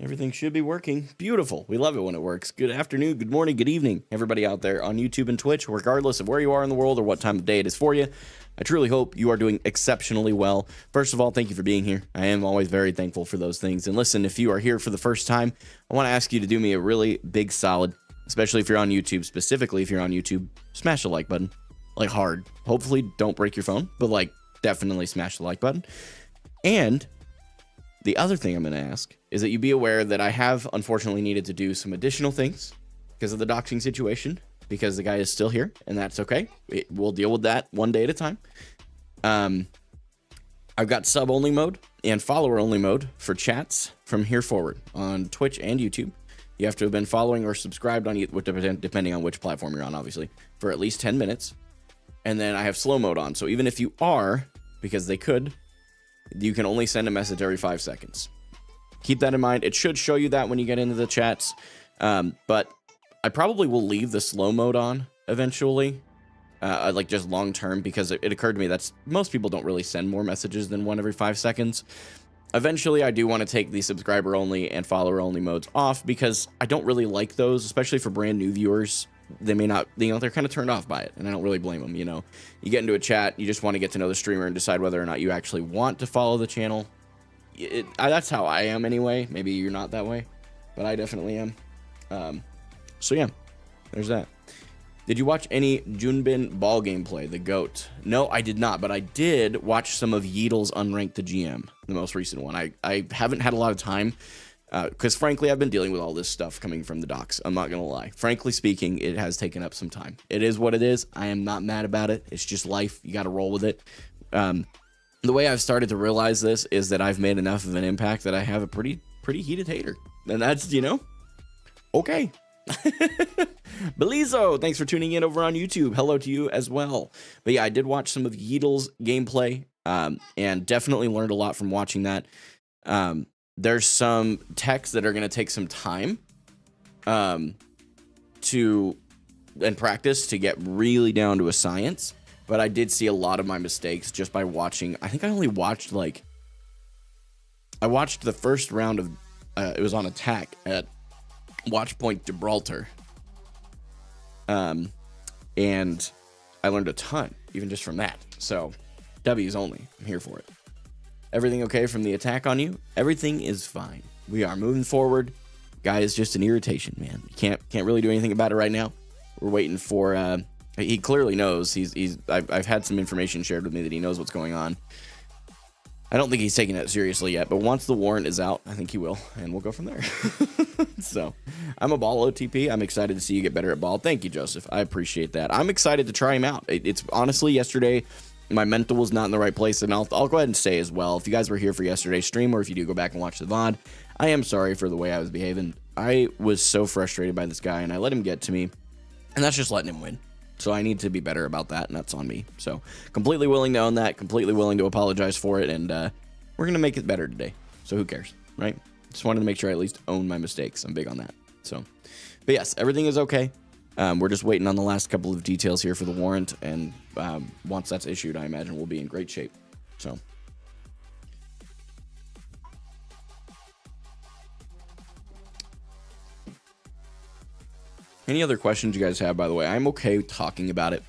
Everything should be working. Beautiful. We love it when it works. Good afternoon, good morning, good evening, everybody out there on YouTube and Twitch, regardless of where you are in the world or what time of day it is for you. I truly hope you are doing exceptionally well. First of all, thank you for being here. I am always very thankful for those things. And listen, if you are here for the first time, I want to ask you to do me a really big solid, especially if you're on YouTube, specifically if you're on YouTube, smash the like button, like hard. Hopefully don't break your phone, but like definitely smash the like button. And the other thing I'm going to ask is that you be aware that I have unfortunately needed to do some additional things because of the doxing situation, because the guy is still here, and that's okay. We'll deal with that one day at a time. I've got sub-only mode and follower-only mode for chats from here forward on Twitch and YouTube. You have to have been following or subscribed on, depending on which platform you're on, obviously, for at least 10 minutes. And then I have slow mode on, so even if you are, because they could, you can only send a message every 5 seconds. Keep that in mind. It should show you that when you get into the chats, but I probably will leave the slow mode on eventually, like just long term, because it occurred to me that most people don't really send more messages than one every 5 seconds. Eventually, I do want to take the subscriber only and follower only modes off because I don't really like those, especially for brand new viewers. They may not, they're kind of turned off by it, and I don't really blame them. You get into a chat, you just want to get to know the streamer and decide whether or not you actually want to follow the channel. That's how I am anyway. Maybe you're not that way, but I definitely am. So yeah, there's that. Did you watch any Junbin ball gameplay, the GOAT? No, I did not, but I did watch some of Yeedle's Unranked to GM, the most recent one. I haven't had a lot of time, because frankly, I've been dealing with all this stuff coming from the docs. I'm not going to lie. Frankly speaking, it has taken up some time. It is what it is. I am not mad about it. It's just life. You got to roll with it. The way I've started to realize this is that I've made enough of an impact that I have a pretty heated hater. And that's, okay. Belizo, thanks for tuning in over on YouTube. Hello to you as well. But yeah, I did watch some of Yeedle's gameplay, and definitely learned a lot from watching that. There's some techs that are going to take some time and practice to get really down to a science. But I did see a lot of my mistakes just by watching. I think I only watched I watched the first round of it was on attack at Watch Point Gibraltar. And I learned a ton even just from that. So W's only. I'm here for it. Everything okay from the attack on you? Everything is fine. We are moving forward. Guy is just an irritation, man. You can't really do anything about it right now. We're waiting for he clearly knows. I've had some information shared with me that he knows what's going on. I don't think he's taking it seriously yet, but once the warrant is out, I think he will, and we'll go from there. So, I'm a ball OTP. I'm excited to see you get better at ball. Thank you, Joseph. I appreciate that. I'm excited to try him out. It's honestly, yesterday, my mental was not in the right place, and I'll go ahead and say as well, if you guys were here for yesterday's stream, or if you do go back and watch the VOD, I am sorry for the way I was behaving. I was so frustrated by this guy, and I let him get to me, and that's just letting him win. So I need to be better about that, and that's on me. So completely willing to own that, completely willing to apologize for it, and we're going to make it better today. So who cares, right? Just wanted to make sure I at least own my mistakes. I'm big on that. So, but yes, everything is okay. We're just waiting on the last couple of details here for the warrant, and once that's issued, I imagine we'll be in great shape. So. Any other questions you guys have, by the way? I'm okay talking about it.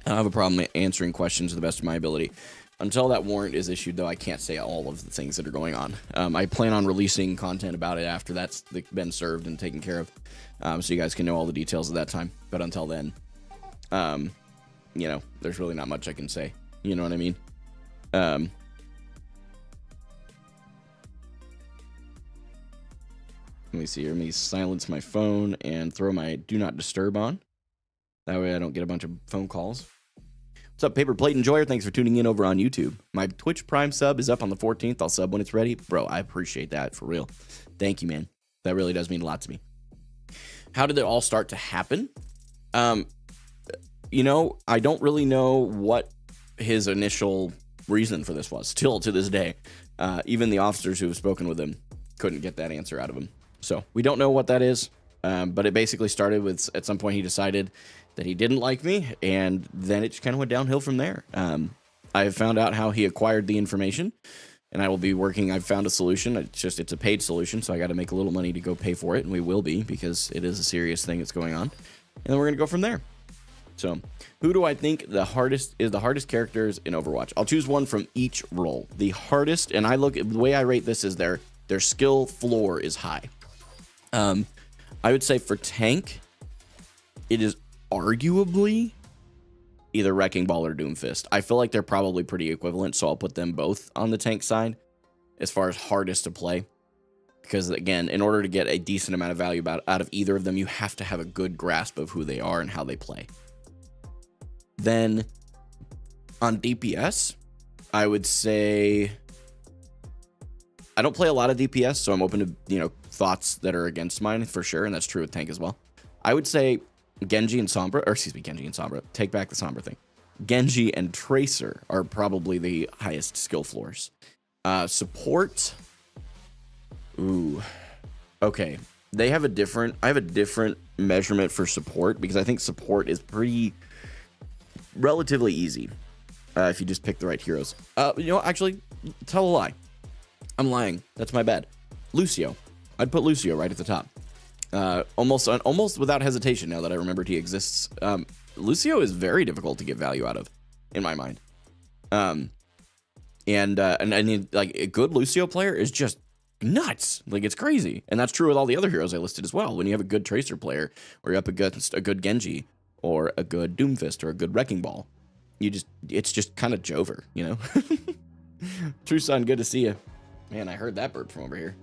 I don't have a problem answering questions to the best of my ability. Until that warrant is issued, though, I can't say all of the things that are going on. I plan on releasing content about it after that's been served and taken care of, so you guys can know all the details at that time. But until then, there's really not much I can say. You know what I mean? Let me see here. Let me silence my phone and throw my do not disturb on. That way I don't get a bunch of phone calls. What's up, Paper Plate Enjoyer? Thanks for tuning in over on YouTube. My Twitch Prime sub is up on the 14th. I'll sub when it's ready. Bro, I appreciate that, for real. Thank you, man. That really does mean a lot to me. How did it all start to happen? I don't really know what his initial reason for this was. Still to this day, even the officers who have spoken with him couldn't get that answer out of him. So we don't know what that is, but it basically started with, at some point he decided that he didn't like me, and then it just kind of went downhill from there. I found out how he acquired the information, and I will be working. I've found a solution. It's a paid solution, so I got to make a little money to go pay for it, and we will be, because it is a serious thing that's going on. And then we're gonna go from there. So, who do I think the hardest characters in Overwatch? I'll choose one from each role. The hardest, and I look at the way I rate this is their skill floor is high. I would say for tank, it is arguably either Wrecking Ball or Doomfist. I feel like they're probably pretty equivalent, so I'll put them both on the tank side as far as hardest to play. Because, again, in order to get a decent amount of value out of either of them, you have to have a good grasp of who they are and how they play. Then, on DPS, I would say... I don't play a lot of DPS, so I'm open to, thoughts that are against mine, for sure, and that's true with tank as well. I would say Genji and Sombra, take back the Sombra thing. Genji and Tracer are probably the highest skill floors. Support... Ooh, okay. I have a different measurement for support, because I think support is relatively easy if you just pick the right heroes. Actually, tell a lie. I'm lying. That's my bad. Lucio. I'd put Lucio right at the top. Almost without hesitation, now that I remembered he exists. Lucio is very difficult to get value out of, in my mind. And I mean, like, a good Lucio player is just nuts. Like, it's crazy. And that's true with all the other heroes I listed as well. When you have a good Tracer player, or you're up against a good Genji, or a good Doomfist, or a good Wrecking Ball, it's just kind of Jover, True Son, good to see you. Man, I heard that burp from over here.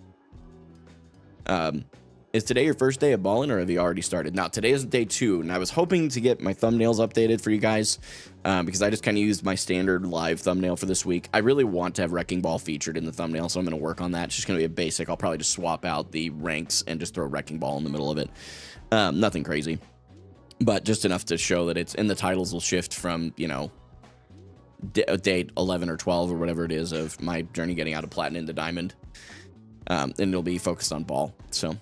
Is today your first day of balling, or have you already started? Now, today is day 2, and I was hoping to get my thumbnails updated for you guys, because I just kind of used my standard live thumbnail for this week. I really want to have Wrecking Ball featured in the thumbnail, so I'm going to work on that. It's just going to be a basic. I'll probably just swap out the ranks and just throw Wrecking Ball in the middle of it. Nothing crazy, but just enough to show that it's, and the titles will shift from, day 11 or 12 or whatever it is of my journey getting out of Platinum to Diamond. And it'll be focused on ball, so...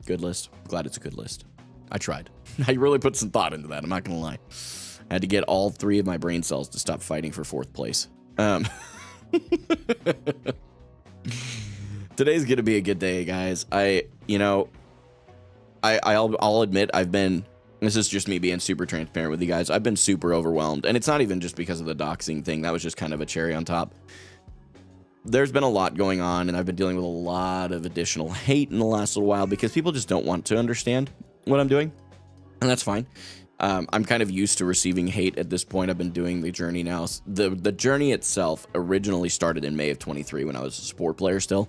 Good list. Glad it's a good list. I tried. I really put some thought into that. I'm not gonna lie. I had to get all 3 of my brain cells to stop fighting for 4th place. Today's gonna be a good day, guys. I'll admit this is just me being super transparent with you guys. I've been super overwhelmed, and it's not even just because of the doxing thing. That was just kind of a cherry on top. There's been a lot going on, and I've been dealing with a lot of additional hate in the last little while because people just don't want to understand what I'm doing, and that's fine. I'm kind of used to receiving hate at this point. I've been doing the journey now. The journey itself originally started in May of 23 when I was a sport player still,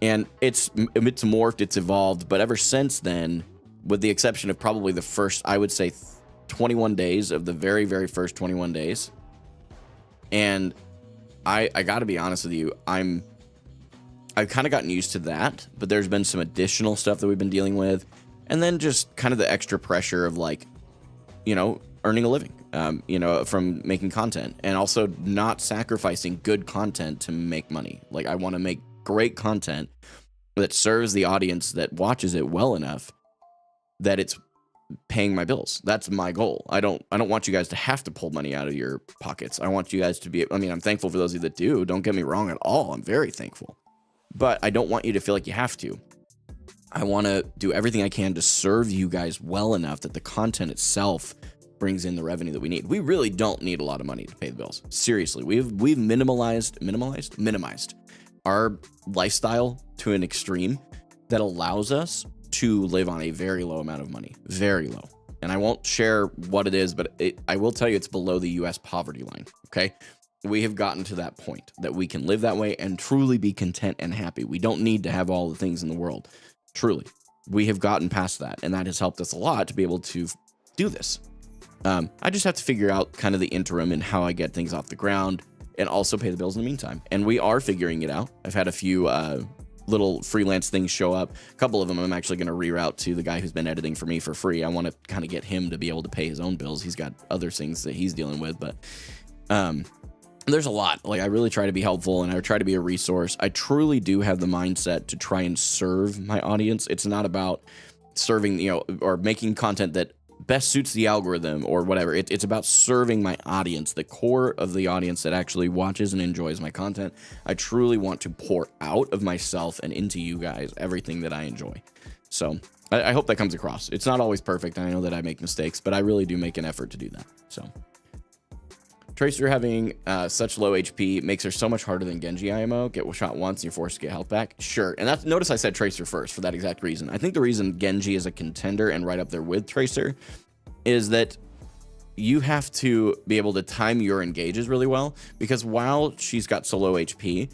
and it's morphed, it's evolved, but ever since then, with the exception of probably the first, I would say 21 days of the very, very first 21 days, and I got to be honest with you, I've kind of gotten used to that, but there's been some additional stuff that we've been dealing with, and then just kind of the extra pressure of, like, earning a living, from making content, and also not sacrificing good content to make money. Like, I want to make great content that serves the audience that watches it well enough that it's paying my bills. That's my goal. I don't want you guys to have to pull money out of your pockets. I want you guys to be, I'm thankful for those of you that do. Don't get me wrong at all. I'm very thankful. But I don't want you to feel like you have to. I want to do everything I can to serve you guys well enough that the content itself brings in the revenue that we need. We really don't need a lot of money to pay the bills. Seriously, we've minimized our lifestyle to an extreme that allows us to live on a very low amount of money, very low. And I won't share what it is, but I will tell you it's below the US poverty line, okay? We have gotten to that point that we can live that way and truly be content and happy. We don't need to have all the things in the world. Truly, we have gotten past that, and that has helped us a lot to be able to do this. I just have to figure out kind of the interim and how I get things off the ground and also pay the bills in the meantime. And we are figuring it out. I've had a few little freelance things show up. A couple of them I'm actually going to reroute to the guy who's been editing for me for free. I want to kind of get him to be able to pay his own bills. He's got other things that he's dealing with, but there's a lot. Like, I really try to be helpful, and I try to be a resource. I truly do have the mindset to try and serve my audience. It's not about serving, or making content that best suits the algorithm or whatever. It's about serving my audience, the core of the audience that actually watches and enjoys my content. I truly want to pour out of myself and into you guys everything that I enjoy. So I hope that comes across. It's not always perfect. I know that I make mistakes, but I really do make an effort to do that. So Tracer having such low HP makes her so much harder than Genji IMO. Get shot once and you're forced to get health back. Sure. And that's, notice I said Tracer first for that exact reason. I think the reason Genji is a contender and right up there with Tracer is that you have to be able to time your engages really well, because while she's got so low HP,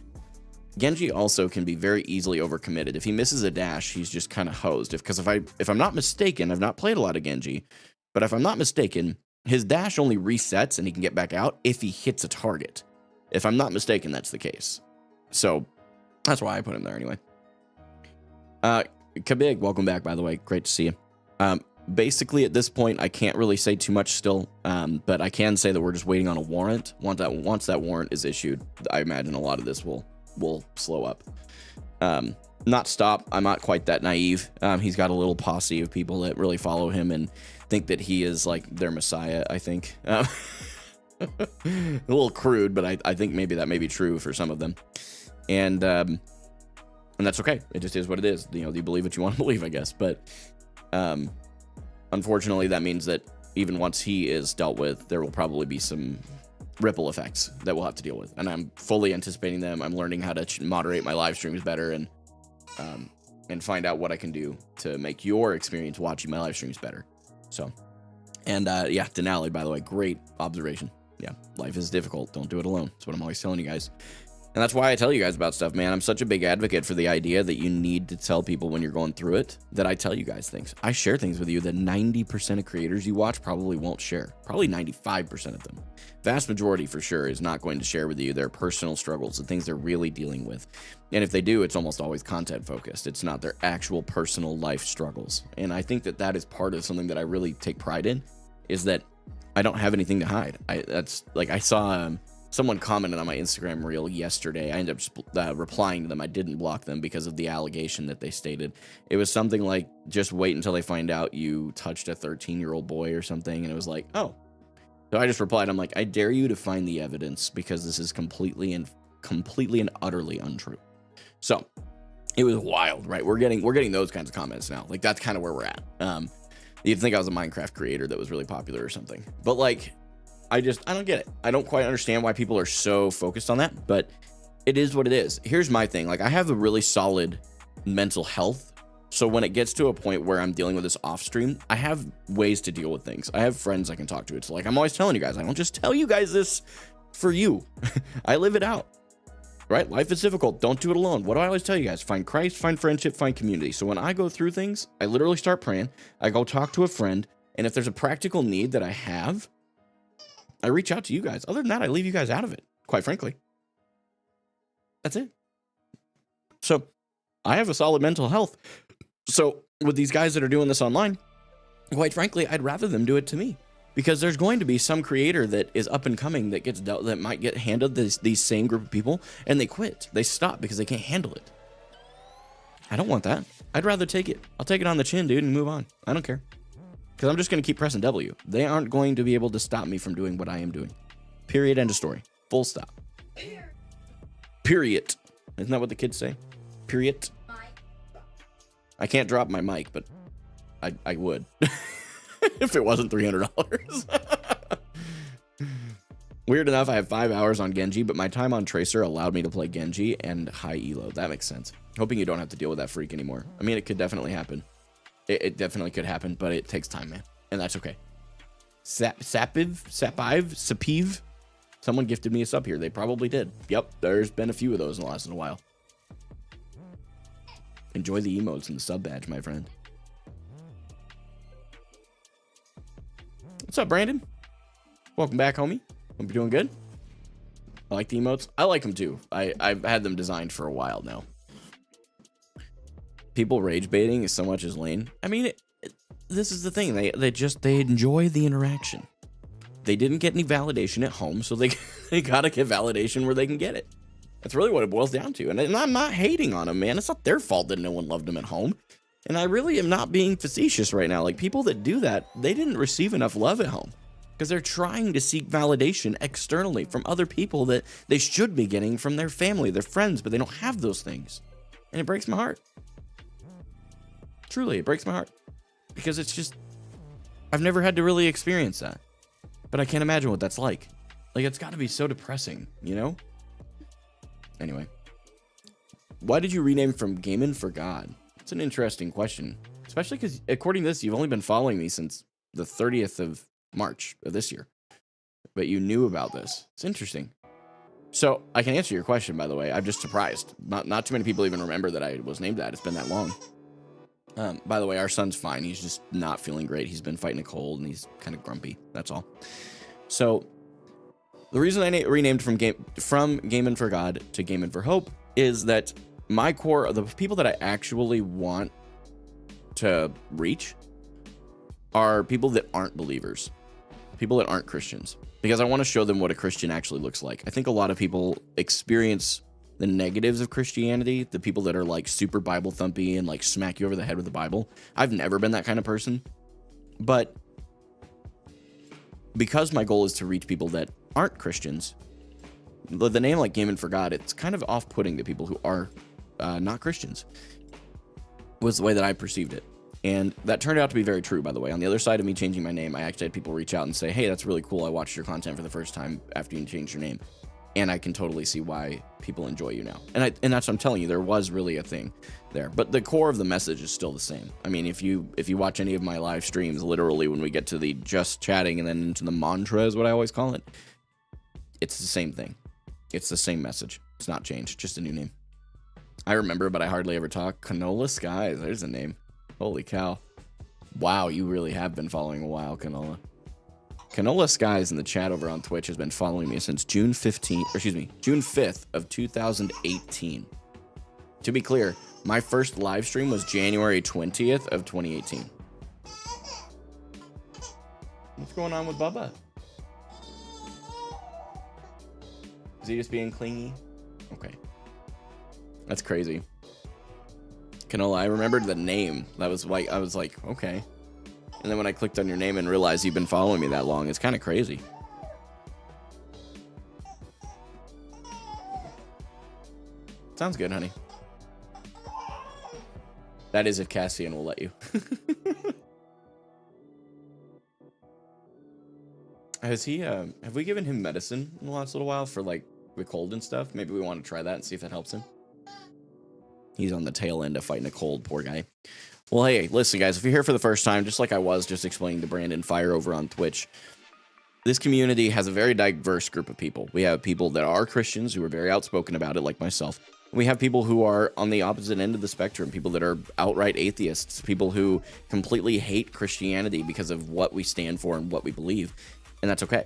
Genji also can be very easily overcommitted. If he misses a dash, he's just kind of hosed. Because if I'm not mistaken, I've not played a lot of Genji, but if I'm not mistaken, his dash only resets and he can get back out if he hits a target. If I'm not mistaken, that's the case. So that's why I put him there anyway. Kabig, welcome back, by the way. Great to see you. Basically, at this point, I can't really say too much still, but I can say that we're just waiting on a warrant. Once that warrant is issued, I imagine a lot of this will slow up. Not stop. I'm not quite that naive. He's got a little posse of people that really follow him and think that he is like their messiah, I think. A little crude, but I think maybe that may be true for some of them. And that's okay. It just is what it is. You believe what you want to believe, I guess. But unfortunately, that means that even once he is dealt with, there will probably be some ripple effects that we'll have to deal with. And I'm fully anticipating them. I'm learning how to moderate my live streams better and find out what I can do to make your experience watching my live streams better. So, and yeah, Denali, by the way, great observation. Yeah, life is difficult. Don't do it alone. That's what I'm always telling you guys. And that's why I tell you guys about stuff, man. I'm such a big advocate for the idea that you need to tell people when you're going through it, that I tell you guys things. I share things with you that 90% of creators you watch probably won't share. Probably 95% of them. Vast majority for sure is not going to share with you their personal struggles, the things they're really dealing with. And if they do, it's almost always content focused. It's not their actual personal life struggles. And I think that that is part of something that I really take pride in, is that I don't have anything to hide. I saw someone commented on my Instagram reel yesterday. I ended up replying to them. I didn't block them because of the allegation that they stated. It was something like, just wait until they find out you touched a 13-year-old boy or something. And it was like, oh. So I just replied, I'm like, I dare you to find the evidence, because this is completely and utterly untrue. So it was wild, right? We're getting those kinds of comments now. Like, that's kind of where we're at. You'd think I was a Minecraft creator that was really popular or something, but like, I don't get it. I don't quite understand why people are so focused on that, but it is what it is. Here's my thing. Like, I have a really solid mental health. So when it gets to a point where I'm dealing with this off stream, I have ways to deal with things. I have friends I can talk to. It's like, I'm always telling you guys, I don't just tell you guys this for you. I live it out, right? Life is difficult. Don't do it alone. What do I always tell you guys? Find Christ, find friendship, find community. So when I go through things, I literally start praying. I go talk to a friend. And if there's a practical need that I have, I reach out to you guys. Other than that, I leave you guys out of it, quite frankly. That's it. So I have a solid mental health. So with these guys that are doing this online, quite frankly, I'd rather them do it to me, because there's going to be some creator that is up and coming that might get handled these same group of people, and they quit. They stop because they can't handle it. I don't want that. I'd rather take it. I'll take it on the chin, dude, and move on. I don't care. Because I'm just going to keep pressing W. They aren't going to be able to stop me from doing what I am doing. Period. End of story. Full stop. Period. Isn't that what the kids say? Period. I can't drop my mic, but I would. If it wasn't $300. Weird enough, I have 5 hours on Genji, but my time on Tracer allowed me to play Genji and high elo. That makes sense. Hoping you don't have to deal with that freak anymore. I mean, it could definitely happen. It definitely could happen, but it takes time, man. And that's okay. Sapiv? Someone gifted me a sub here. They probably did. Yep, there's been a few of those in the last little while. Enjoy the emotes and the sub badge, my friend. What's up, Brandon? Welcome back, homie. Hope you're doing good. I like the emotes. I like them too. I've had them designed for a while now. People rage baiting is so much as lane. I mean, this is the thing. They enjoy the interaction. They didn't get any validation at home, so they gotta get validation where they can get it. That's really what it boils down to. And I'm not hating on them, man. It's not their fault that no one loved them at home. And I really am not being facetious right now. Like, people that do that, they didn't receive enough love at home because they're trying to seek validation externally from other people that they should be getting from their family, their friends, but they don't have those things. And it breaks my heart. Truly, it breaks my heart because it's just, I've never had to really experience that, but I can't imagine what that's like. Like, it's got to be so depressing, you know? Anyway, why did you rename from Gaming for God? It's an interesting question, especially because according to this, you've only been following me since the 30th of March of this year, but you knew about this. It's interesting. So I can answer your question, by the way. I'm just surprised. Not too many people even remember that I was named that. It's been that long. By the way, our son's fine. He's just not feeling great. He's been fighting a cold and he's kind of grumpy. That's all. So the reason I renamed from Gaming for God to Gaming for Hope is that my core, the people that I actually want to reach are people that aren't believers, people that aren't Christians, because I want to show them what a Christian actually looks like. I think a lot of people experience the negatives of Christianity, the people that are like super Bible thumpy and like smack you over the head with the Bible. I've never been that kind of person, but because my goal is to reach people that aren't Christians, the name like Gaming for God, it's kind of off-putting to people who are not Christians, was the way that I perceived it. And that turned out to be very true, by the way. On the other side of me changing my name, I actually had people reach out and say, hey, that's really cool. I watched your content for the first time after you changed your name. And I can totally see why people enjoy you now. And that's what I'm telling you, there was really a thing there. But the core of the message is still the same. I mean, if you watch any of my live streams, literally when we get to the just chatting and then into the mantra is what I always call it, it's the same thing. It's the same message. It's not changed, just a new name. I remember, but I hardly ever talk. Canola Skies, there's a name. Holy cow. Wow, you really have been following a while, Canola. Canola Skies in the chat over on Twitch has been following me since June 5th of 2018. To be clear, my first live stream was January 20th of 2018. What's going on with Bubba? Is he just being clingy? Okay. That's crazy. Canola, I remembered the name. That was like, I was like, okay. And then when I clicked on your name and realized you've been following me that long, it's kind of crazy. Sounds good, honey. That is if Cassian will let you. Has he, have we given him medicine in the last little while for like the cold and stuff? Maybe we want to try that and see if that helps him. He's on the tail end of fighting a cold, poor guy. Well, hey, listen, guys, if you're here for the first time, just like I was just explaining to Brandon Fire over on Twitch, this community has a very diverse group of people. We have people that are Christians who are very outspoken about it, like myself. We have people who are on the opposite end of the spectrum, people that are outright atheists, people who completely hate Christianity because of what we stand for and what we believe, and that's okay.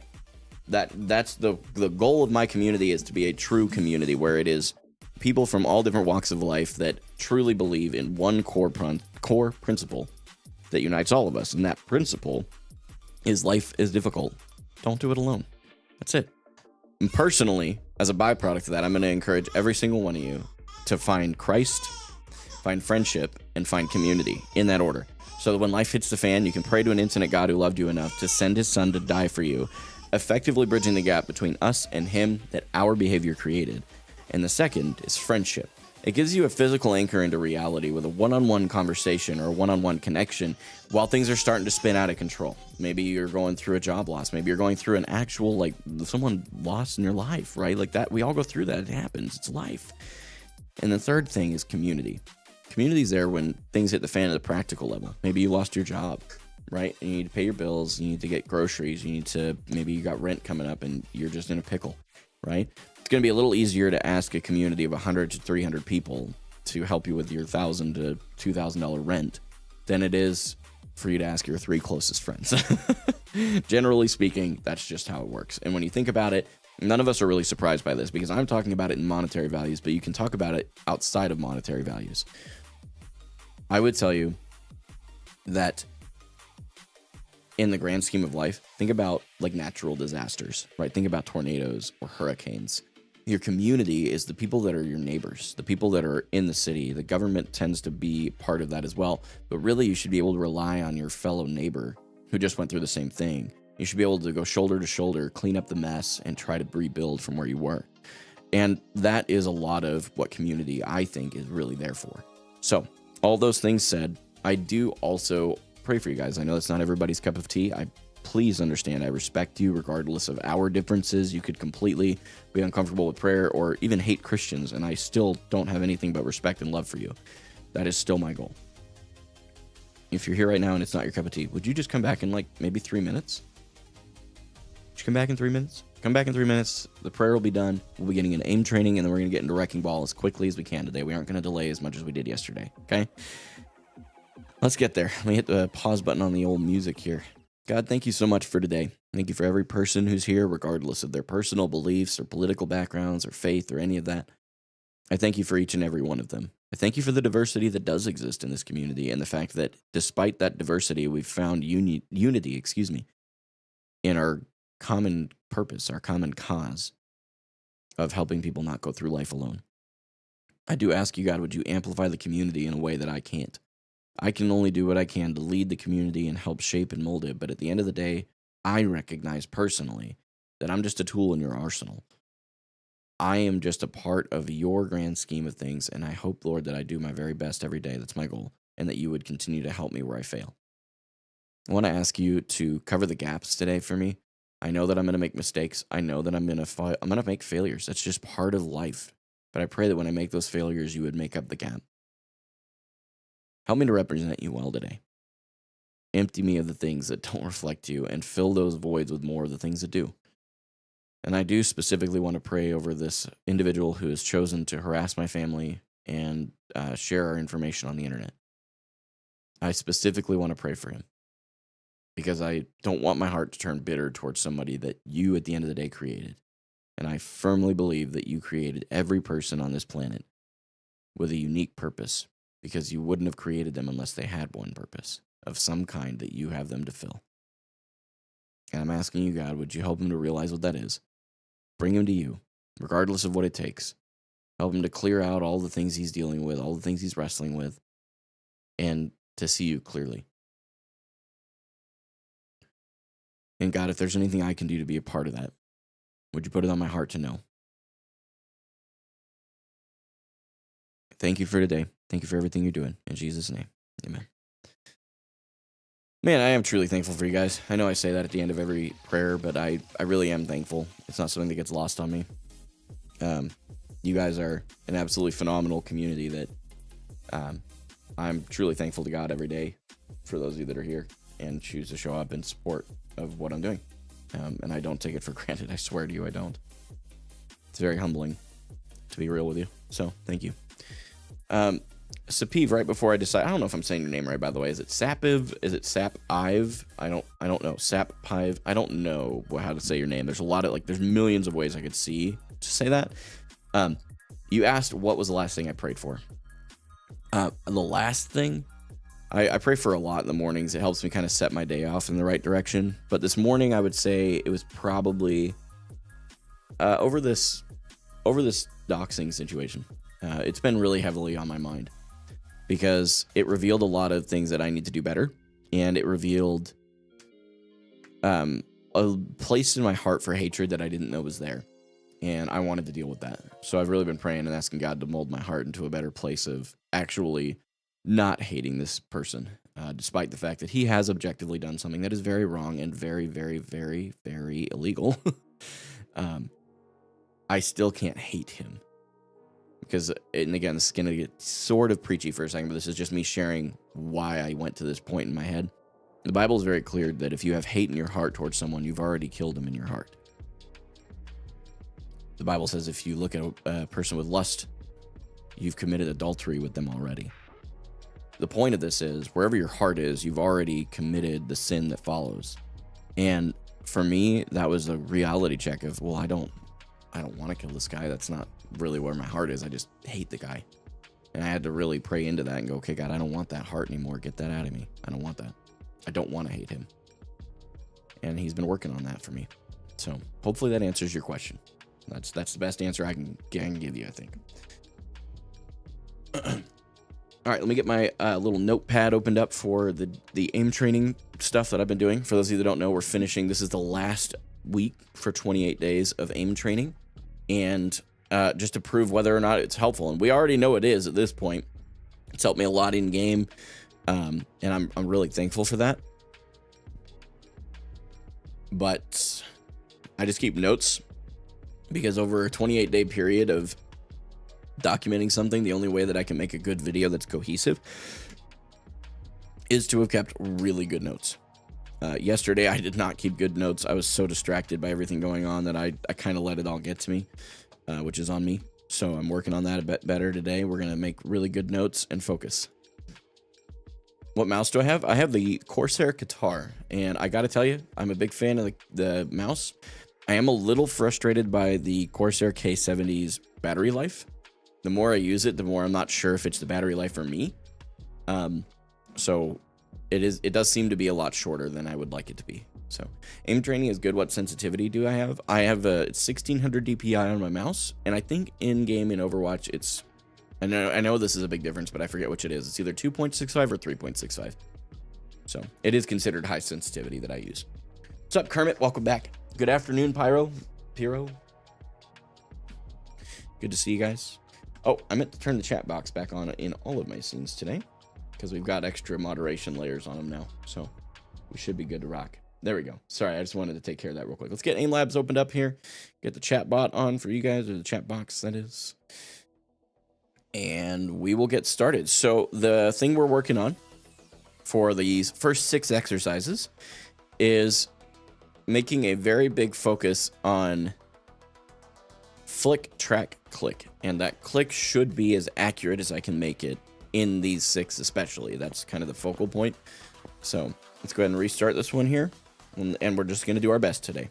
That's the goal of my community, is to be a true community where it is people from all different walks of life that truly believe in one core principle that unites all of us. And that principle is life is difficult. Don't do it alone. That's it. And personally, as a byproduct of that, I'm going to encourage every single one of you to find Christ, find friendship, and find community in that order. So that when life hits the fan, you can pray to an infinite God who loved you enough to send his son to die for you, effectively bridging the gap between us and him that our behavior created. And the second is friendship. It gives you a physical anchor into reality with a one-on-one conversation or a one-on-one connection while things are starting to spin out of control. Maybe you're going through a job loss. Maybe you're going through an actual, like, someone lost in your life, right? Like that. We all go through that. It happens. It's life. And the third thing is community. Community's there when things hit the fan at a practical level. Maybe you lost your job, right? And you need to pay your bills. You need to get groceries. You need to, maybe you got rent coming up and you're just in a pickle, right? It's going to be a little easier to ask a community of 100 to 300 people to help you with your $1,000 to $2,000 rent than it is for you to ask your 3 closest friends. Generally speaking, that's just how it works. And when you think about it, none of us are really surprised by this because I'm talking about it in monetary values, but you can talk about it outside of monetary values. I would tell you that in the grand scheme of life, think about like natural disasters, right? Think about tornadoes or hurricanes. Your community is the people that are your neighbors, the people that are in the city. The government tends to be part of that as well. But really, you should be able to rely on your fellow neighbor who just went through the same thing. You should be able to go shoulder to shoulder, clean up the mess, and try to rebuild from where you were. And that is a lot of what community, I think, is really there for. So, all those things said, I do also pray for you guys. I know that's not everybody's cup of tea. Please understand, I respect you regardless of our differences. You could completely be uncomfortable with prayer or even hate Christians, and I still don't have anything but respect and love for you. That is still my goal. If you're here right now and it's not your cup of tea, would you just come back in like maybe 3 minutes? Would you come back in 3 minutes? Come back in 3 minutes. The prayer will be done. We'll be getting an aim training, and then we're going to get into wrecking ball as quickly as we can today. We aren't going to delay as much as we did yesterday, okay? Let's get there. Let me hit the pause button on the old music here. God, thank you so much for today. Thank you for every person who's here, regardless of their personal beliefs or political backgrounds or faith or any of that. I thank you for each and every one of them. I thank you for the diversity that does exist in this community and the fact that despite that diversity, we've found unity, in our common purpose, our common cause of helping people not go through life alone. I do ask you, God, would you amplify the community in a way that I can't? I can only do what I can to lead the community and help shape and mold it, but at the end of the day, I recognize personally that I'm just a tool in your arsenal. I am just a part of your grand scheme of things, and I hope, Lord, that I do my very best every day. That's my goal, and that you would continue to help me where I fail. I want to ask you to cover the gaps today for me. I know that I'm going to make mistakes. I know that I'm going to make failures. That's just part of life. But I pray that when I make those failures, you would make up the gap. Help me to represent you well today. Empty me of the things that don't reflect you and fill those voids with more of the things that do. And I do specifically want to pray over this individual who has chosen to harass my family and share our information on the internet. I specifically want to pray for him because I don't want my heart to turn bitter towards somebody that you at the end of the day created. And I firmly believe that you created every person on this planet with a unique purpose, because you wouldn't have created them unless they had one purpose of some kind that you have them to fill. And I'm asking you, God, would you help him to realize what that is? Bring him to you, regardless of what it takes. Help him to clear out all the things he's dealing with, all the things he's wrestling with, and to see you clearly. And God, if there's anything I can do to be a part of that, would you put it on my heart to know? Thank you for today. Thank you for everything you're doing. In Jesus' name, amen. Man, I am truly thankful for you guys. I know I say that at the end of every prayer, but I really am thankful. It's not something that gets lost on me. You guys are an absolutely phenomenal community that I'm truly thankful to God every day for those of you that are here and choose to show up in support of what I'm doing. And I don't take it for granted. I swear to you, I don't. It's very humbling to be real with you. So thank you. Sapiv, right before I decide, I don't know if I'm saying your name right, by the way. Is it Sapiv? Is it Sap-Ive? I don't know. Sap-Pive? I don't know how to say your name. There's a lot of, there's millions of ways I could see to say that. You asked what was the last thing I prayed for. The last thing, I pray for a lot in the mornings. It helps me kind of set my day off in the right direction. But this morning, I would say it was probably over this doxing situation. It's been really heavily on my mind because it revealed a lot of things that I need to do better, and it revealed a place in my heart for hatred that I didn't know was there, and I wanted to deal with that. So I've really been praying and asking God to mold my heart into a better place of actually not hating this person, despite the fact that he has objectively done something that is very wrong and very, very, very, very illegal. I still can't hate him. Because, and again, this is going to get sort of preachy for a second, but this is just me sharing why I went to this point in my head. The Bible is very clear that if you have hate in your heart towards someone, you've already killed them in your heart. The Bible says if you look at a person with lust, you've committed adultery with them already. The point of this is, wherever your heart is, you've already committed the sin that follows. And for me, that was a reality check of, well, I don't want to kill this guy. That's not really where my heart is. I just hate the guy. And I had to really pray into that and go, okay, God, I don't want that heart anymore. Get that out of me. I don't want that. I don't want to hate him. And he's been working on that for me. So hopefully that answers your question. That's the best answer I can give you, I think. All right, let me get my little notepad opened up for the aim training stuff that I've been doing. For those of you that don't know, we're finishing. This is the last week for 28 days of aim training, and just to prove whether or not it's helpful. And we already know it is at this point. It's helped me a lot in game, and I'm really thankful for that. But I just keep notes because over a 28-day period of documenting something, the only way that I can make a good video that's cohesive is to have kept really good notes. Yesterday, I did not keep good notes. I was so distracted by everything going on that I kind of let it all get to me, which is on me. So I'm working on that a bit better today. We're going to make really good notes and focus. What mouse do I have? I have the Corsair Qatar, and I got to tell you, I'm a big fan of the mouse. I am a little frustrated by the Corsair K70's battery life. The more I use it, the more I'm not sure if it's the battery life for me. So it does seem to be a lot shorter than I would like it to be. So aim training is good. What sensitivity do I have? I have a 1600 DPI on my mouse, and I think in game in Overwatch it's, I know this is a big difference, but I forget which it is. It's either 2.65 or 3.65. So it is considered high sensitivity that I use. What's up, Kermit? Welcome back. Good afternoon, Pyro. Good to see you guys. Oh, I meant to turn the chat box back on in all of my scenes today because we've got extra moderation layers on them now. So we should be good to rock. There we go. Sorry, I just wanted to take care of that real quick. Let's get Aimlabs opened up here. Get the chat bot on for you guys, or the chat box, that is. And we will get started. So the thing we're working on for these first 6 exercises is making a very big focus on flick, track, click. And that click should be as accurate as I can make it in these 6 especially. That's kind of the focal point. So let's go ahead and restart this one here. And we're just going to do our best today.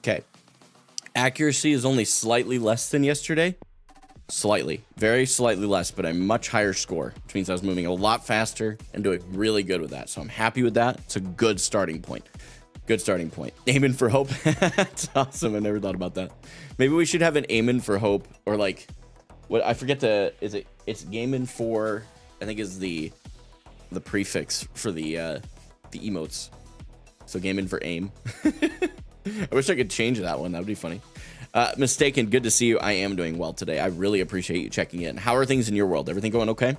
Okay. Accuracy is only slightly less than yesterday. Slightly. Very slightly less, but a much higher score, which means I was moving a lot faster and doing really good with that. So I'm happy with that. It's a good starting point. Good starting point. Aiming for hope. That's awesome. I never thought about that. Maybe we should have an aiming for hope, or like, what I forget it's gaming for, I think is the prefix for the emotes. So gaming for aim. I wish I could change that one. That would be funny. Mistaken, good to see you. I am doing well today. I really appreciate you checking in. How are things in your world? Everything going okay?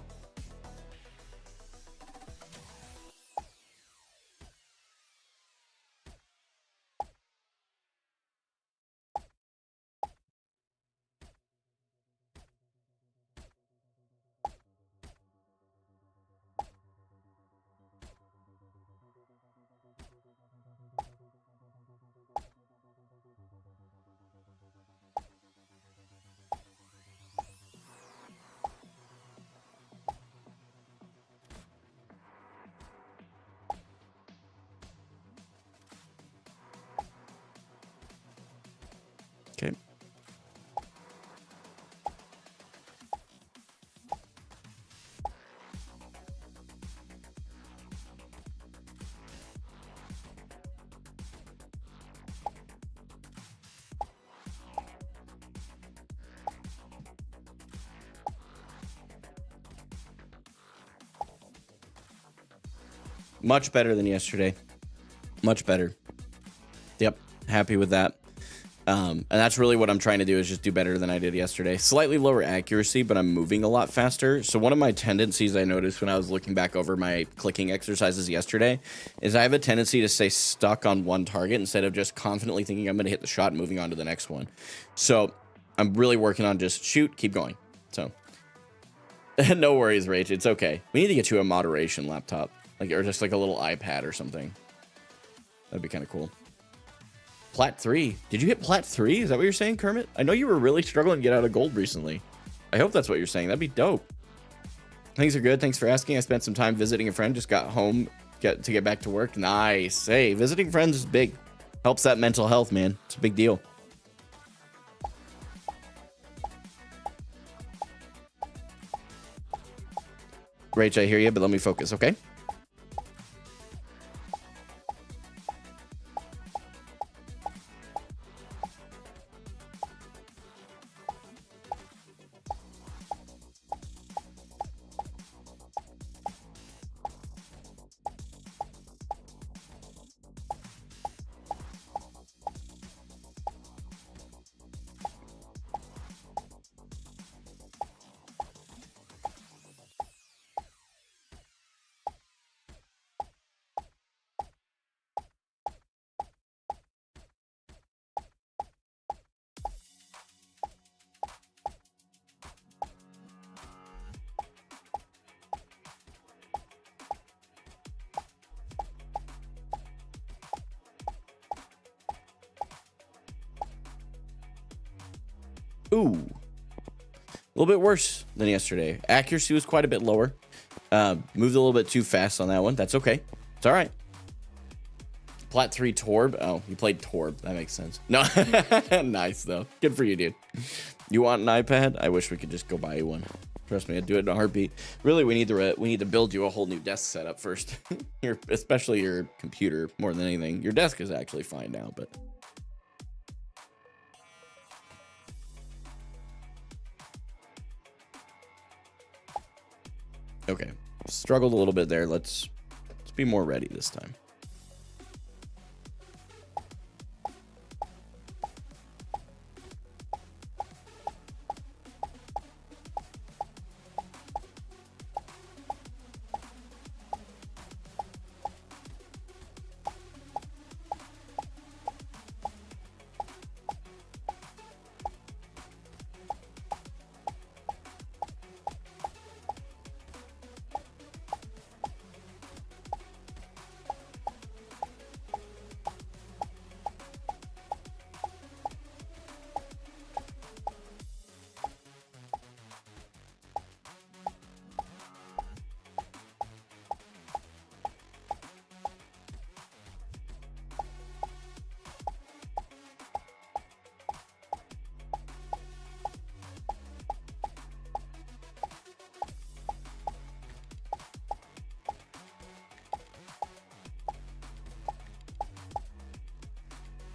Okay. Much better than yesterday. Much better. Yep. Happy with that. And that's really what I'm trying to do, is just do better than I did yesterday. Slightly lower accuracy, but I'm moving a lot faster. So one of my tendencies I noticed when I was looking back over my clicking exercises yesterday is I have a tendency to stay stuck on one target instead of just confidently thinking I'm going to hit the shot and moving on to the next one. So I'm really working on just shoot, keep going. So no worries, Rach. It's okay. We need to get you a moderation laptop, like, or just like a little iPad or something. That'd be kind of cool. Plat 3. Did you hit Plat 3? Is that what you're saying, Kermit? I know you were really struggling to get out of gold recently. I hope that's what you're saying. That'd be dope. Things are good. Thanks for asking. I spent some time visiting a friend. Just got home to get back to work. Nice. Hey, visiting friends is big. Helps that mental health, man. It's a big deal. Rach, I hear you, but let me focus, okay? Ooh, a little bit worse than yesterday. Accuracy was quite a bit lower. Moved a little bit too fast on that one. That's okay. It's all right. Plat 3 Torb. Oh, you played Torb. That makes sense. No, nice though. Good for you, dude. You want an iPad? I wish we could just go buy you one. Trust me, I'd do it in a heartbeat. Really, we need to build you a whole new desk setup first. Especially your computer more than anything. Your desk is actually fine now, but. Okay, struggled a little bit there. Let's be more ready this time.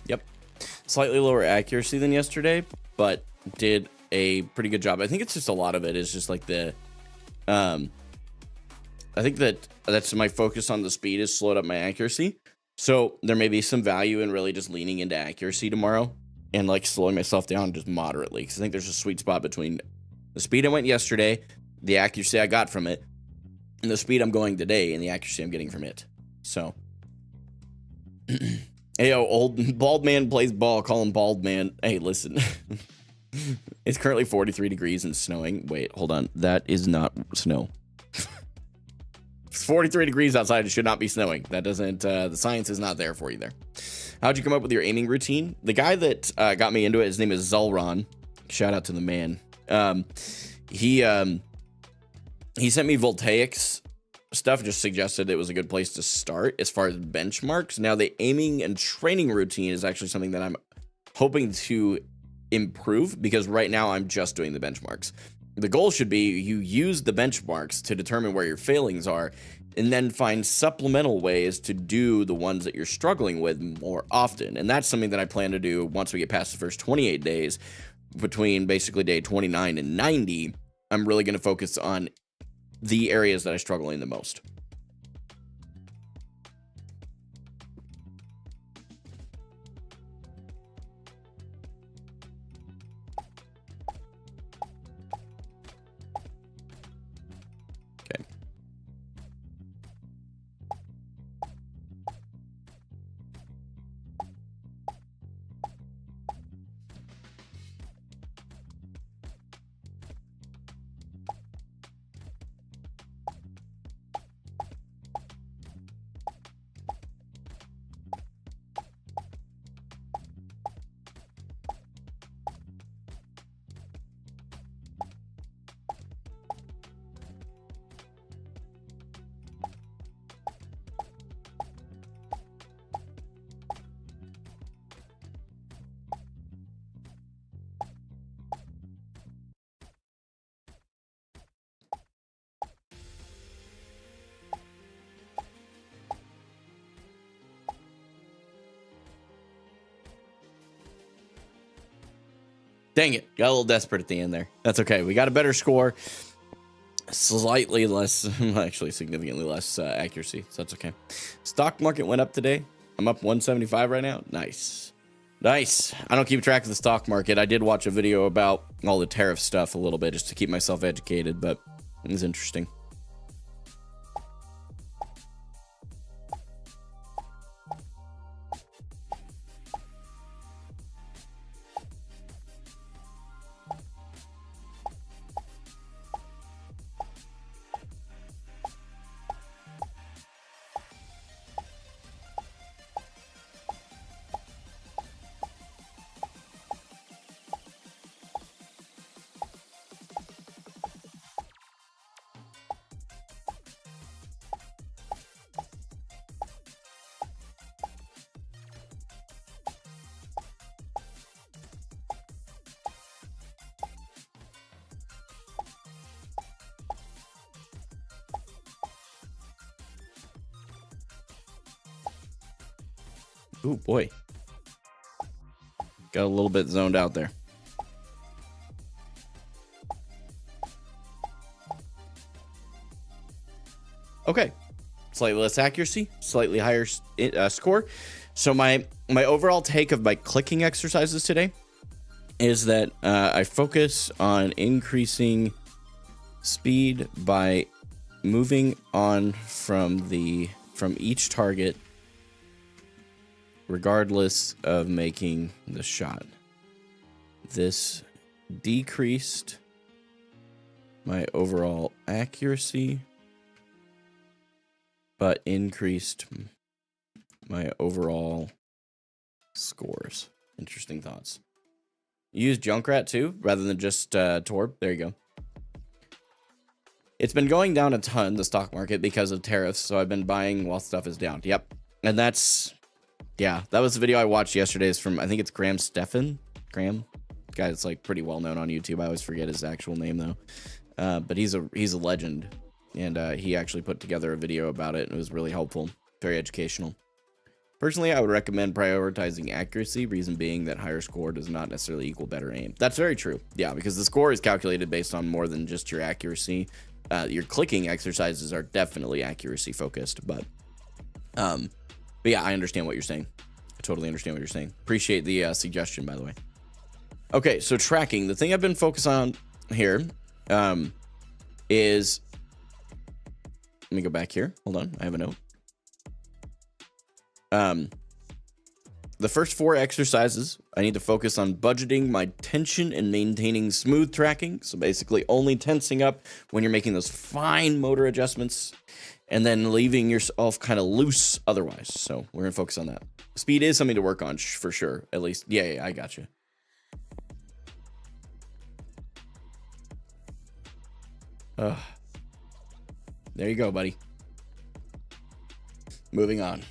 Yep. Slightly lower accuracy than yesterday, but did a pretty good job. I think it's just a lot of it is just like the, I think that's my focus on the speed has slowed up my accuracy. So there may be some value in really just leaning into accuracy tomorrow and like slowing myself down just moderately. Because I think there's a sweet spot between the speed I went yesterday, the accuracy I got from it, and the speed I'm going today and the accuracy I'm getting from it. So, hey, old bald man plays ball. Call him bald man. Hey, listen. It's currently 43 degrees and snowing. Wait, hold on. That is not snow. It's 43 degrees outside. It should not be snowing. That doesn't, the science is not there for you there. How'd you come up with your aiming routine? The guy that got me into it, his name is Zulron. Shout out to the man. He sent me Voltaic's stuff, just suggested it was a good place to start as far as benchmarks. Now, the aiming and training routine is actually something that I'm hoping to improve because right now I'm just doing the benchmarks. The goal should be you use the benchmarks to determine where your failings are and then find supplemental ways to do the ones that you're struggling with more often. And that's something that I plan to do once we get past the first 28 days. Between basically day 29 and 90, I'm really going to focus on the areas that I struggle in the most. Dang it. Got a little desperate at the end there. That's okay. We got a better score. Slightly less, actually significantly less accuracy. So that's okay. Stock market went up today. I'm up 175 right now. Nice. Nice. I don't keep track of the stock market. I did watch a video about all the tariff stuff a little bit just to keep myself educated, but it was interesting. Ooh, boy. Got a little bit zoned out there. Okay. Slightly less accuracy, slightly higher score. So my overall take of my clicking exercises today is that I focus on increasing speed by moving on from each target regardless of making the shot. This decreased my overall accuracy, but increased my overall scores. Interesting thoughts. You use Junkrat too, rather than just Torb. There you go. It's been going down a ton, the stock market, because of tariffs, so I've been buying while stuff is down. Yep. And that's... yeah, that was the video I watched yesterday. It's from, I think it's Graham Stephan. Graham? Guy that's like pretty well known on YouTube. I always forget his actual name though. But he's a legend. And he actually put together a video about it. And it was really helpful. Very educational. Personally, I would recommend prioritizing accuracy. Reason being that higher score does not necessarily equal better aim. That's very true. Yeah, because the score is calculated based on more than just your accuracy. Your clicking exercises are definitely accuracy focused. But yeah, I understand what you're saying. I totally understand what you're saying. Appreciate the suggestion, by the way. Okay, so tracking. The thing I've been focused on here is... let me go back here. Hold on. I have a note. The first 4 exercises, I need to focus on budgeting my tension and maintaining smooth tracking. So basically only tensing up when you're making those fine motor adjustments and then leaving yourself kind of loose otherwise. So we're going to focus on that. Speed is something to work on for sure. At least. Yeah, I got you. There you go, buddy. Moving on.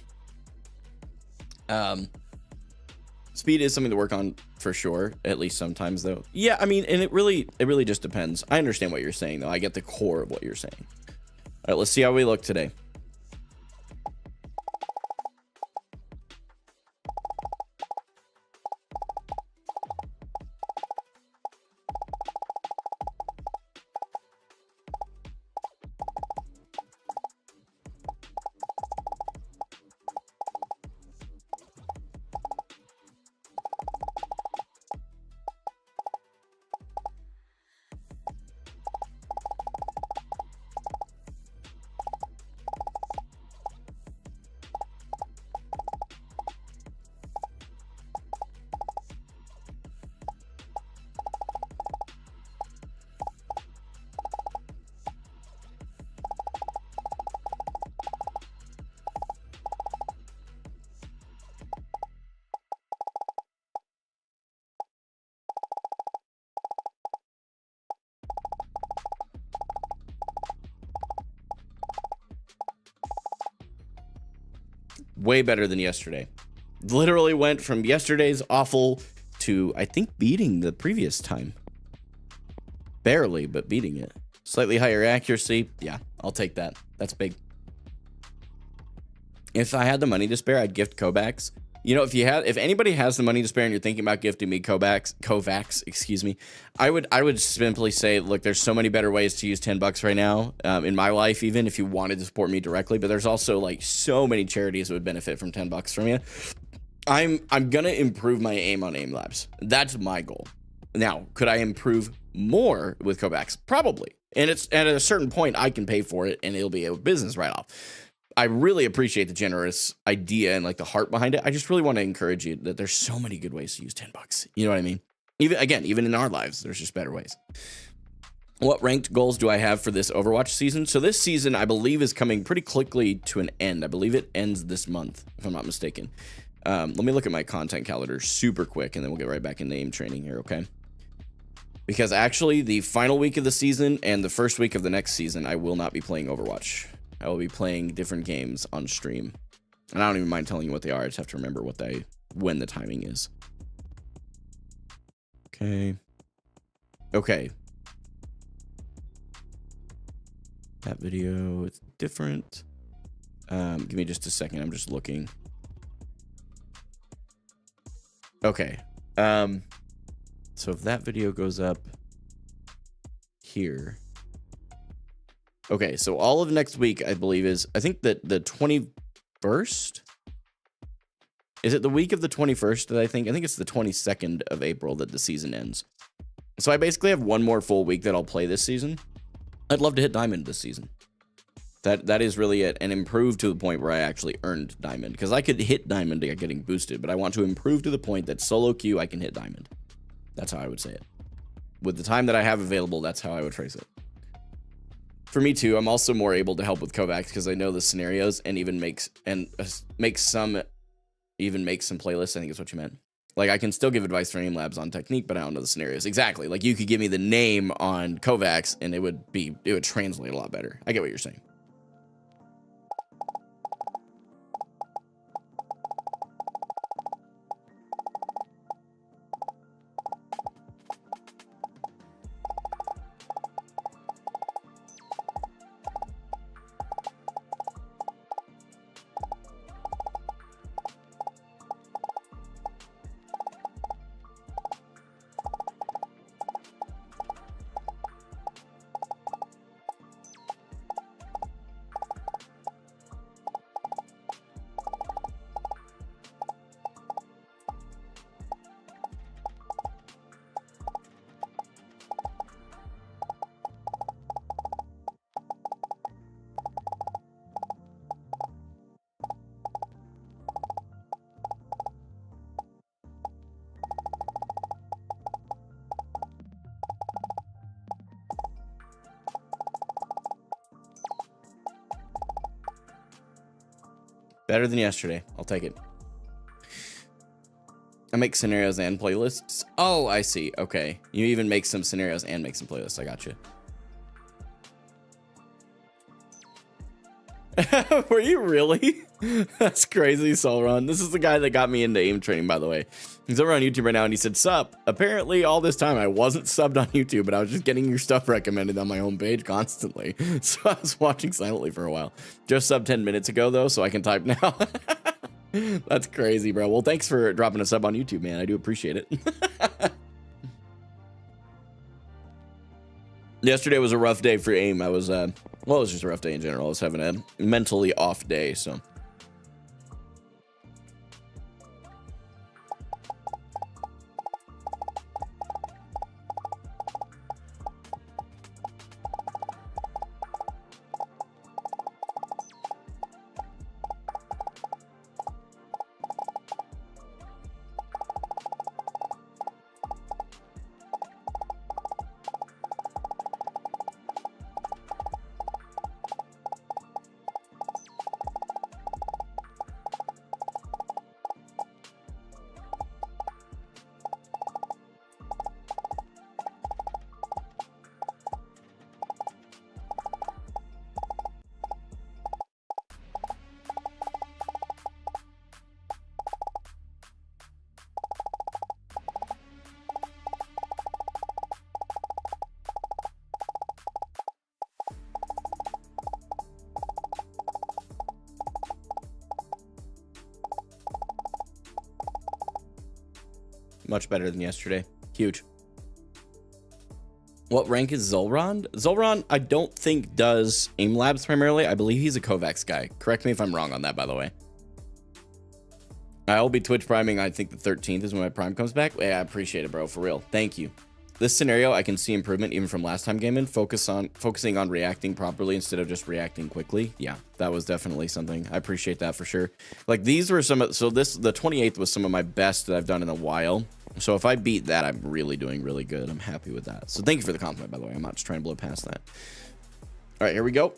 Speed is something to work on for sure, at least sometimes though. Yeah, I mean, and it really just depends. I understand what you're saying though. I get the core of what you're saying. All right, let's see how we look today. Way better than yesterday. Literally went from yesterday's awful to, I think, beating the previous time. Barely, but beating it. Slightly higher accuracy. Yeah, I'll take that. That's big. If I had the money to spare, I'd gift Kovacs You know, if anybody has the money to spare and you're thinking about gifting me Kovacs, excuse me, I would simply say, look, there's so many better ways to use $10 right now in my life, even if you wanted to support me directly. But there's also like so many charities that would benefit from $10 from you. I'm gonna improve my aim on Aimlabs. That's my goal. Now, could I improve more with Kovacs? Probably. And it's at a certain point I can pay for it and it'll be a business write-off. I really appreciate the generous idea and like the heart behind it. I just really want to encourage you that there's so many good ways to use $10. You know what I mean? Even in our lives, there's just better ways. What ranked goals do I have for this Overwatch season? So this season, I believe, is coming pretty quickly to an end. I believe it ends this month, if I'm not mistaken. Let me look at my content calendar super quick, and then we'll get right back into aim training here, okay? Because actually, the final week of the season and the first week of the next season, I will not be playing Overwatch. I will be playing different games on stream. And I don't even mind telling you what they are. I just have to remember when the timing is. Okay. Okay. That video is different. Give me just a second. I'm just looking. Okay. So if that video goes up here. Okay, so all of next week, I believe, I think that the 21st? Is it the week of the 21st that I think it's the 22nd of April that the season ends. So I basically have one more full week that I'll play this season. I'd love to hit Diamond this season. That is really it, and improve to the point where I actually earned Diamond. Because I could hit Diamond by getting boosted, but I want to improve to the point that solo queue, I can hit Diamond. That's how I would say it. With the time that I have available, that's how I would phrase it. For me too, I'm also more able to help with Kovacs because I know the scenarios and even make some playlists. I think is what you meant. Like I can still give advice for Aimlabs on technique, but I don't know the scenarios exactly. Like you could give me the name on Kovacs and it would translate a lot better. I get what you're saying. Better than yesterday. I'll take it. I make scenarios and playlists. Oh, I see. Okay. You even make some scenarios and make some playlists. I got you. Were you really? That's crazy, Solron. This is the guy that got me into aim training, by the way. He's over on YouTube right now, and he said, sup. Apparently, all this time, I wasn't subbed on YouTube, but I was just getting your stuff recommended on my homepage constantly. So I was watching silently for a while. Just subbed 10 minutes ago, though, so I can type now. That's crazy, bro. Well, thanks for dropping a sub on YouTube, man. I do appreciate it. Yesterday was a rough day for aim. I was, well, it was just a rough day in general. I was having a mentally off day, so. Much better than yesterday. Huge. What rank is Zolron? Zolron, I don't think does Aimlabs primarily. I believe he's a Kovacs guy. Correct me if I'm wrong on that, by the way. I'll be Twitch priming. I think the 13th is when my prime comes back. Yeah, I appreciate it, bro. For real. Thank you. This scenario, I can see improvement even from last time gaming. Focusing on reacting properly instead of just reacting quickly. Yeah, that was definitely something. I appreciate that for sure. Like these were some of, so this, the 28th was some of my best that I've done in a while. So if I beat that, I'm really doing really good. I'm happy with that. So thank you for the compliment, by the way. I'm not just trying to blow past that. All right, here we go.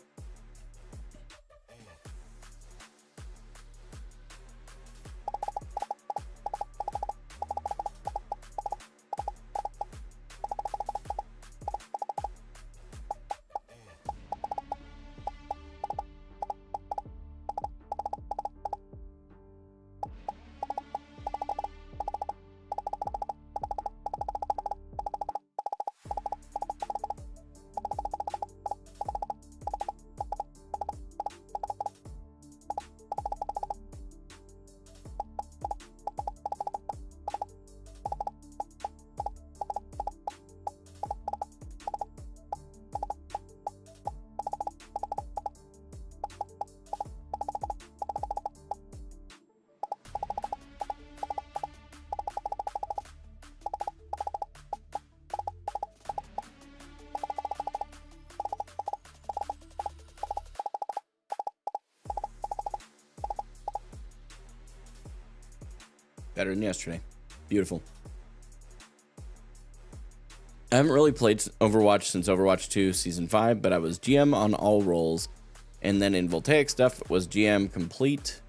Better than yesterday. Beautiful. I haven't really played Overwatch since Overwatch 2 Season 5, but I was GM on all roles. And then in Voltaic stuff, was GM complete,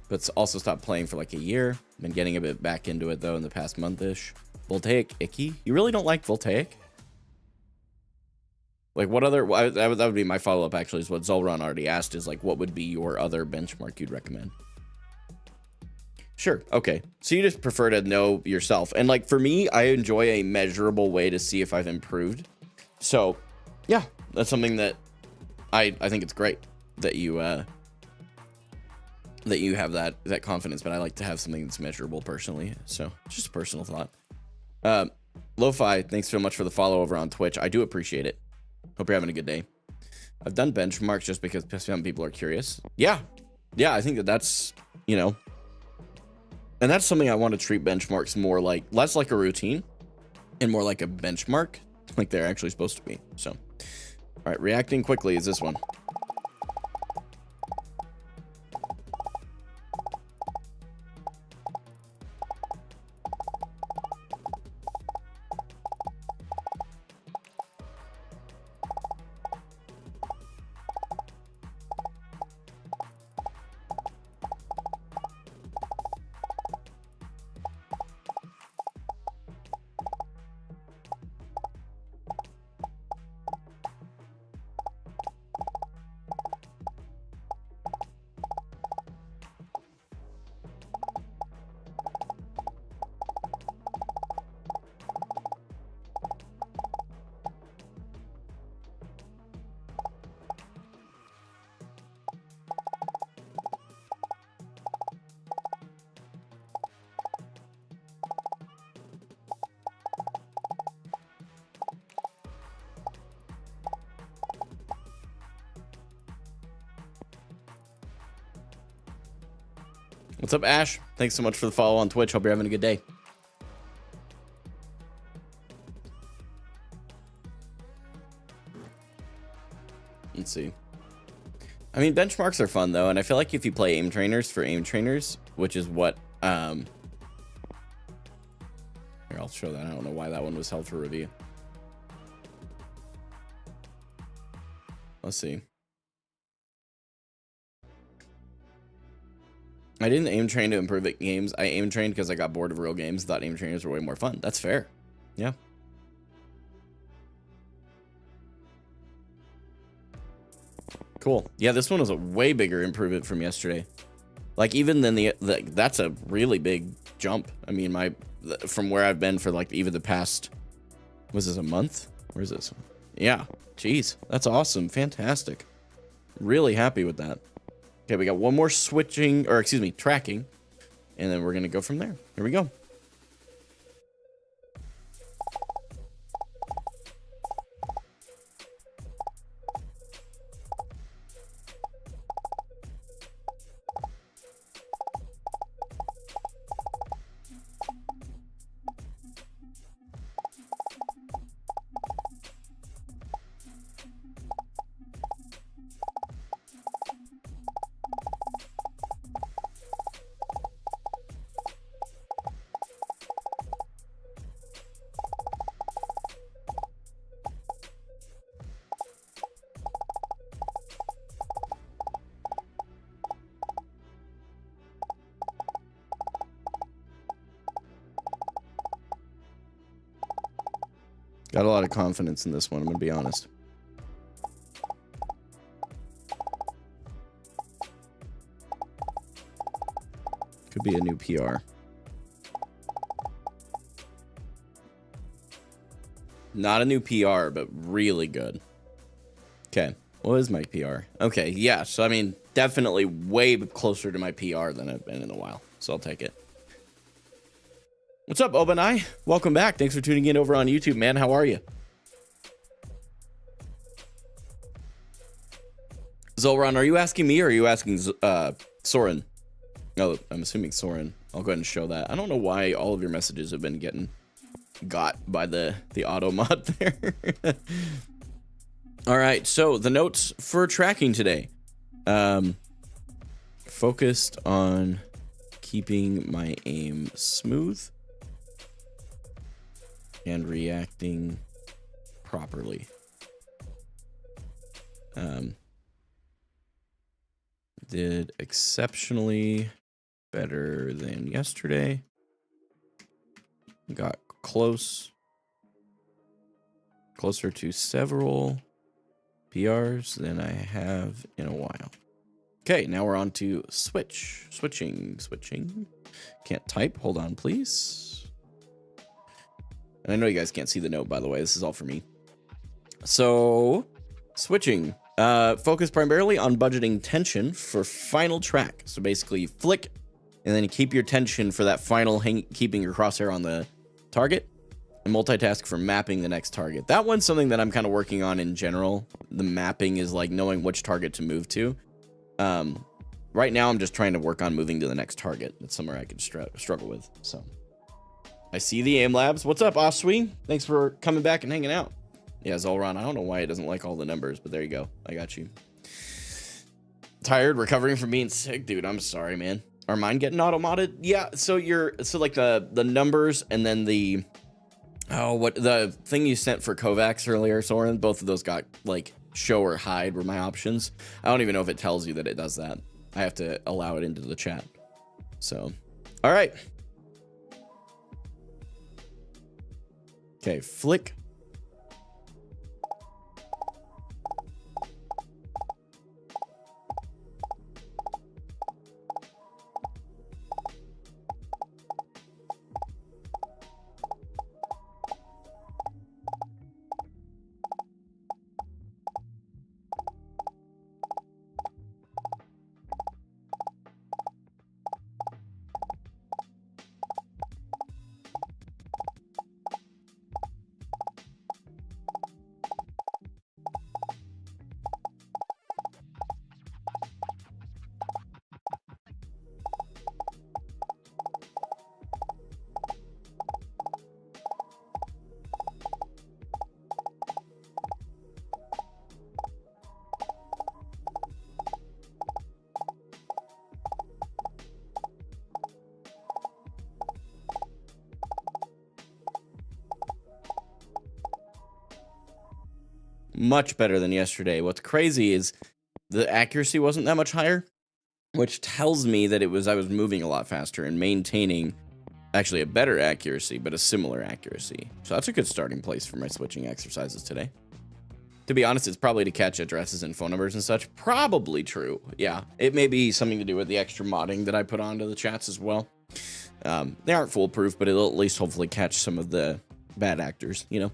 but also stopped playing for like a year. Been getting a bit back into it, though, in the past month-ish. Voltaic, icky? You really don't like Voltaic? Like, what other... That would be my follow-up, actually, is what Zolron already asked, is like, what would be your other benchmark you'd recommend? Sure. Okay. So you just prefer to know yourself. And like for me, I enjoy a measurable way to see if I've improved. So yeah, that's something that I think it's great that you have that confidence, but I like to have something that's measurable personally. So it's just a personal thought. Lo-Fi, thanks so much for the follow over on Twitch. I do appreciate it. Hope you're having a good day. I've done benchmarks just because some people are curious. Yeah. Yeah. I think that's, you know, and that's something I want to treat benchmarks more like, less like a routine and more like a benchmark, like they're actually supposed to be. So, all right, reacting quickly is this one. What's up, Ash? Thanks so much for the follow on Twitch. Hope you're having a good day. Let's see. I mean, benchmarks are fun, though, and I feel like if you play aim trainers for aim trainers, which is what... Here, I'll show that. I don't know why that one was held for review. Let's see. I didn't aim train to improve at games. I aim trained because I got bored of real games. Thought aim trainers were way more fun. That's fair. Yeah. Cool. Yeah, this one was a way bigger improvement from yesterday. Like even then that's a really big jump. I mean, from where I've been for like even the past, was this a month? Where is this? Yeah. Jeez, that's awesome. Fantastic. Really happy with that. Okay, we got one more switching, or excuse me, tracking, and then we're gonna go from there. Here we go. Got a lot of confidence in this one, I'm gonna be honest. Could be a new PR. Not a new PR, but really good. Okay, what is my PR? Okay, yeah, so I mean, definitely way closer to my PR than I've been in a while, so I'll take it. What's up, Obanai? Welcome back. Thanks for tuning in over on YouTube, man. How are you? Zolron, are you asking me or are you asking Soren? Oh, I'm assuming Soren. I'll go ahead and show that. I don't know why all of your messages have been getting got by the auto mod there. All right, so the notes for tracking today. Focused on keeping my aim smooth and reacting properly. Did exceptionally better than yesterday. Got closer to several PRs than I have in a while. Okay, now we're on to switching. Can't type, hold on please. And I know you guys can't see the note, by the way, this is all for me. So, switching. Focus primarily on budgeting tension for final track. So basically flick and then you keep your tension for that final keeping your crosshair on the target, and multitask for mapping the next target. That one's something that I'm kind of working on in general. The mapping is like knowing which target to move to. Right now I'm just trying to work on moving to the next target. That's somewhere I could struggle with. So I see the Aimlabs. What's up, Oswi? Thanks for coming back and hanging out. Yeah, Zolron, I don't know why it doesn't like all the numbers, but there you go. I got you. Tired, recovering from being sick, dude. I'm sorry, man. Are mine getting auto-modded? Yeah, so like the numbers and then the the thing you sent for Kovacs earlier, Soren, both of those got like show or hide were my options. I don't even know if it tells you that it does that. I have to allow it into the chat. So, all right. Okay, flick. Much better than yesterday. What's crazy is the accuracy wasn't that much higher, which tells me that I was moving a lot faster and maintaining actually a better accuracy, but a similar accuracy. So that's a good starting place for my switching exercises today. To be honest, it's probably to catch addresses and phone numbers and such. Probably true. Yeah, it may be something to do with the extra modding that I put onto the chats as well. They aren't foolproof, but it'll at least hopefully catch some of the bad actors, you know?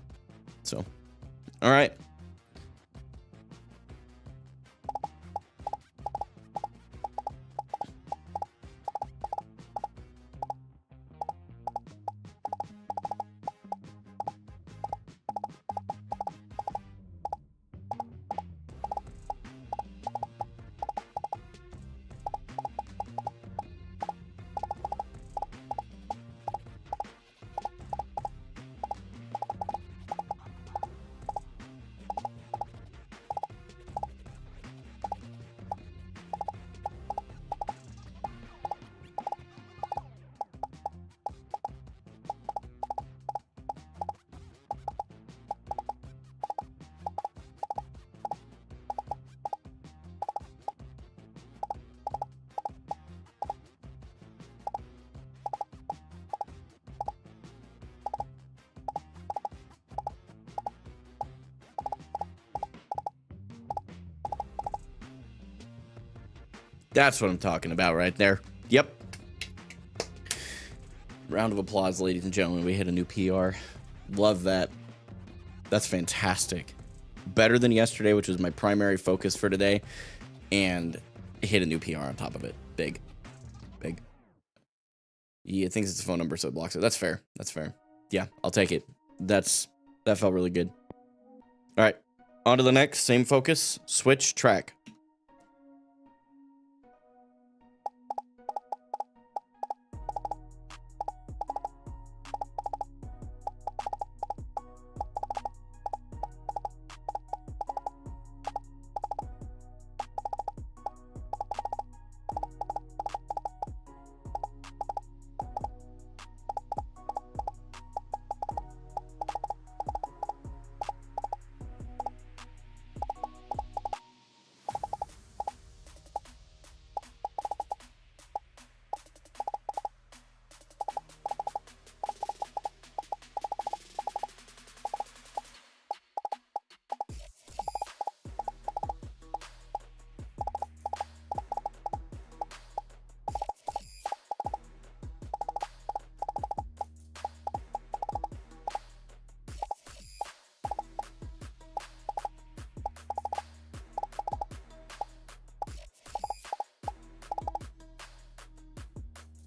So, all right. That's what I'm talking about right there. Yep. Round of applause, ladies and gentlemen. We hit a new PR. Love that. That's fantastic. Better than yesterday, which was my primary focus for today. And hit a new PR on top of it. Big. Big. Yeah, it thinks it's a phone number, so it blocks it. That's fair. That's fair. Yeah, I'll take it. That felt really good. All right. On to the next. Same focus. Switch track.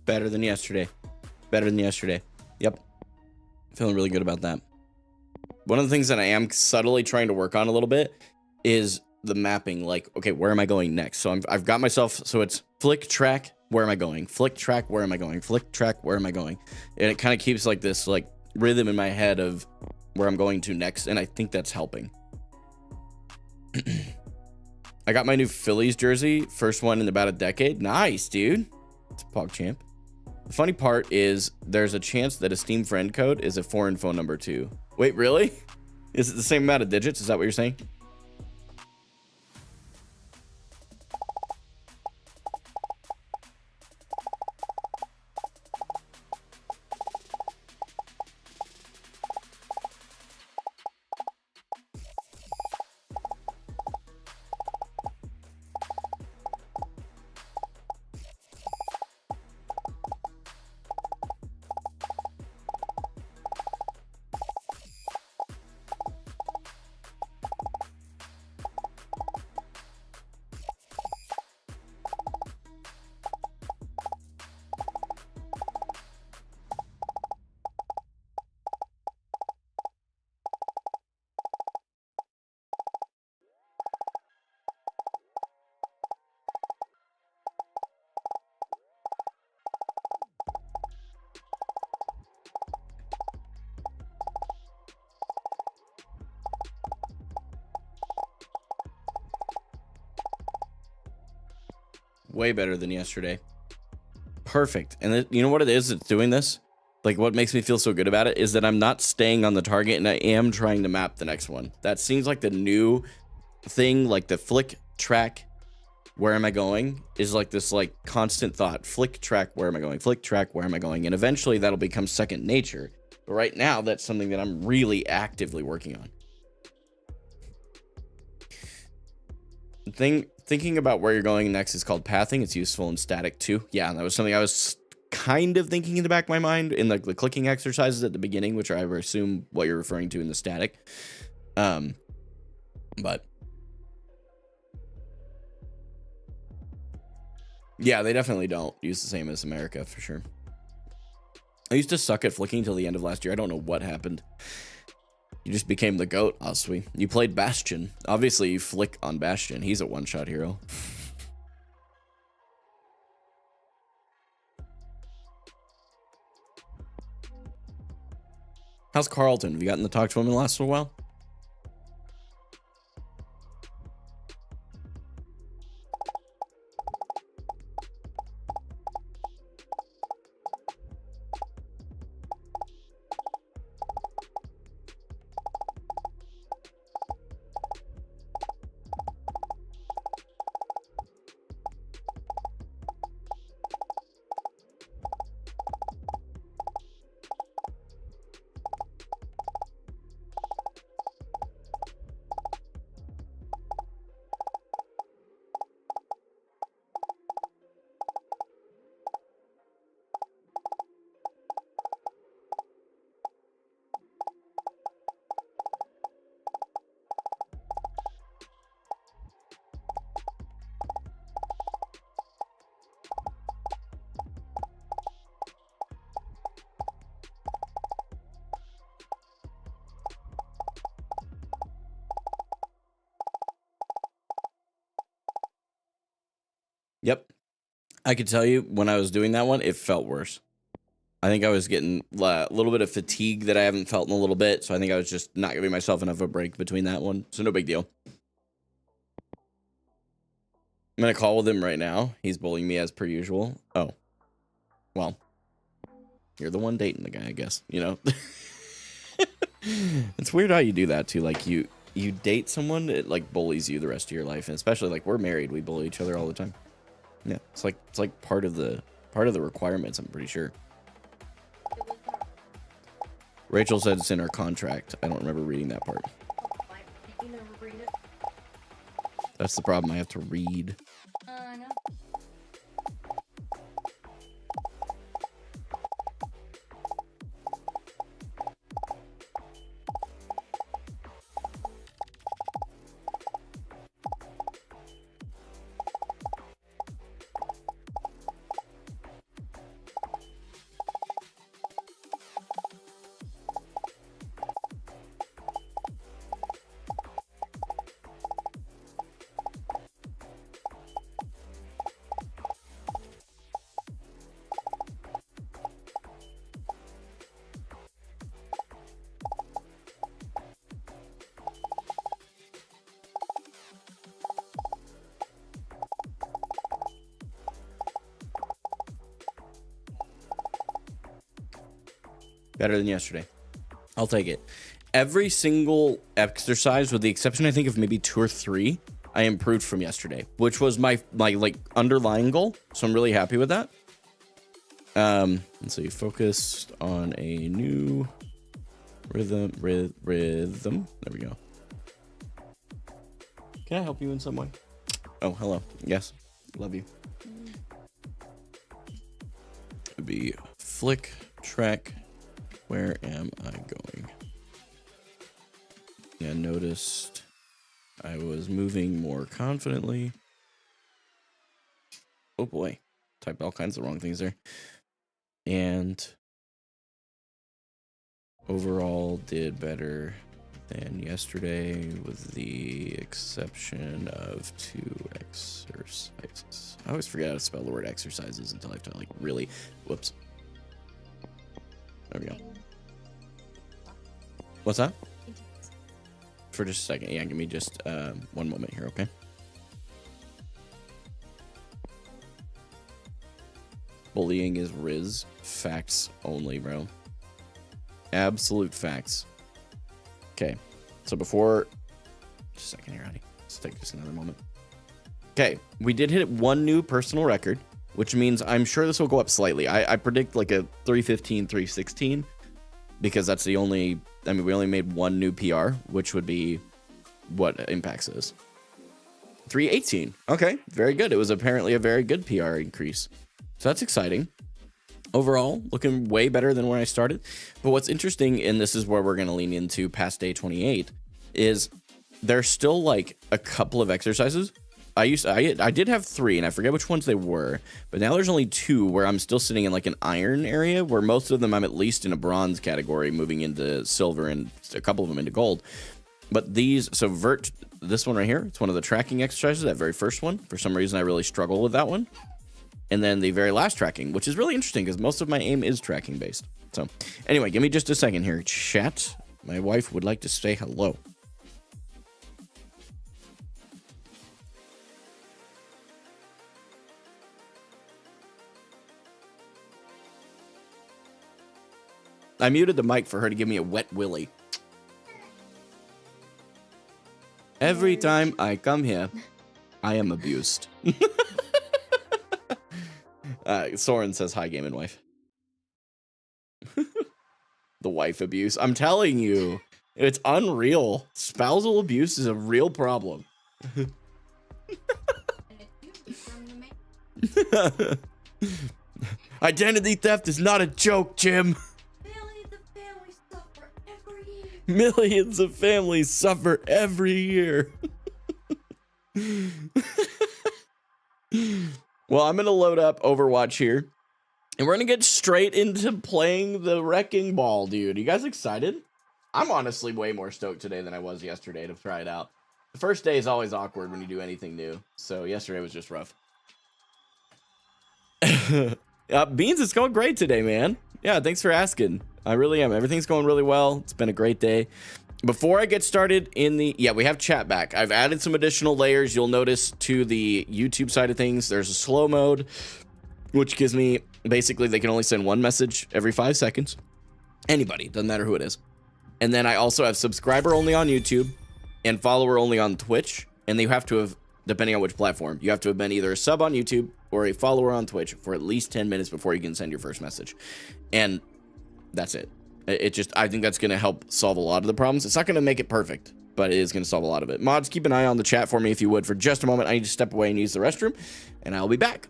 Better than yesterday. Better than yesterday. Yep. Feeling really good about that. One of the things that I am subtly trying to work on a little bit is the mapping. Like, okay, where am I going next? So I've got myself, so it's flick track, where am I going? Flick track, where am I going? Flick track, where am I going? And it kind of keeps like this like rhythm in my head of where I'm going to next. And I think that's helping. I got my new Phillies jersey. First one in about a decade. Nice, dude. It's PogChamp. The funny part is there's a chance that a Steam friend code is a foreign phone number too. Wait, really? Is it the same amount of digits? Is that what you're saying? Way better than yesterday. Perfect. And you know what it is that's doing this? Like what makes me feel so good about it is that I'm not staying on the target and I am trying to map the next one. That seems like the new thing, like the flick track, where am I going, is like this like constant thought. Flick track, where am I going? Flick track, where am I going? And eventually that'll become second nature. But right now, that's something that I'm really actively working on. Thinking about where you're going next is called pathing. It's useful in static too. Yeah, that was something I was kind of thinking in the back of my mind in like the clicking exercises at the beginning, which I would assume what you're referring to in the static. But yeah, they definitely don't use the same as America for sure. I used to suck at flicking till the end of last year. I don't know what happened. You just became the GOAT, Aswi. You played Bastion. Obviously, you flick on Bastion. He's a one-shot hero. How's Carlton? Have you gotten to talk to him in the last little while? Yep. I could tell you when I was doing that one, it felt worse. I think I was getting a little bit of fatigue that I haven't felt in a little bit. So I think I was just not giving myself enough of a break between that one. So no big deal. I'm going to call with him right now. He's bullying me as per usual. Oh. Well. You're the one dating the guy, I guess. You know? It's weird how you do that, too. Like, you date someone, it, like, bullies you the rest of your life. And especially, like, we're married. We bully each other all the time. Yeah. It's like part of the requirements, I'm pretty sure. Rachel said it's in our contract. I don't remember reading that part. You never read it. That's the problem. I have to read. I know. Better than yesterday. I'll take it. Every single exercise, with the exception, I think, of maybe 2 or 3, I improved from yesterday, which was my like underlying goal. So I'm really happy with that. Let's see, focused on a new rhythm. There we go. Can I help you in some way? Oh, hello. Yes. Love you. It'd be flick track. Where am I going? Yeah, noticed I was moving more confidently. Oh boy, typed all kinds of wrong things there. And overall did better than yesterday with the exception of 2 exercises. I always forget how to spell the word exercises until I have to like really, whoops. There we go. What's that? For just a second. Yeah, give me just one moment here, okay? Bullying is Riz. Facts only, bro. Absolute facts. Okay. So before... Just a second here, honey. Let's take just another moment. Okay. We did hit 1 new personal record, which means I'm sure this will go up slightly. I predict like a 315, 316. Because that's the only... I mean, we only made 1 new PR, which would be what Impacts is. 318. Okay, very good. It was apparently a very good PR increase. So that's exciting. Overall, looking way better than when I started. But what's interesting, and this is where we're going to lean into past day 28, is there's still like a couple of exercises. I did have 3, and I forget which ones they were, but now there's only 2 where I'm still sitting in like an iron area, where most of them I'm at least in a bronze category, moving into silver and a couple of them into gold. But these, so this one right here, it's one of the tracking exercises, that very first one. For some reason, I really struggle with that one. And then the very last tracking, which is really interesting because most of my aim is tracking based. So anyway, give me just a second here. Chat, my wife would like to say hello. I muted the mic for her to give me a wet willy. Every time I come here, I am abused. Soren says, hi, Game and Wife. The wife abuse. I'm telling you, it's unreal. Spousal abuse is a real problem. Identity theft is not a joke, Jim. Millions of families suffer every year. Well, I'm going to load up Overwatch here. And we're going to get straight into playing the Wrecking Ball, dude. You guys excited? I'm honestly way more stoked today than I was yesterday to try it out. The first day is always awkward when you do anything new. So yesterday was just rough. Beans, it's going great today, man. Yeah, thanks for asking. I really am. Everything's going really well. It's been a great day. Before I get started we have chat back. I've added some additional layers. You'll notice to the YouTube side of things, there's a slow mode, which gives me, basically, they can only send one message every 5 seconds. Anybody, doesn't matter who it is. And then I also have subscriber only on YouTube and follower only on Twitch. And you have to have, depending on which platform, you have to have been either a sub on YouTube or a follower on Twitch for at least 10 minutes before you can send your first message. And that's it. I think that's going to help solve a lot of the problems. It's not going to make it perfect, but it is going to solve a lot of it. Mods, keep an eye on the chat for me if you would for just a moment. I need to step away and use the restroom, and I'll be back.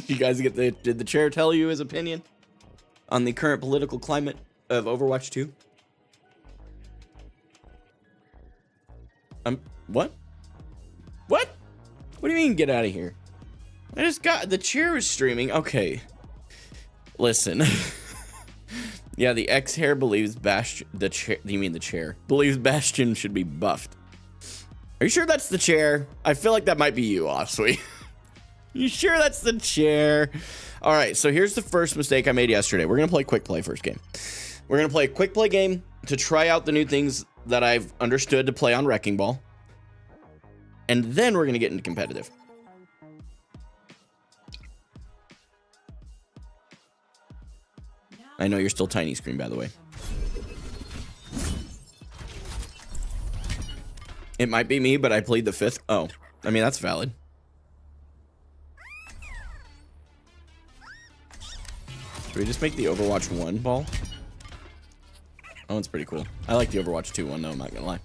You guys did the chair tell you his opinion on the current political climate of Overwatch 2? What? What? What do you mean get out of here? I just got, the chair is streaming. Okay. Listen. Yeah, the X-Hair believes the chair believes Bastion should be buffed. Are you sure that's the chair? I feel like that might be you, Oswey. You sure that's the chair? All right, so here's the first mistake I made yesterday. We're going to play quick play first game. We're going to play a quick play game to try out the new things that I've understood to play on Wrecking Ball. And then we're going to get into competitive. I know you're still tiny screen, by the way. It might be me, but I played the 5th. Oh, I mean, that's valid. Should we just make the Overwatch 1 ball? Oh, it's pretty cool. I like the Overwatch 2 one, though, I'm not gonna lie.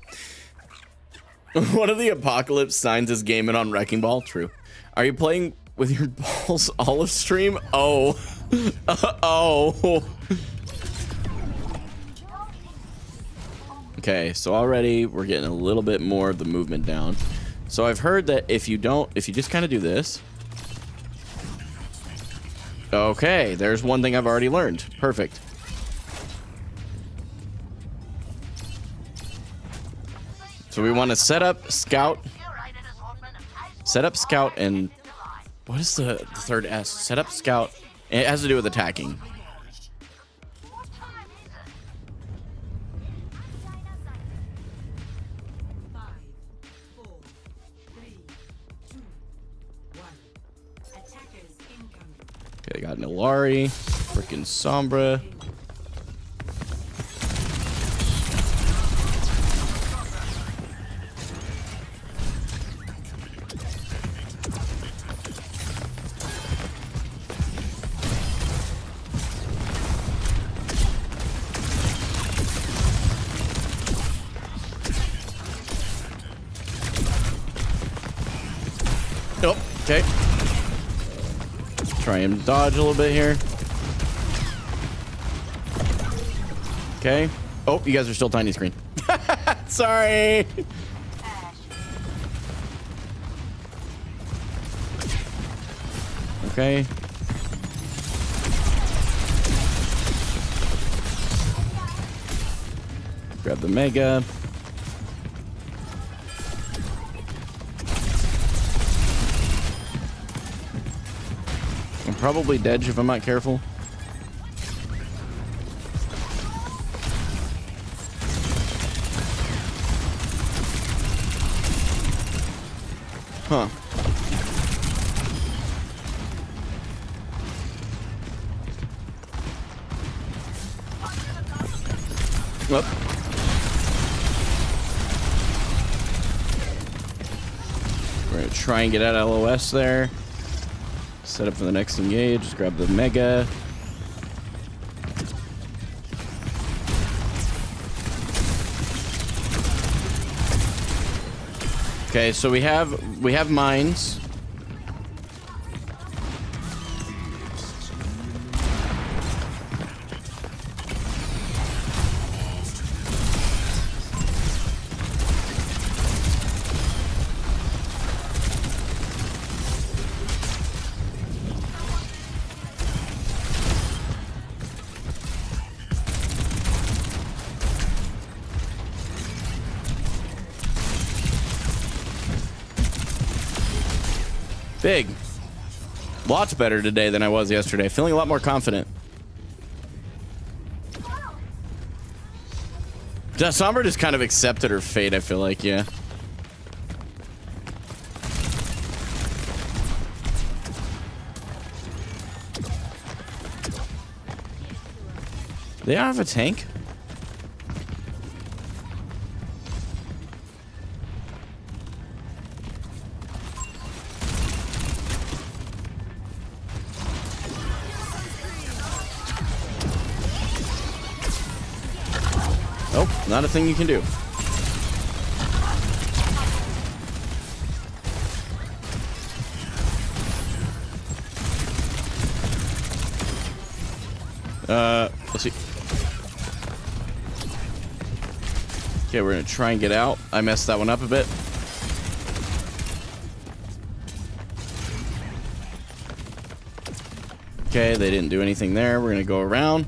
One of the apocalypse signs is gaming on Wrecking Ball. True. Are you playing with your balls olive stream? Oh. Oh. Okay, so already we're getting a little bit more of the movement down. So I've heard that if you just kind of do this. Okay, there's one thing I've already learned. Perfect. So we want to set up scout. Set up scout and what is the third S? Set up scout. It has to do with attacking. Okay, got Nilari, frickin' Sombra. Oh, okay. Try and dodge a little bit here. Okay. Oh, you guys are still tiny screen. Sorry. Okay. Grab the mega. I'm probably dead if I'm not careful. Huh. Well. We're gonna try and get out of LOS there. Set up for the next engage. Just grab the mega. Okay, so we have mines. Big. Lots better today than I was yesterday. Feeling a lot more confident. Sombra just kind of accepted her fate, I feel like, yeah. They don't have a tank? Nope, not a thing you can do. Let's see. Okay, we're gonna try and get out. I messed that one up a bit. Okay, they didn't do anything there. We're gonna go around.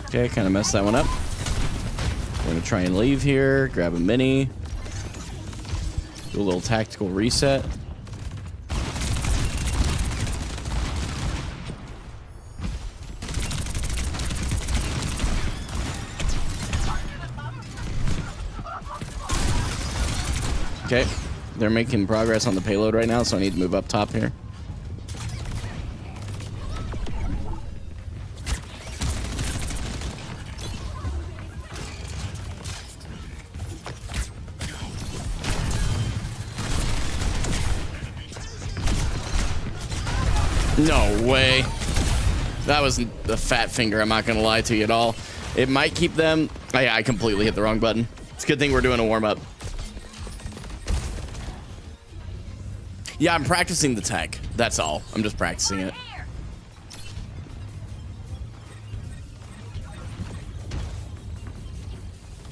Okay, kind of messed that one up. We're gonna try and leave here, grab a mini, do a little tactical reset. Okay, they're making progress on the payload right now, so I need to move up top here. No way. That was a fat finger, I'm not gonna lie to you at all. It might keep them. I completely hit the wrong button. It's a good thing we're doing a warm-up. Yeah, I'm practicing the tech. That's all. I'm just practicing it.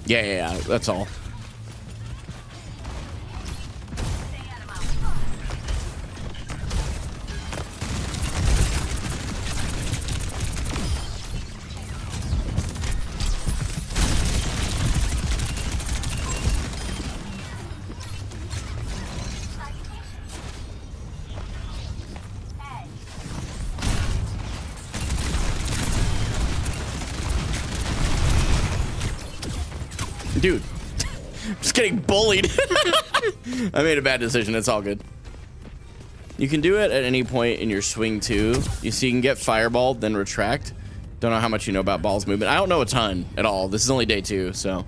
Yeah, that's all. Dude, I'm just getting bullied. I made a bad decision. It's all good. You can do it at any point in your swing too. You see, you can get fireballed, then retract. Don't know how much you know about balls movement. I don't know a ton at all. This is only day 2, so.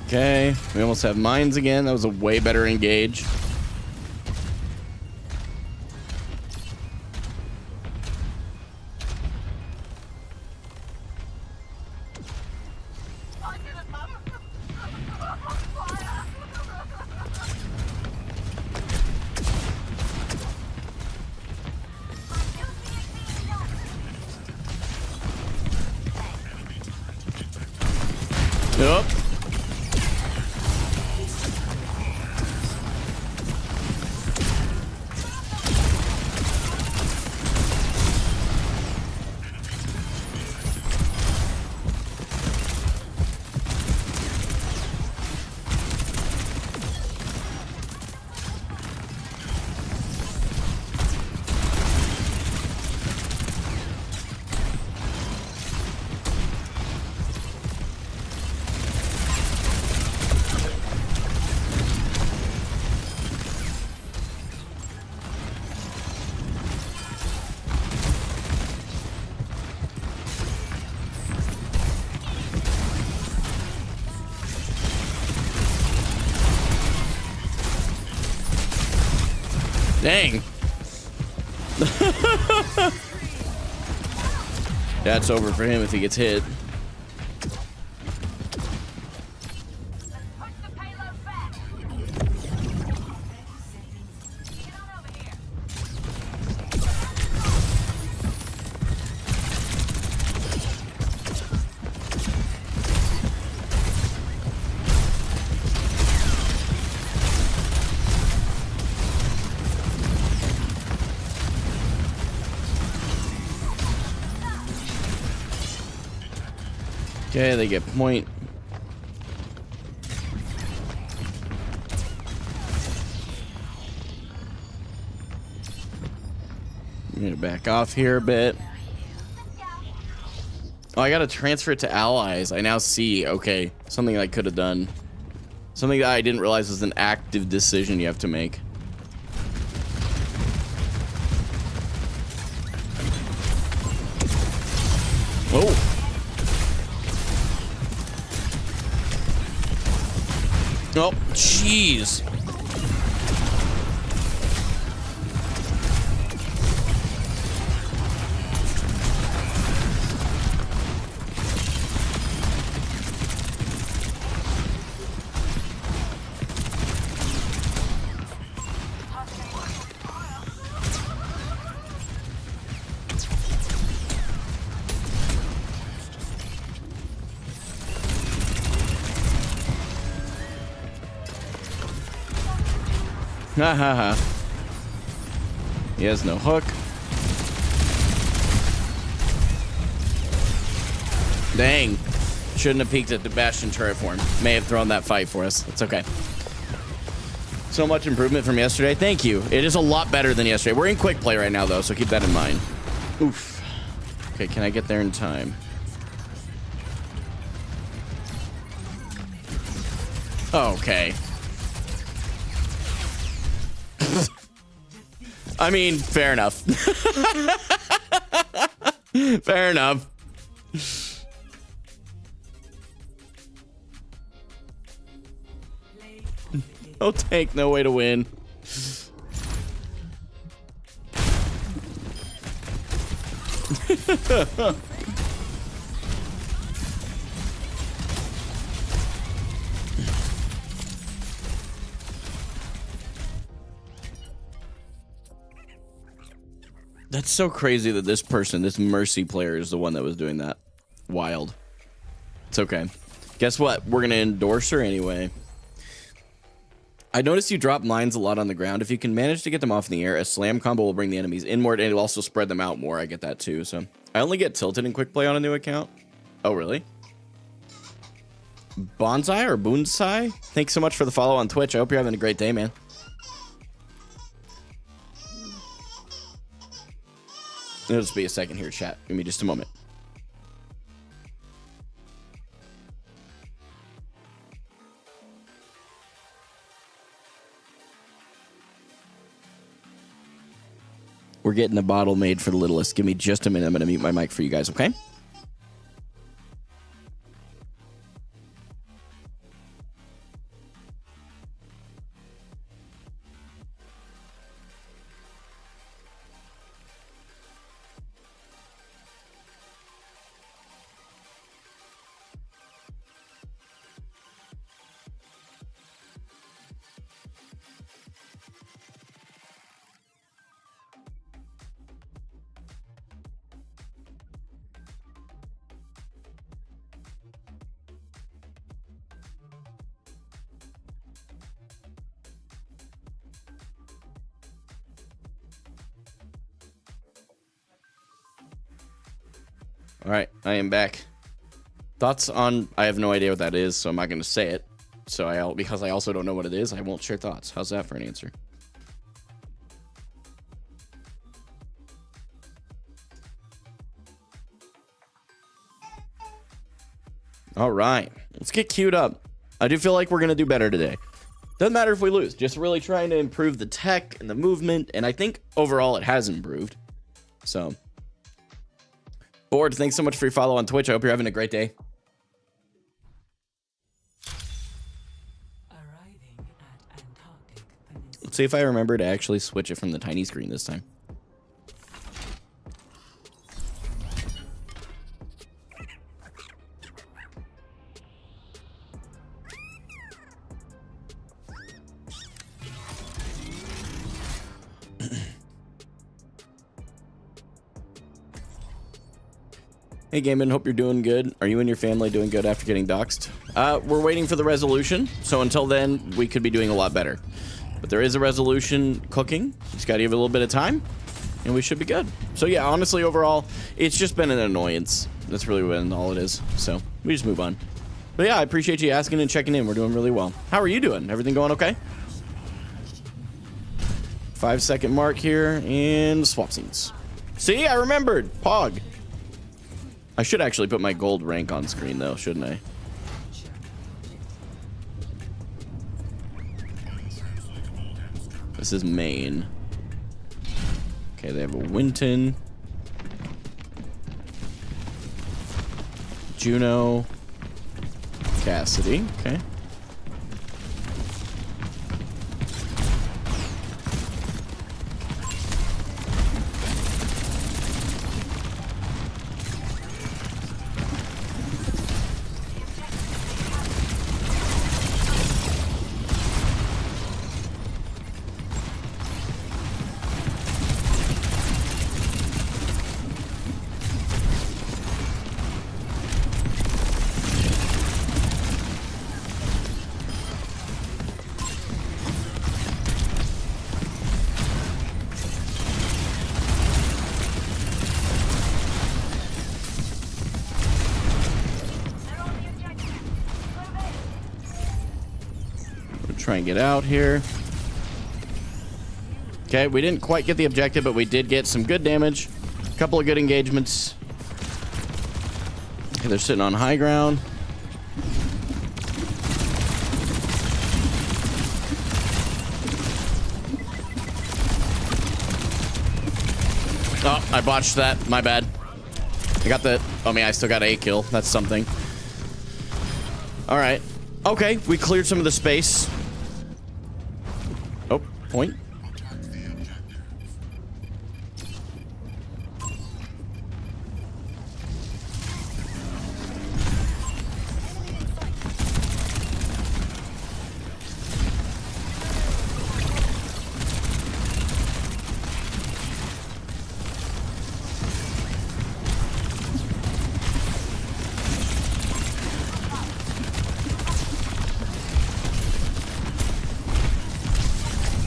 Okay, we almost have mines again. That was a way better engage. Yep. Dang. That's over for him if he gets hit. Okay, they get point. I'm gonna back off here a bit. Oh, I gotta transfer it to allies. I now see, okay, something I could have done. Something that I didn't realize was an active decision you have to make. Oh. Oh, jeez. Ha ha ha. He has no hook. Dang. Shouldn't have peeked at the Bastion turret form. May have thrown that fight for us. It's okay. So much improvement from yesterday. Thank you. It is a lot better than yesterday. We're in quick play right now, though, so keep that in mind. Oof. Okay, can I get there in time? Okay. I mean, fair enough. Fair enough. No tank, no way to win. That's so crazy that this person, this Mercy player, is the one that was doing that. Wild. It's okay. Guess what? We're going to endorse her anyway. I noticed you drop mines a lot on the ground. If you can manage to get them off in the air, a slam combo will bring the enemies in more, and it'll also spread them out more. I get that too. So I only get tilted in quick play on a new account. Oh, really? Bonsai or Boonsai? Thanks so much for the follow on Twitch. I hope you're having a great day, man. It'll just be a second here, chat. Give me just a moment. We're getting a bottle made for the littlest. Give me just a minute. I'm going to mute my mic for you guys, okay? All right, I am back. Thoughts on... I have no idea what that is, so I'm not going to say it. So because I also don't know what it is, I won't share thoughts. How's that for an answer? All right, let's get queued up. I do feel like we're going to do better today. Doesn't matter if we lose, just really trying to improve the tech and the movement, and I think overall it has improved. So, Board, thanks so much for your follow on Twitch. I hope you're having a great day. Arriving at Antarctic Peninsula. Let's see if I remember to actually switch it from the tiny screen this time. Hey Gaiman, hope you're doing good. Are you and your family doing good after getting doxxed? We're waiting for the resolution, so until then, we could be doing a lot better. But there is a resolution cooking. Just gotta give it a little bit of time, and we should be good. So yeah, honestly, overall, it's just been an annoyance. That's really been all it is. So we just move on. But yeah, I appreciate you asking and checking in. We're doing really well. How are you doing? Everything going okay? 5-second mark here, and swap scenes. See, I remembered. Pog. I should actually put my gold rank on screen, though, shouldn't I? This is Maine. Okay, they have a Winton. Juno. Cassidy. Okay. Try and get out here. Okay, we didn't quite get the objective, but we did get some good damage. A couple of good engagements. Okay, they're sitting on high ground. Oh, I botched that. My bad. I got the... I mean, I still got a kill. That's something. All right. Okay, we cleared some of the space. Oh, point.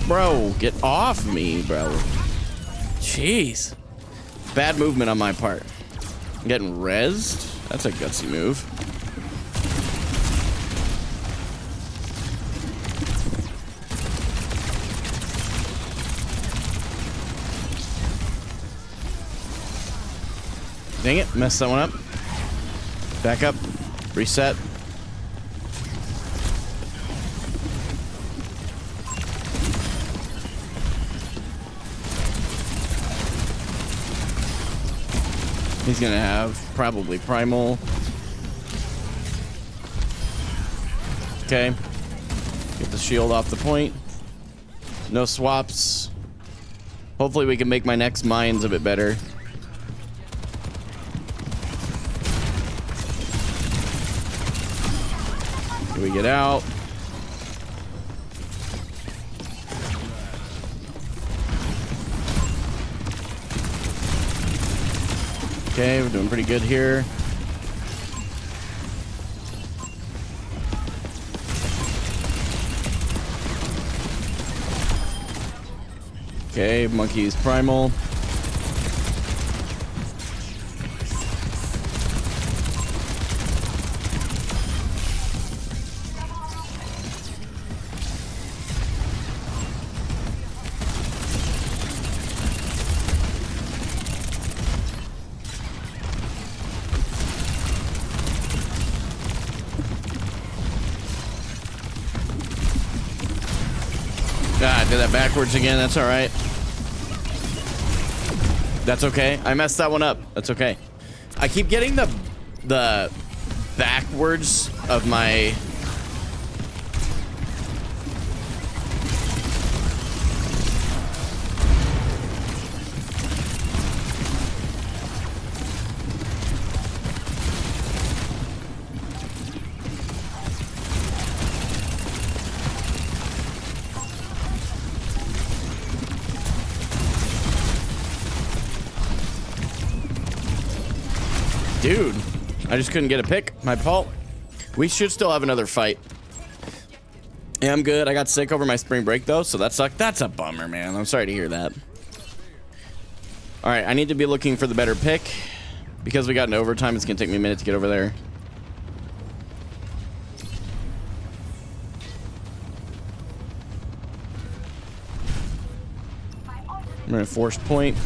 Bro, get off me, bro. Jeez. Bad movement on my part. I'm getting rezzed. That's a gutsy move. Dang it, messed that one up. Back up. Reset. He's gonna have probably primal. Okay. Get the shield off the point. No swaps. Hopefully we can make my next mines a bit better. Can we get out? Okay, we're doing pretty good here. Okay, monkey's primal. Ah, I did that backwards again. That's all right. That's okay. I messed that one up. That's okay. I keep getting the backwards of my... Dude, I just couldn't get a pick. My fault. We should still have another fight. Yeah, I'm good. I got sick over my spring break, though, so that sucked. That's a bummer, man. I'm sorry to hear that. All right, I need to be looking for the better pick. Because we got into overtime, it's going to take me a minute to get over there. I'm going to force point.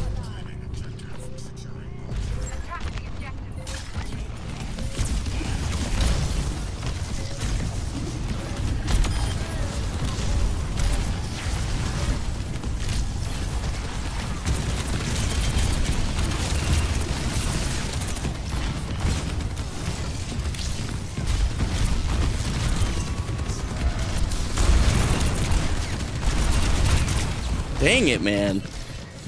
Dang it, man.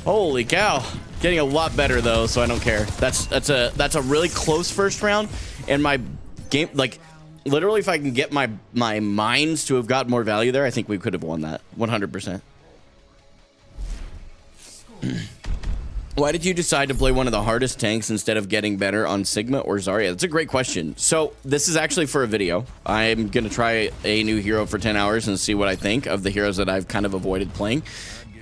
Holy cow. Getting a lot better though, so I don't care. That's a really close first round, and my game, like, literally if I can get my mines to have got more value there, I think we could have won that 100%. Why did you decide to play one of the hardest tanks instead of getting better on Sigma or Zarya? That's a great question. So this is actually for a video. I'm gonna try a new hero for 10 hours and see what I think of the heroes that I've kind of avoided playing.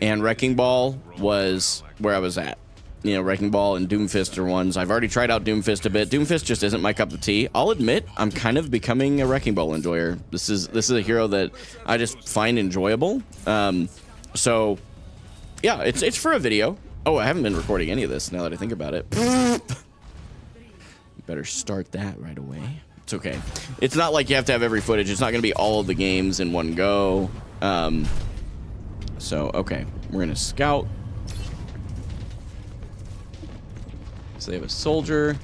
And Wrecking Ball was where I was at. You know, Wrecking Ball and Doomfist are ones. I've already tried out Doomfist a bit. Doomfist just isn't my cup of tea. I'll admit, I'm kind of becoming a Wrecking Ball enjoyer. This is a hero that I just find enjoyable. So, yeah, it's for a video. Oh, I haven't been recording any of this now that I think about it. Better start that right away. It's okay. It's not like you have to have every footage. It's not going to be all of the games in one go. So, okay. We're going to scout. So they have a soldier.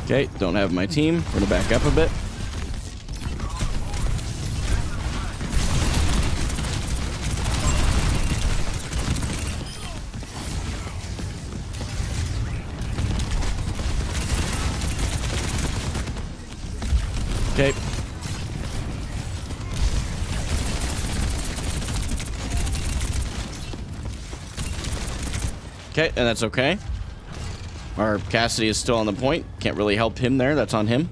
Okay, don't have my team. We're going to back up a bit. Okay. Okay, and that's okay. Our Cassidy is still on the point. Can't really help him there. That's on him.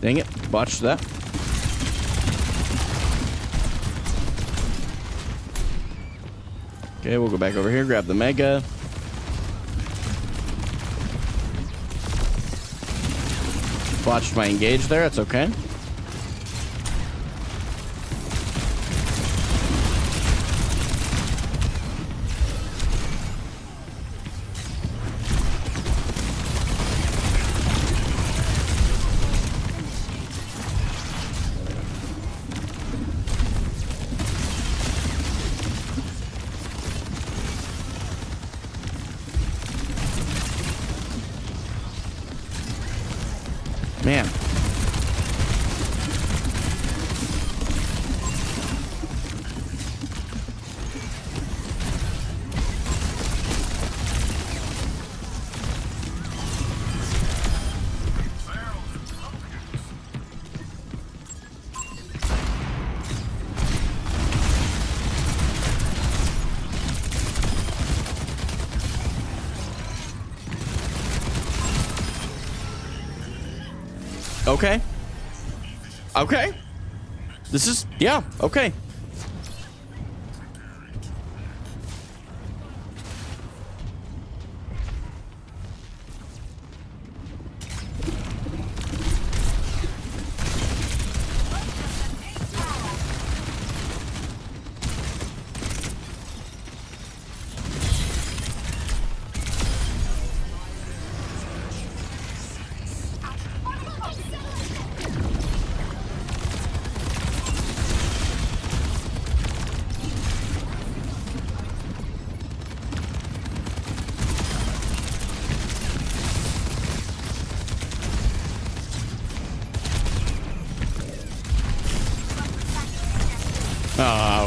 Dang it. Botched that. Okay, we'll go back over here, grab the Mega. Botched my engage there, that's okay. Man. Okay. Okay. This is, yeah, okay.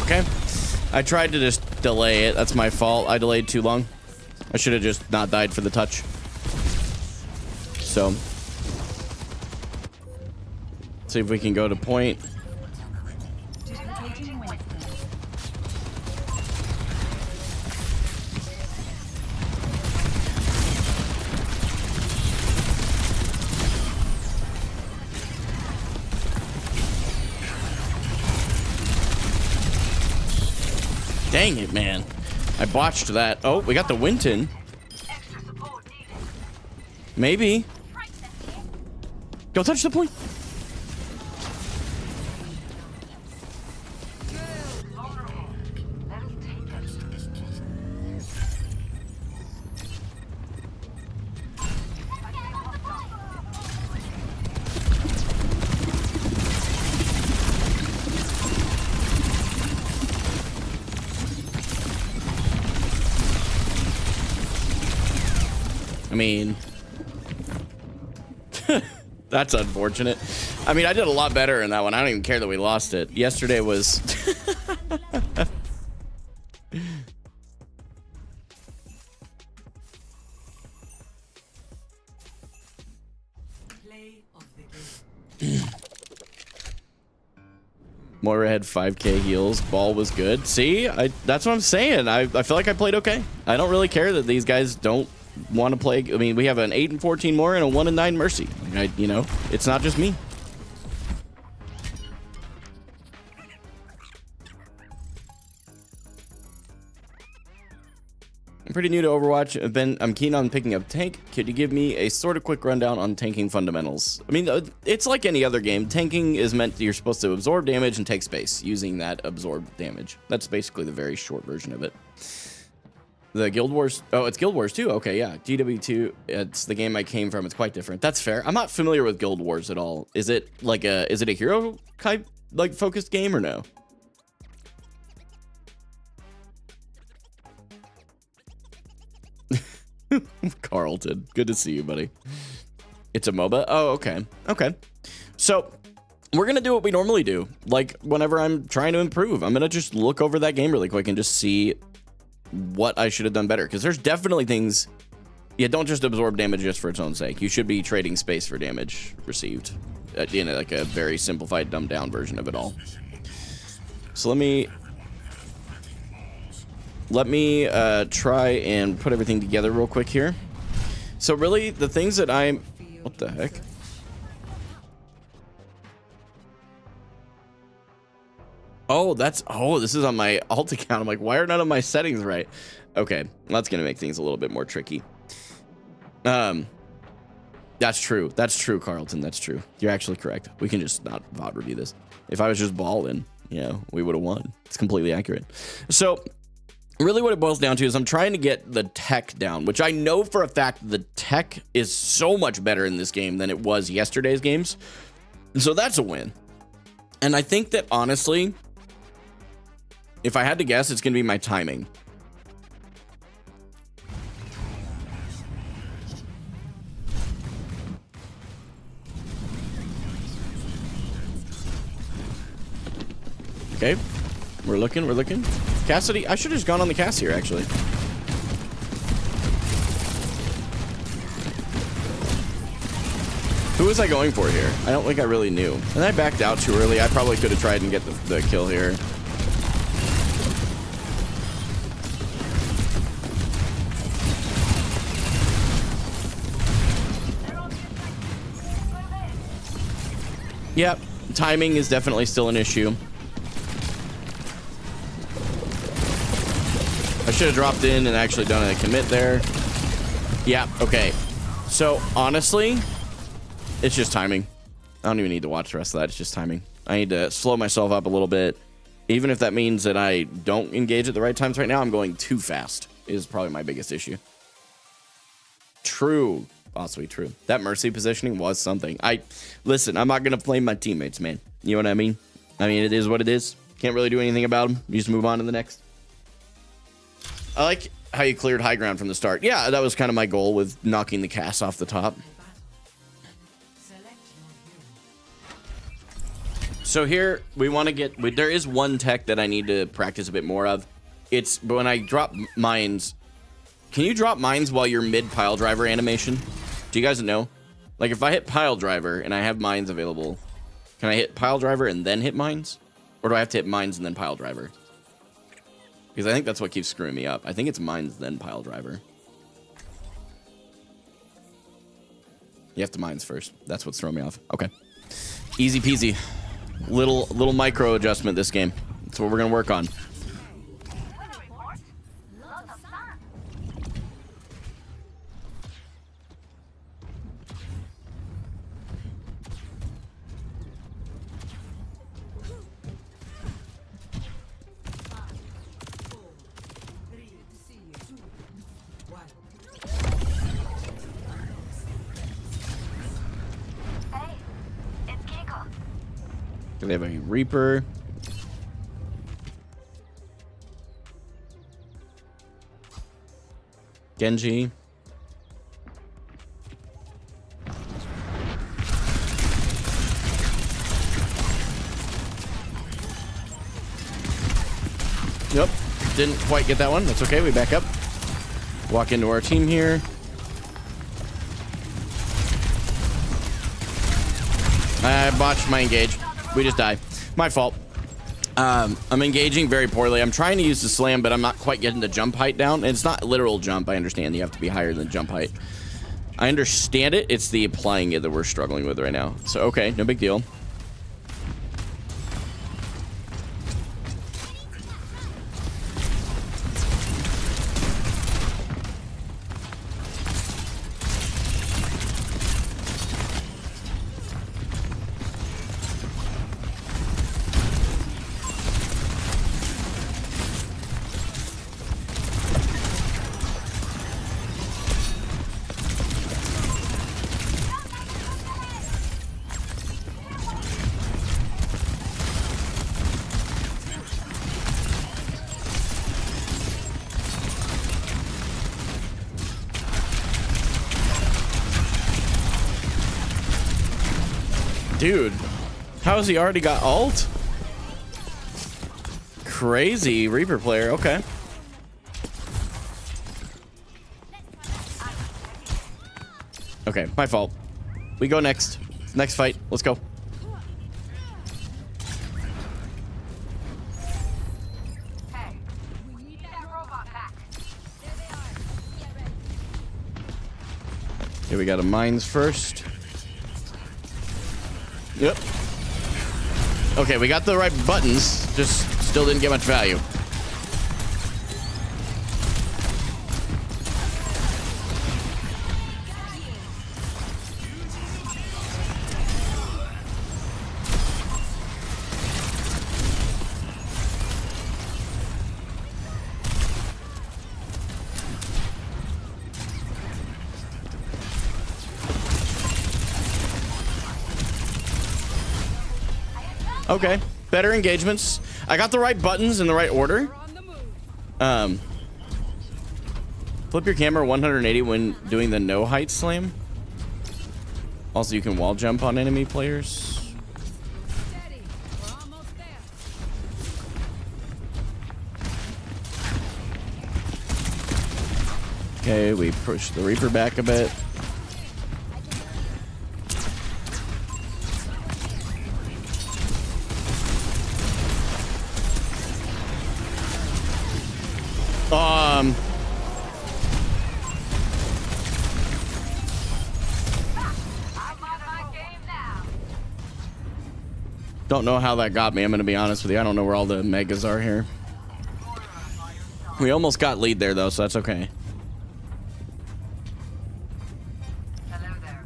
Okay. I tried to just delay it. That's my fault. I delayed too long. I should have just not died for the touch. So. See if we can go to point. Dang it, man. I botched that. Oh, we got the Winton. Maybe. Go touch the point. I mean, that's unfortunate. I mean, I did a lot better in that one. I don't even care that we lost it. Yesterday was... Moira had 5k heals. Ball was good. See, that's what I'm saying. I feel like I played okay. I don't really care that these guys don't want to play. I mean, we have an 8 and 14 Moira and a 1 and 9 Mercy. You know, it's not just me. I'm pretty new to Overwatch. I'm keen on picking up tank. Could you give me a sort of quick rundown on tanking fundamentals? I mean, it's like any other game. Tanking is meant you're supposed to absorb damage and take space using that absorbed damage. That's basically the very short version of it. The Guild Wars. Oh, it's Guild Wars 2. Okay, yeah. GW2. It's the game I came from. It's quite different. That's fair. I'm not familiar with Guild Wars at all. Is it like is it a hero type like focused game or no? Carlton, good to see you, buddy. It's a MOBA. Oh, okay. Okay. So we're gonna do what we normally do. Like whenever I'm trying to improve, I'm gonna just look over that game really quick and just see what I should have done better, because there's definitely things. Yeah, don't just absorb damage just for its own sake. You should be trading space for damage received. You know, like a very simplified, dumbed down version of it all. So let me try and put everything together real quick here. So really, the things that I'm... What the heck? Oh, this is on my alt account. I'm like, why are none of my settings right? Okay, that's gonna make things a little bit more tricky. That's true. That's true, Carlton. That's true. You're actually correct. We can just not VOD review this. If I was just balling, you know, we would have won. It's completely accurate. So really what it boils down to is I'm trying to get the tech down, which I know for a fact the tech is so much better in this game than it was yesterday's games. And so that's a win. And I think that honestly, if I had to guess, it's going to be my timing. Okay, we're looking. Cassidy, I should have just gone on the Cass here, actually. Who was I going for here? I don't think I really knew. And I backed out too early. I probably could have tried and get the kill here. Yep, timing is definitely still an issue. I should have dropped in and actually done a commit there. Yeah, okay. So, honestly, it's just timing. I don't even need to watch the rest of that. It's just timing. I need to slow myself up a little bit. Even if that means that I don't engage at the right times right now, I'm going too fast is probably my biggest issue. True. Possibly true. That Mercy positioning was something. Listen, I'm not going to blame my teammates, man. You know what I mean? I mean, it is what it is. Can't really do anything about them. You just move on to the next. I like how you cleared high ground from the start. Yeah, that was kind of my goal with knocking the Cass off the top. So here we want to get. There is one tech that I need to practice a bit more of. It's when I drop mines. Can you drop mines while you're mid pile driver animation? Do you guys know? Like if I hit pile driver and I have mines available, can I hit pile driver and then hit mines? Or do I have to hit mines and then pile driver? Because I think that's what keeps screwing me up. I think it's mines then pile driver. You have to mines first. That's what's throwing me off. Okay. Easy peasy. Little micro adjustment this game. That's what we're gonna work on. They have a Reaper. Genji. Yep. Didn't quite get that one. That's okay. We back up. Walk into our team here. I botched my engage. We just die. My fault. I'm engaging very poorly. I'm trying to use the slam, but I'm not quite getting the jump height down. And it's not literal jump. I understand you have to be higher than jump height. I understand it. It's the applying it that we're struggling with right now. So, okay, no big deal. Dude, how has he already got ult? Crazy Reaper player. Okay. Okay, my fault. We go next. Next fight. Let's go. Hey, we need that robot back. Okay, we got a mines first. Yep. Okay, we got the right buttons, just still didn't get much value. Okay, better engagements. I got the right buttons in the right order. Flip your camera 180 when doing the no height slam. Also, you can wall jump on enemy players. Okay, we push the Reaper back a bit. Don't know how that got me. I'm going to be honest with you. I don't know where all the megas are here. We almost got lead there, though, so that's okay. Hello there.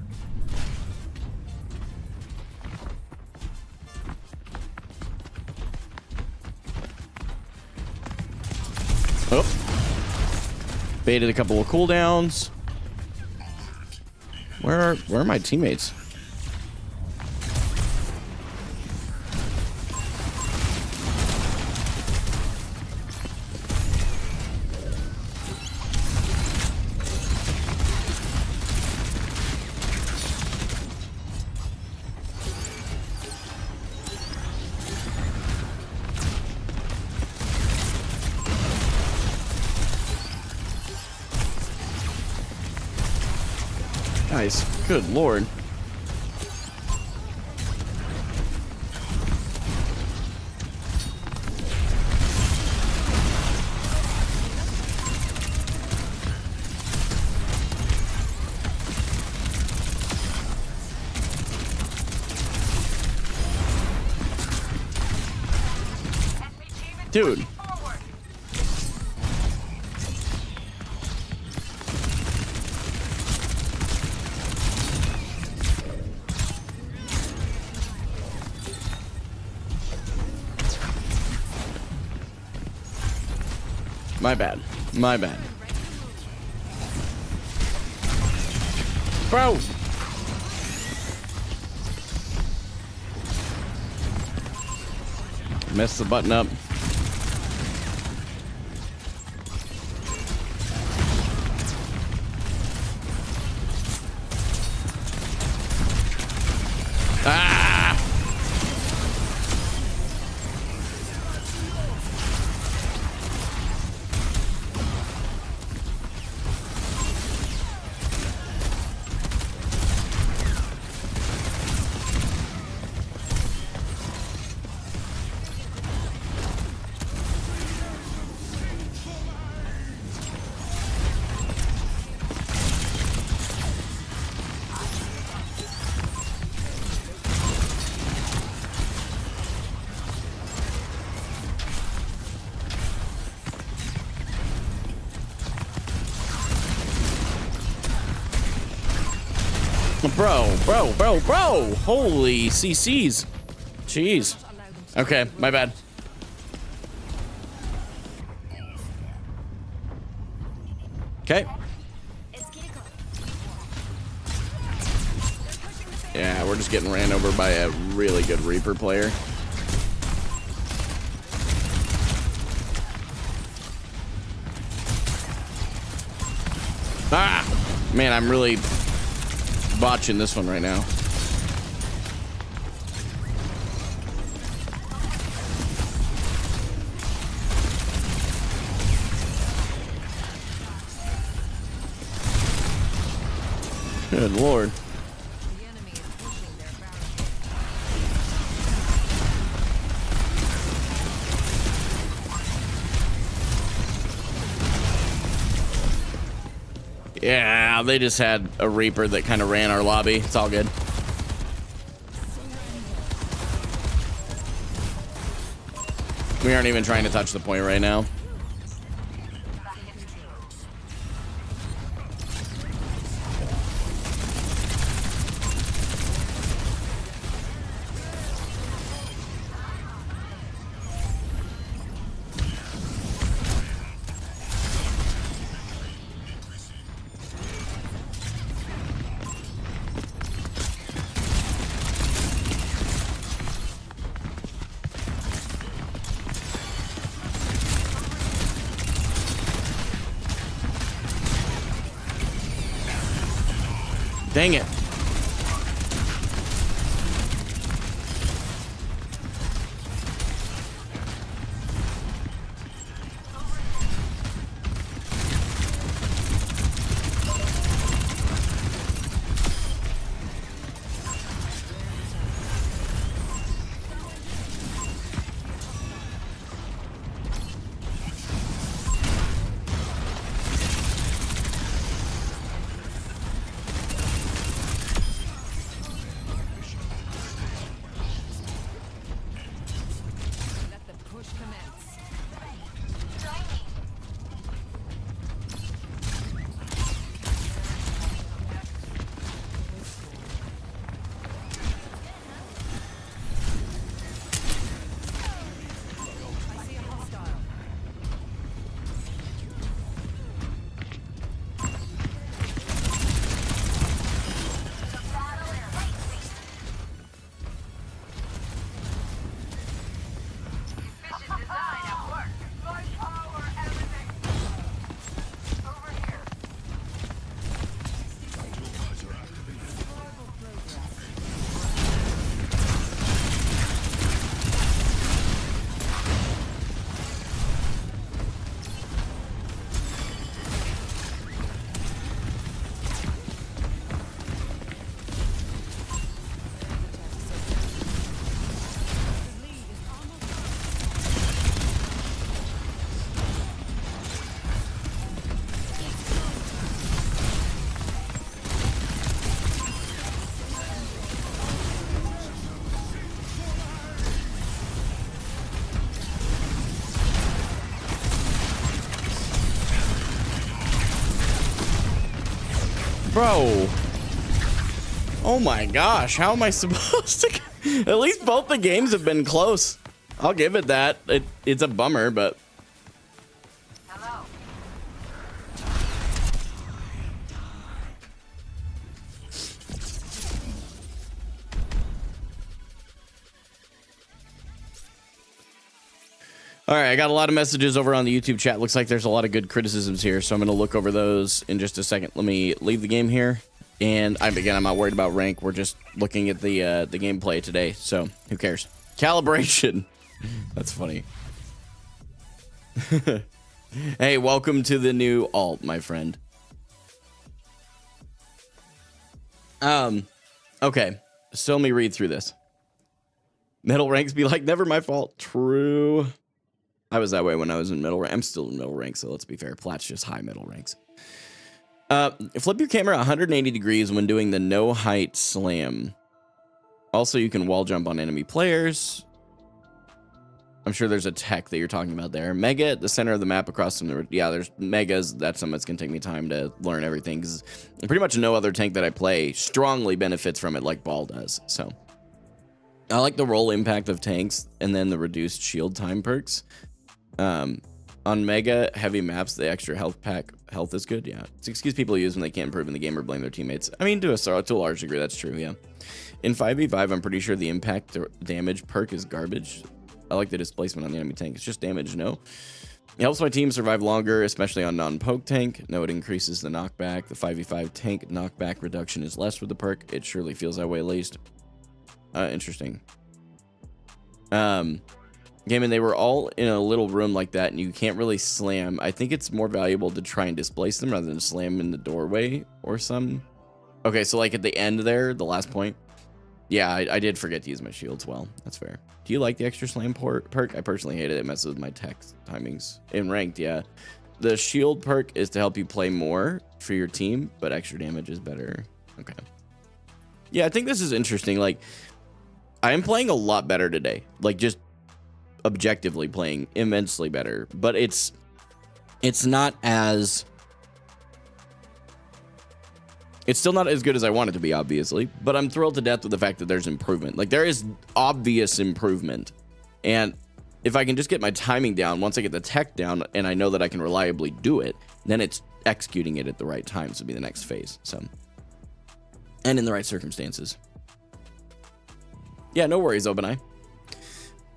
Oh. Baited a couple of cooldowns. Where are my teammates? Guys, good lord. Dude. My bad. My bad. Bro! Messed the button up. Ah! Bro. Holy CCs. Jeez. Okay, my bad. Okay. Yeah, we're just getting ran over by a really good Reaper player. Ah! Man, I'm really botching this one right now. Good lord. Yeah, they just had a Reaper that kind of ran our lobby. It's all good. We aren't even trying to touch the point right now. Dang it. Bro. Oh my gosh, how am I supposed to... At least both the games have been close. I'll give it that. It's a bummer, but... Hello. All right, I got a lot of messages over on the YouTube chat. Looks like there's a lot of good criticisms here, so I'm going to look over those in just a second. Let me leave the game here. And I'm not worried about rank. We're just looking at the gameplay today, so who cares? Calibration. That's funny. Hey, welcome to the new alt, my friend. Okay, so let me read through this. Middle ranks be like, never my fault. True. I was that way when I was in middle rank. I'm still in middle rank, so let's be fair. Plat's just high middle ranks. Flip your camera 180 degrees when doing the no height slam. Also, you can wall jump on enemy players. I'm sure there's a tech that you're talking about there. Mega at the center of the map across from the... Yeah, there's megas. That's something that's going to take me time to learn everything, because pretty much no other tank that I play strongly benefits from it like Ball does. So I like the roll impact of tanks and then the reduced shield time perks. On Mega heavy maps, the extra health is good. Yeah, it's an excuse people use when they can't improve in the game or blame their teammates. I mean, to a large degree, that's true. Yeah. In 5v5, I'm pretty sure the impact damage perk is garbage. I like the displacement on the enemy tank. It's just damage, no. It helps my team survive longer, especially on non-poke tank. No, it increases the knockback. The 5v5 tank knockback reduction is less with the perk. It surely feels that way at least. Interesting. Gaming, they were all in a little room like that, and you can't really slam. I think it's more valuable to try and displace them rather than slam in the doorway or some. Okay, so like at the end there, the last point. Yeah, I did forget to use my shields well. That's fair. Do you like the extra slam perk? I personally hate it. It messes with my text timings. In ranked, yeah. The shield perk is to help you play more for your team, but extra damage is better. Okay. Yeah, I think this is interesting. Like, I am playing a lot better today. Like, just objectively playing immensely better, but it's not as... It's still not as good as I want it to be, obviously, but I'm thrilled to death with the fact that there's improvement. Like, there is obvious improvement. And if I can just get my timing down, once I get the tech down and I know that I can reliably do it, then it's executing it at the right times to be the next phase. So, and in the right circumstances. Yeah, no worries, OpenEye.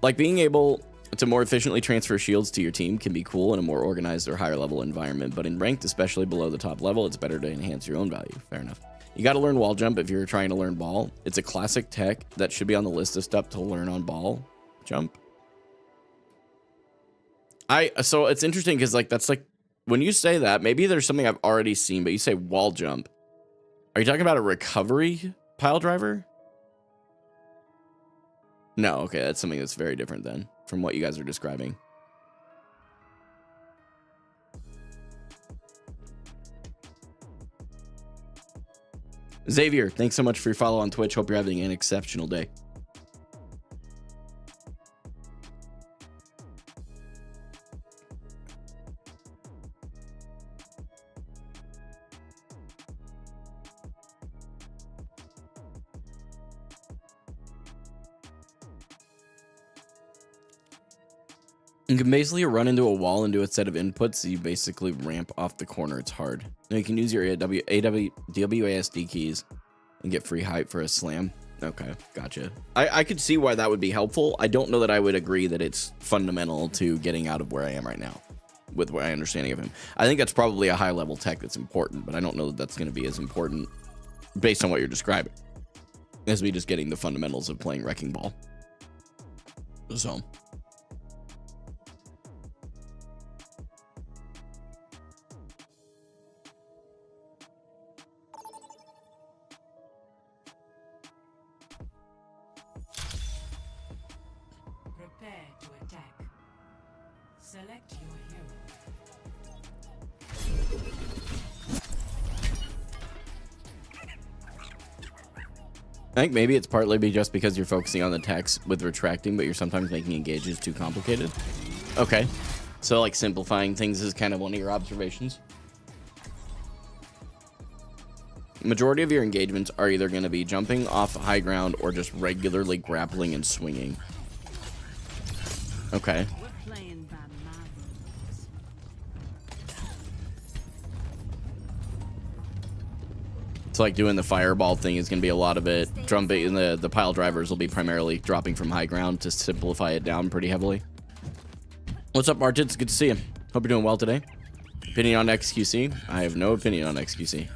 Like, being able to more efficiently transfer shields to your team can be cool in a more organized or higher level environment, but in ranked, especially below the top level, it's better to enhance your own value. Fair enough. You got to learn wall jump if you're trying to learn ball. It's a classic tech that should be on the list of stuff to learn on ball jump. So it's interesting because, like, that's like, when you say that, maybe there's something I've already seen, but you say wall jump. Are you talking about a recovery pile driver? No, okay, that's something that's very different then from what you guys are describing. Xavier, thanks so much for your follow on Twitch. Hope you're having an exceptional day. You can basically run into a wall and do a set of inputs, so you basically ramp off the corner. It's hard. Now you can use your WASD keys and get free height for a slam. Okay, gotcha. I could see why that would be helpful. I don't know that I would agree that it's fundamental to getting out of where I am right now with my understanding of him. I think that's probably a high level tech that's important, but I don't know that that's going to be as important based on what you're describing as me just getting the fundamentals of playing Wrecking Ball. So... Prepare to attack. Select your hero. I think maybe it's partly just because you're focusing on the text with retracting, but you're sometimes making engages too complicated. Okay. So, like, simplifying things is kind of one of your observations. majority of your engagements are either going to be jumping off high ground or just regularly grappling and swinging. Okay. We're playing by my rules. So like doing the fireball thing is going to be a lot of it. Jumping, the pile drivers will be primarily dropping from high ground to simplify it down pretty heavily. What's up, Martin? It's good to see you. Hope you're doing well today. Opinion on XQC? I have no opinion on XQC.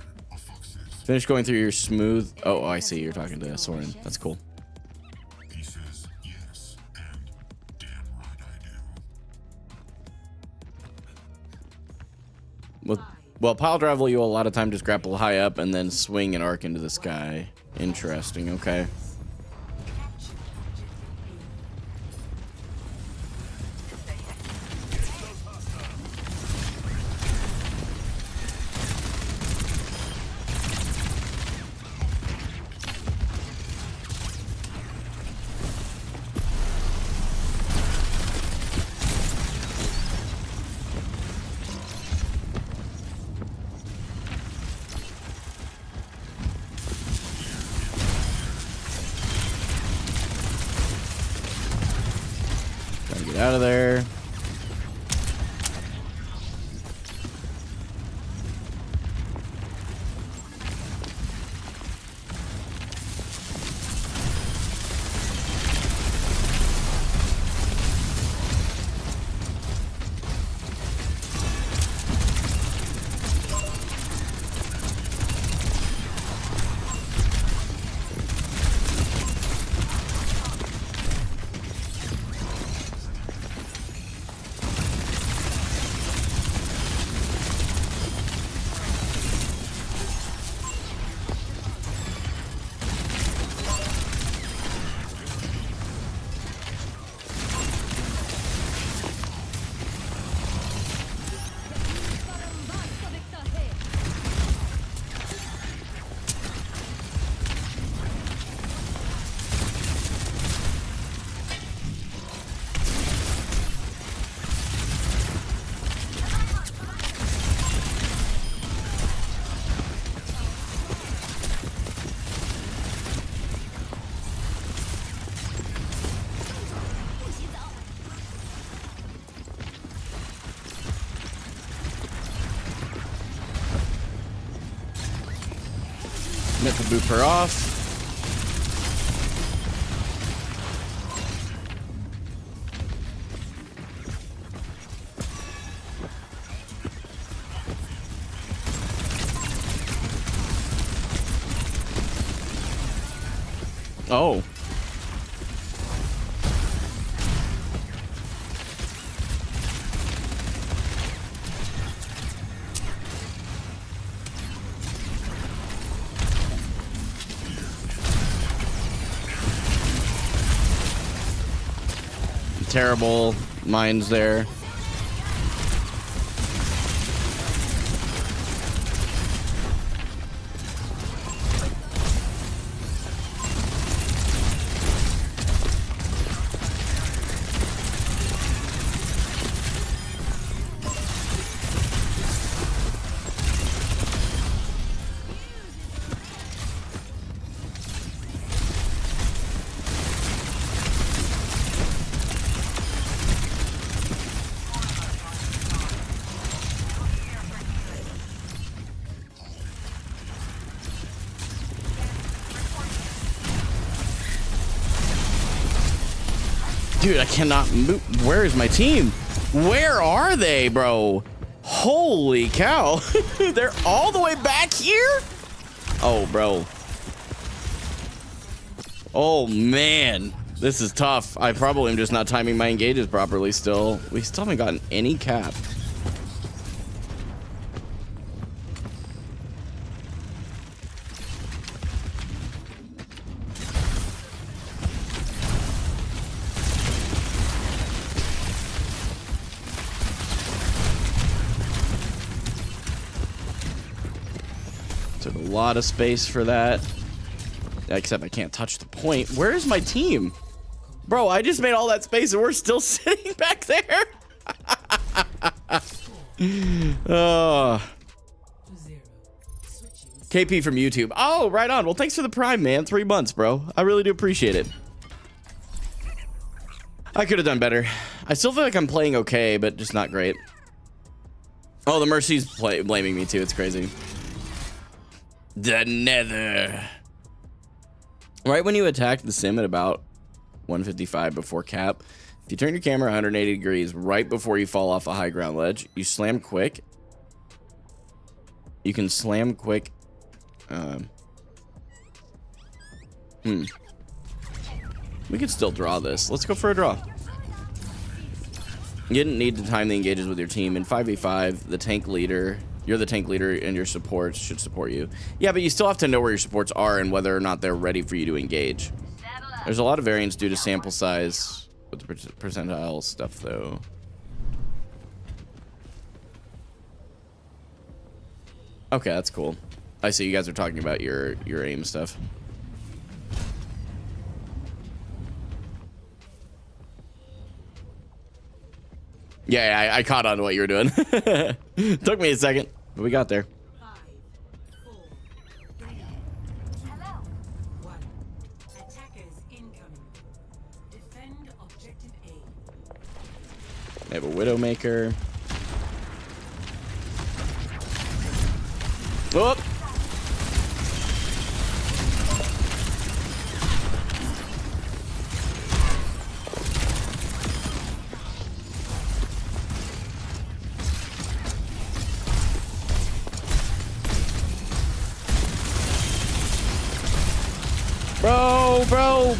Finish going through your smooth... Oh, I see. You're talking to Soren. That's cool. He says yes, and damn right I do. Well, pile drive will you a lot of time just grapple high up and then swing and arc into the sky. Interesting. Okay. Get out of there. Meant to boop her off. Oh. Terrible mines there. Dude, I cannot move. Where is my team? Where are they, bro? Holy cow. They're all the way back here? Oh, bro. Oh, man. This is tough. I probably am just not timing my engages properly still. We still haven't gotten any cap. Took a lot of space for that. Except I can't touch the point. Where is my team? Bro, I just made all that space and we're still sitting back there. Okay, KP from YouTube. Oh, right on. Well, thanks for the Prime, man. 3 months, bro. I really do appreciate it. I could have done better. I still feel like I'm playing okay, but just not great. Oh, the Mercy's blaming me too. It's crazy. The Nether. Right when you attack the sim at about 155 before cap, if you turn your camera 180 degrees right before you fall off a high ground ledge, you slam quick. You can slam quick. We could still draw this. Let's go for a draw. You didn't need to time the engages with your team. In 5v5, the tank leader, you're the tank leader and your supports should support you. Yeah, but you still have to know where your supports are and whether or not they're ready for you to engage. There's a lot of variance due to sample size with the percentile stuff, though. Okay, that's cool. I see you guys are talking about your aim stuff. Yeah, I caught on to what you were doing. Took me a second, but we got there. 5, 4, 3, Hello. 1. Attackers incoming. Defend objective A. We have a Widowmaker. Whoop!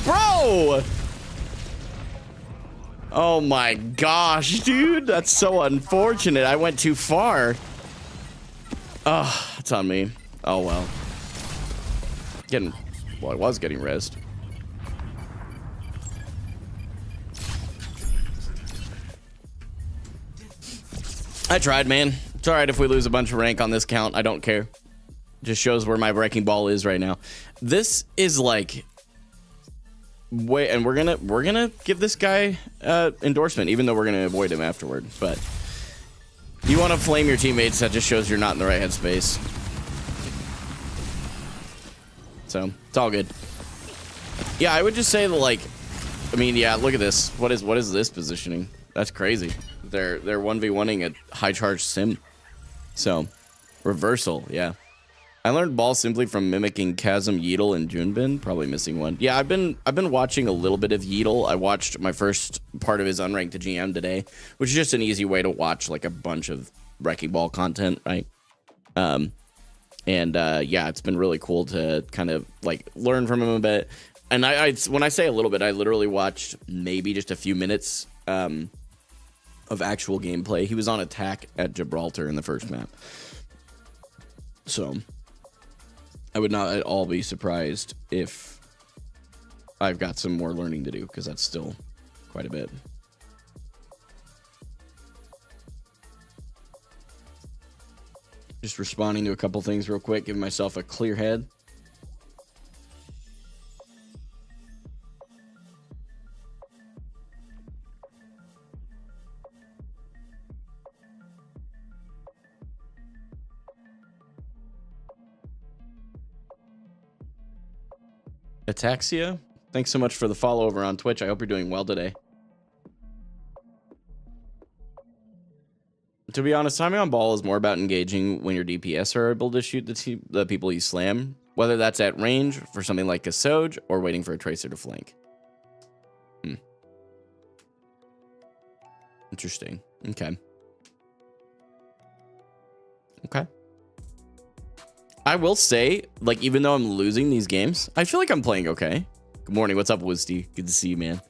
Bro! Oh my gosh, dude. That's so unfortunate. I went too far. Oh, it's on me. Oh well. I was getting rezzed. I tried, man. It's alright if we lose a bunch of rank on this count. I don't care. Just shows where my wrecking ball is right now. This is like wait, and we're gonna give this guy endorsement, even though we're gonna avoid him afterward. But you want to flame your teammates, that just shows you're not in the right headspace. So it's all good. Yeah, I would just say that, like, I mean, yeah, look at this. What is this positioning? That's crazy. They're 1v1ing a high charge sim. So reversal, yeah. I learned ball simply from mimicking Chasm, Yeetle, and Junbin. Probably missing one. Yeah, I've been watching a little bit of Yeetle. I watched my first part of his unranked to GM today, which is just an easy way to watch like a bunch of wrecking ball content, right? Yeah, it's been really cool to kind of like learn from him a bit. And I when I say a little bit, I literally watched maybe just a few minutes of actual gameplay. He was on attack at Gibraltar in the first map, so I would not at all be surprised if I've got some more learning to do, because that's still quite a bit. Just responding to a couple things real quick, giving myself a clear head. Ataxia, thanks so much for the follow over on Twitch. I hope you're doing well today. To be honest, timing on ball is more about engaging when your DPS are able to shoot the people you slam, whether that's at range for something like a Soj or waiting for a Tracer to flank. Interesting. Okay. I will say, like, even though I'm losing these games, I feel like I'm playing okay. Good morning. What's up, Wisty? Good to see you, man.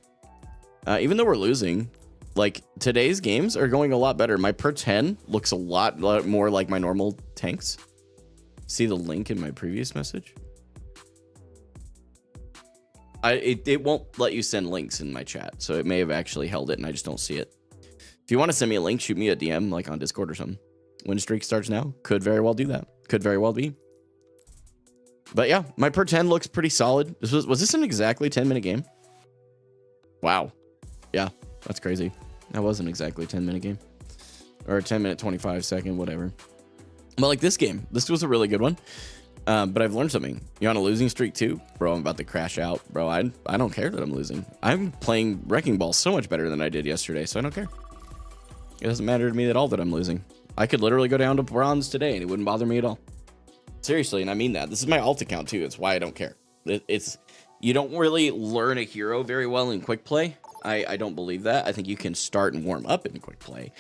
Even though we're losing, like, today's games are going a lot better. My per 10 looks a lot more like my normal tanks. See the link in my previous message? It won't let you send links in my chat, so it may have actually held it and I just don't see it. If you want to send me a link, shoot me a DM, like on Discord or something. Win streak starts now. Could very well do that. Could very well be. But yeah, my per 10 looks pretty solid. Was this an exactly 10-minute game? Wow. Yeah, that's crazy. That wasn't exactly a 10-minute game. Or a 10-minute, 25-second, whatever. But like this game, this was a really good one. But I've learned something. You on a losing streak too? Bro, I'm about to crash out. Bro, I don't care that I'm losing. I'm playing Wrecking Ball so much better than I did yesterday, so I don't care. It doesn't matter to me at all that I'm losing. I could literally go down to bronze today and it wouldn't bother me at all. Seriously, and I mean that. This is my alt account too. It's why I don't care. It's you don't really learn a hero very well in quick play. I don't believe that. I think you can start and warm up in quick play.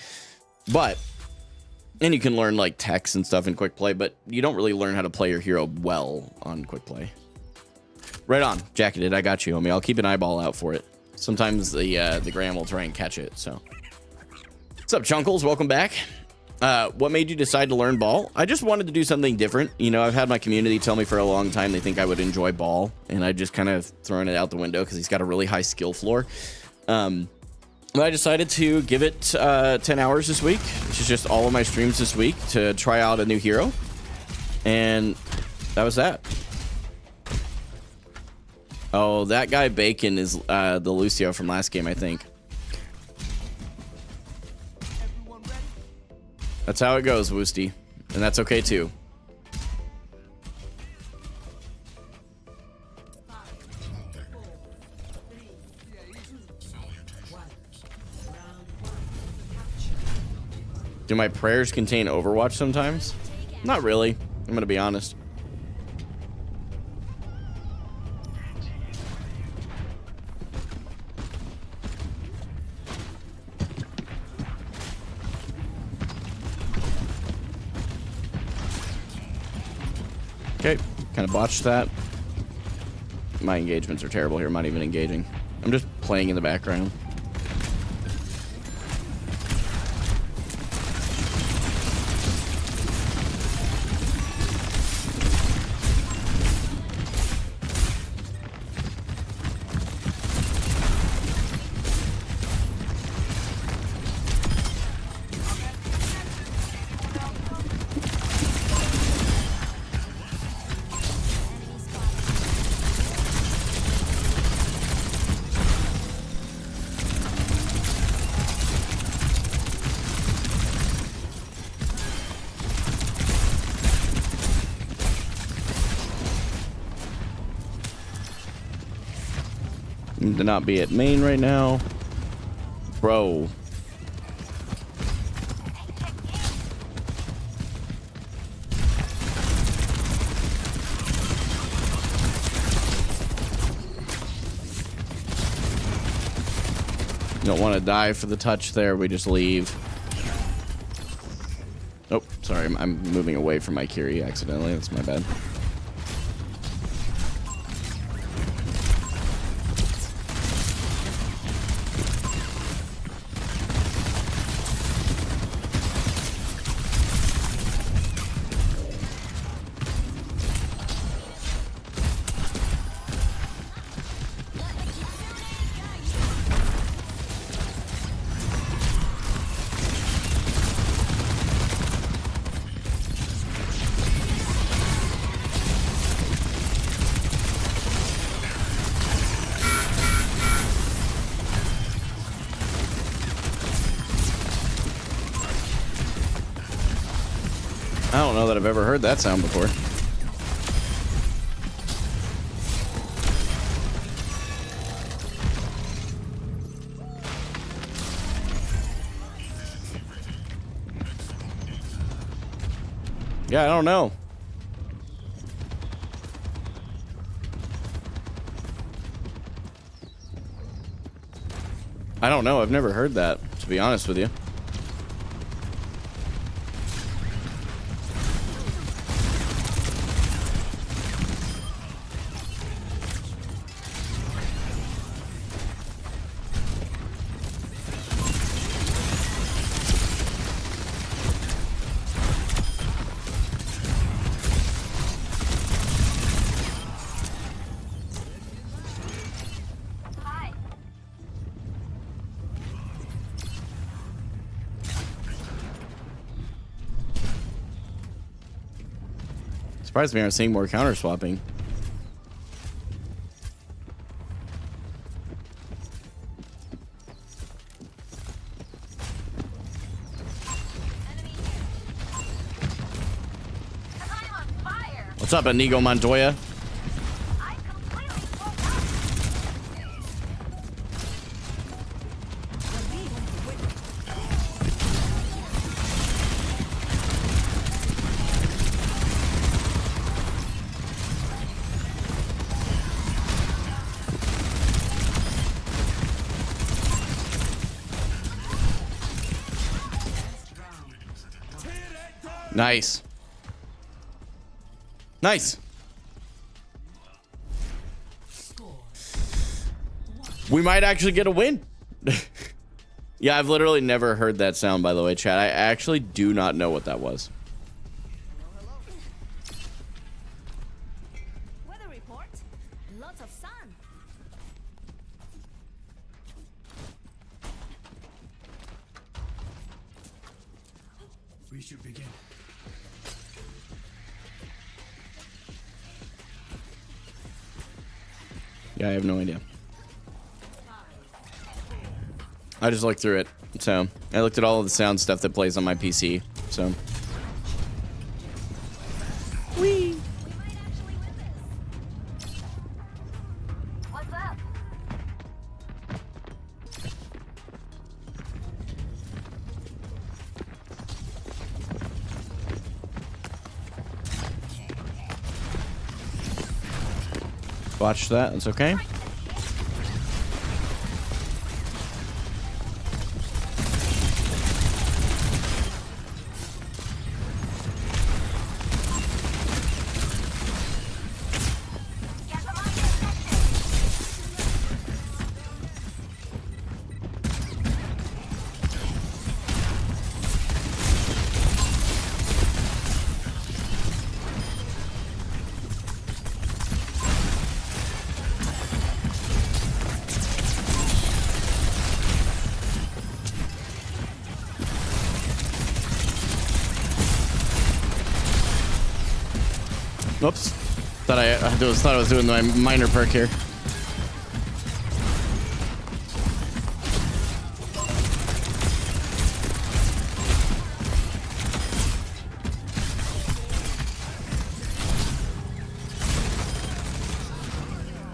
And you can learn like techs and stuff in quick play, but you don't really learn how to play your hero well on quick play. Right on, Jacketed. I got you, homie. I'll keep an eyeball out for it. Sometimes the Graham will try and catch it. So, what's up, Chunkles? Welcome back. What made you decide to learn ball? I just wanted to do something different. You know, I've had my community tell me for a long time they think I would enjoy ball, and I just kind of thrown it out the window because he's got a really high skill floor. But I decided to give it 10 hours this week, which is just all of my streams this week, to try out a new hero. And that was that. Oh, that guy Bacon is the Lucio from last game, I think. That's how it goes, Woosty. And that's okay, too. Do my prayers contain Overwatch sometimes? Not really. I'm gonna be honest. Okay, kind of botched that. My engagements are terrible here. I'm not even engaging. I'm just playing in the background. To not be at main right now. Bro. You don't want to die for the touch there. We just leave. Oh, sorry. I'm moving away from my Kiri accidentally. That's my bad. I don't know that I've ever heard that sound before. Yeah, I don't know. I don't know. I've never heard that, to be honest with you. Surprised me aren't seeing more counter swapping. What's up, Inigo Montoya? I completely broke up. Nice. Nice. We might actually get a win. Yeah, I've literally never heard that sound, by the way, chat. I actually do not know what that was. Weather report. Lots of sun. We should begin. Yeah, I have no idea. I just looked through it. So, I looked at all of the sound stuff that plays on my PC. So. We might actually win this. What's up? Watch that. That's okay. Get them on your section. Whoops. Thought I was doing my minor perk here.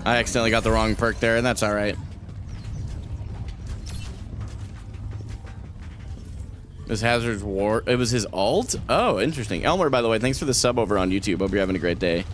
I accidentally got the wrong perk there, and that's all right. This Hazard's War. It was his alt? Oh, interesting. Elmer, by the way, thanks for the sub over on YouTube. Hope you're having a great day.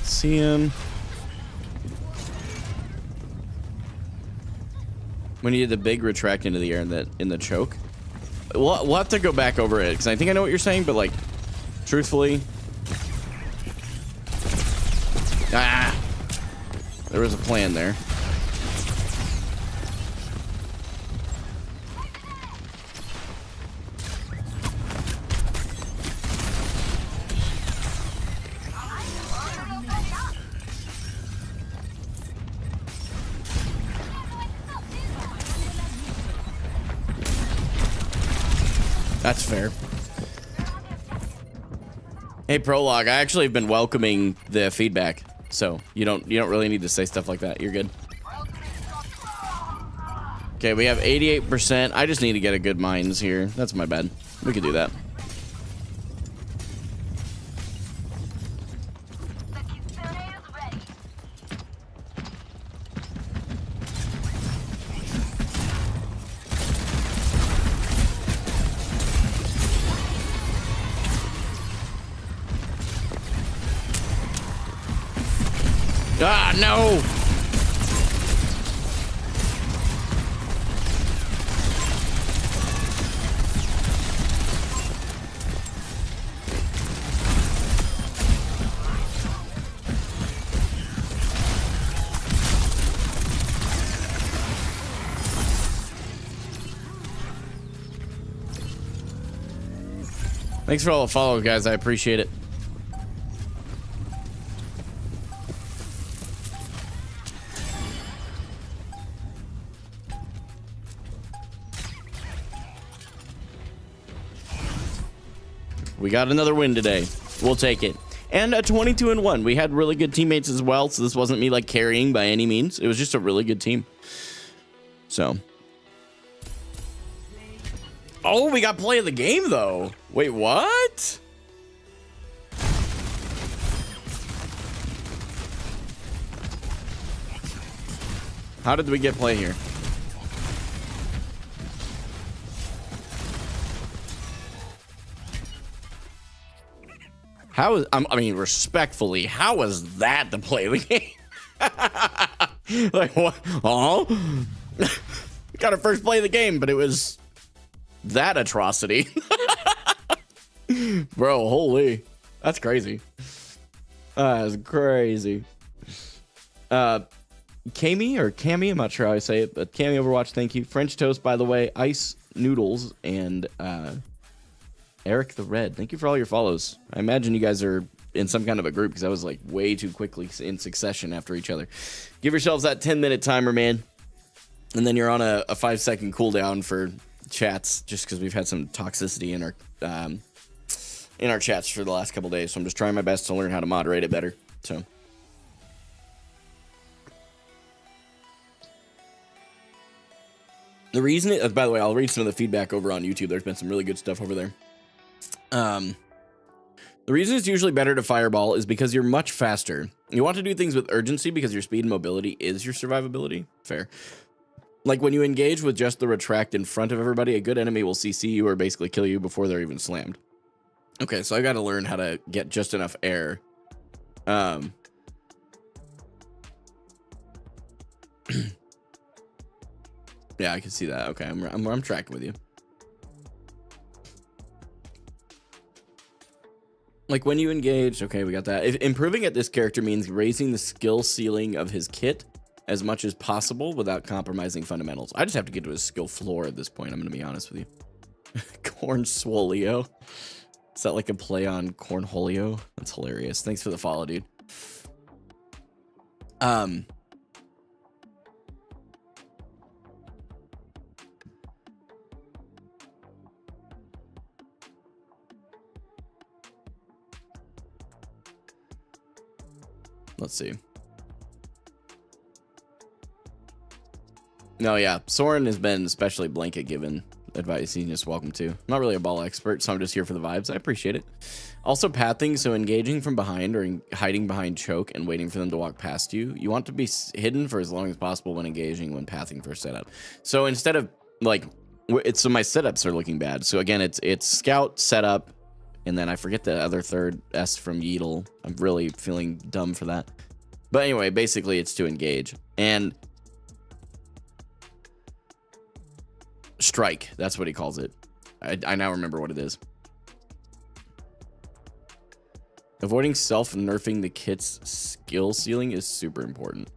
See him. We needed the big retract into the air in the choke. We'll have to go back over it because I think I know what you're saying, but like, truthfully, there was a plan there. That's fair. Hey, Prologue, I actually have been welcoming the feedback, so you don't really need to say stuff like that. You're good. Okay, we have 88%. I just need to get a good mines here. That's my bad. We could do that. Ah, no! Thanks for all the follow, guys. I appreciate it. We got another win today. We'll take it. And a 22-1. We had really good teammates as well, so this wasn't me like carrying by any means. It was just a really good team. So. Oh, we got play of the game though. Wait, what? How did we get play here? How is, I mean, respectfully, how was that to play the game? Like, what? Oh, we got our first play of the game, but it was that atrocity. Bro, holy. That's crazy. That's crazy. Kami or Cami, I'm not sure how I say it, but Cami Overwatch, thank you. French toast, by the way, ice noodles, and Eric the Red, thank you for all your follows. I imagine you guys are in some kind of a group because I was like way too quickly in succession after each other. Give yourselves that 10-minute timer, man. And then you're on a 5-second cooldown for chats, just because we've had some toxicity in our chats for the last couple days. So I'm just trying my best to learn how to moderate it better. So. The reason, by the way, I'll read some of the feedback over on YouTube. There's been some really good stuff over there. The reason it's usually better to fireball is because you're much faster. You want to do things with urgency because your speed and mobility is your survivability. Fair. Like when you engage with just the retract in front of everybody, a good enemy will CC you or basically kill you before they're even slammed. Okay, so I got to learn how to get just enough air. Yeah, I can see that. Okay, I'm tracking with you. Like when you engage, okay, we got that. If improving at this character means raising the skill ceiling of his kit as much as possible without compromising fundamentals. I just have to get to his skill floor at this point. I'm going to be honest with you. Cornsolio. Is that like a play on Cornholio? That's hilarious. Thanks for the follow, dude. Let's see. No, yeah. Soren has been especially blanket given advice. He's just welcome to. I'm not really a ball expert, so I'm just here for the vibes. I appreciate it. Also pathing, so engaging from behind or hiding behind choke and waiting for them to walk past you. You want to be hidden for as long as possible when engaging, when pathing for setup. So instead of like, so my setups are looking bad. So again, it's scout, setup, and then I forget the other third S from Yeetle. I'm really feeling dumb for that. But anyway, basically it's to engage. And strike, that's what he calls it. I now remember what it is. Avoiding self-nerfing the kit's skill ceiling is super important.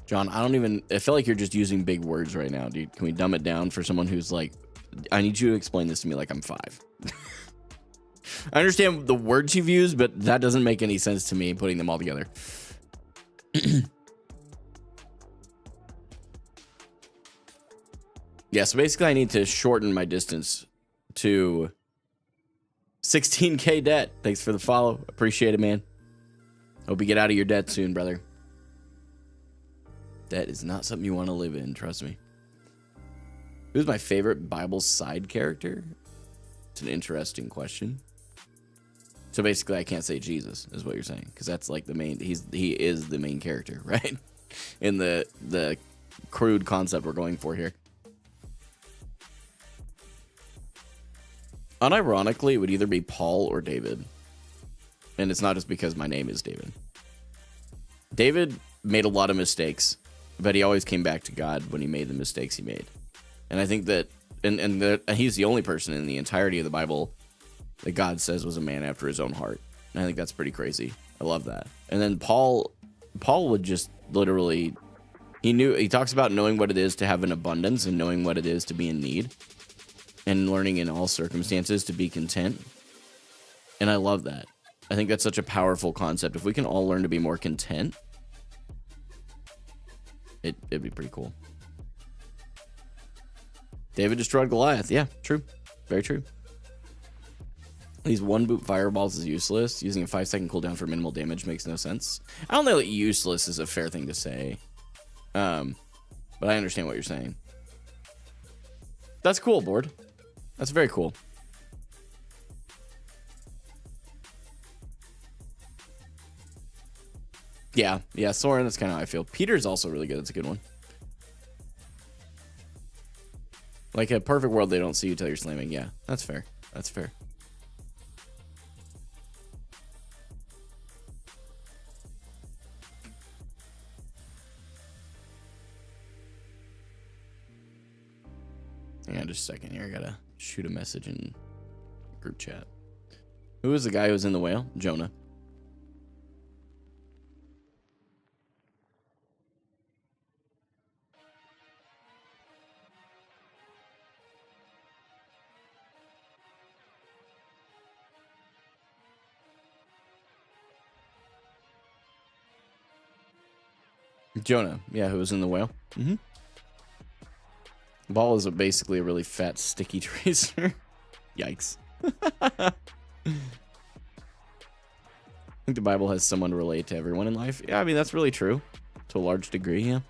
John, I feel like you're just using big words right now, dude. Can we dumb it down for someone who's like, I need you to explain this to me like I'm 5. I understand the words you've used, but that doesn't make any sense to me putting them all together. Yeah, so basically I need to shorten my distance to 16K debt. Thanks for the follow. Appreciate it, man. Hope you get out of your debt soon, brother. Debt is not something you want to live in, trust me. Who's my favorite Bible side character? It's an interesting question. So basically I can't say Jesus, is what you're saying, because that's like the main, he is the main character, right? In the crude concept we're going for here. Unironically, it would either be Paul or David. And it's not just because my name is David. David made a lot of mistakes, but he always came back to God when he made the mistakes he made. And I think that, and he's the only person in the entirety of the Bible that God says was a man after his own heart. And I think that's pretty crazy. I love that. And then Paul would just literally, he talks about knowing what it is to have an abundance and knowing what it is to be in need. and learning in all circumstances to be content. And I love that. I think that's such a powerful concept. If we can all learn to be more content, it'd be pretty cool. David destroyed Goliath. Yeah, true. Very true. These one boot fireballs is useless. Using a 5-second cooldown for minimal damage makes no sense. I don't know that useless is a fair thing to say. But I understand what you're saying. That's cool, board. That's very cool. Yeah, Soren, that's kind of how I feel. Peter's also really good. That's a good one. Like a perfect world, they don't see you till you're slamming. Yeah, that's fair. That's fair. Hang on just a second here. I gotta shoot a message in group chat. Who was the guy who was in the whale? Jonah. Jonah, yeah, who was in the whale. Mm-hmm. Ball is basically a really fat, sticky tracer. Yikes. I think the Bible has someone to relate to everyone in life. Yeah, I mean, that's really true. To a large degree, yeah.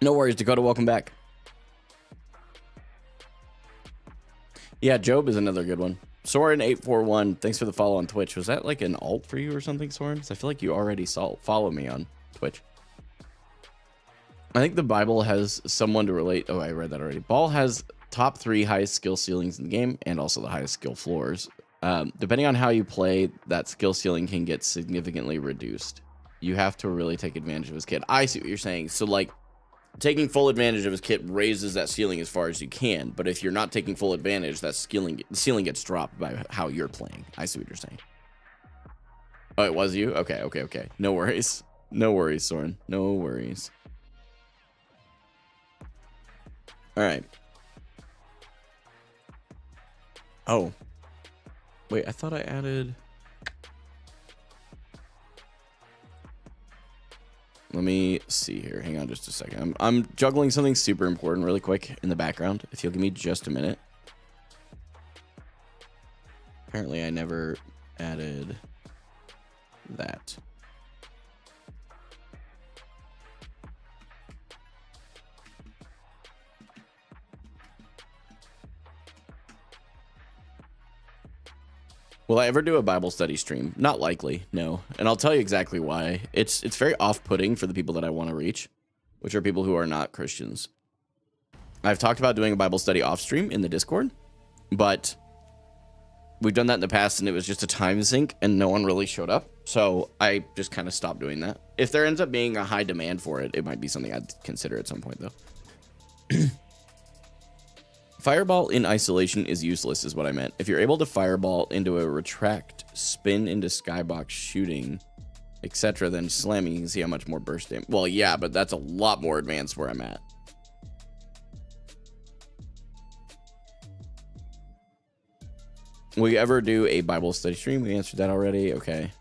No worries, Dakota. Welcome back. Yeah, Job is another good one. Soren841, thanks for the follow on Twitch. Was that like an alt for you or something, Soren? Because I feel like you already follow me on Twitch. I think the Bible has someone to relate. Oh, I read that already. Ball has top 3 highest skill ceilings in the game and also the highest skill floors. Depending on how you play, that skill ceiling can get significantly reduced. You have to really take advantage of his kit. I see what you're saying. So, like, taking full advantage of his kit raises that ceiling as far as you can, but if you're not taking full advantage, that the ceiling gets dropped by how you're playing. I see what you're saying. Oh, it was you? Okay. No worries. No worries, Soren. No worries. All right. Oh. Wait, I thought I added... Let me see here. Hang on just a second. I'm juggling something super important really quick in the background. If you'll give me just a minute. Apparently, I never added that. Will I ever do a Bible study stream? Not likely, no. And I'll tell you exactly why. It's very off-putting for the people that I want to reach, which are people who are not Christians. I've talked about doing a Bible study off-stream in the Discord, but we've done that in the past, and it was just a time sink, and no one really showed up. So I just kind of stopped doing that. If there ends up being a high demand for it, it might be something I'd consider at some point, though. Fireball in isolation is useless, is what I meant. If you're able to fireball into a retract, spin into skybox shooting, etc., then slamming, you can see how much more burst damage. Well, yeah, but that's a lot more advanced where I'm at. Will you ever do a Bible study stream? We answered that already. Okay.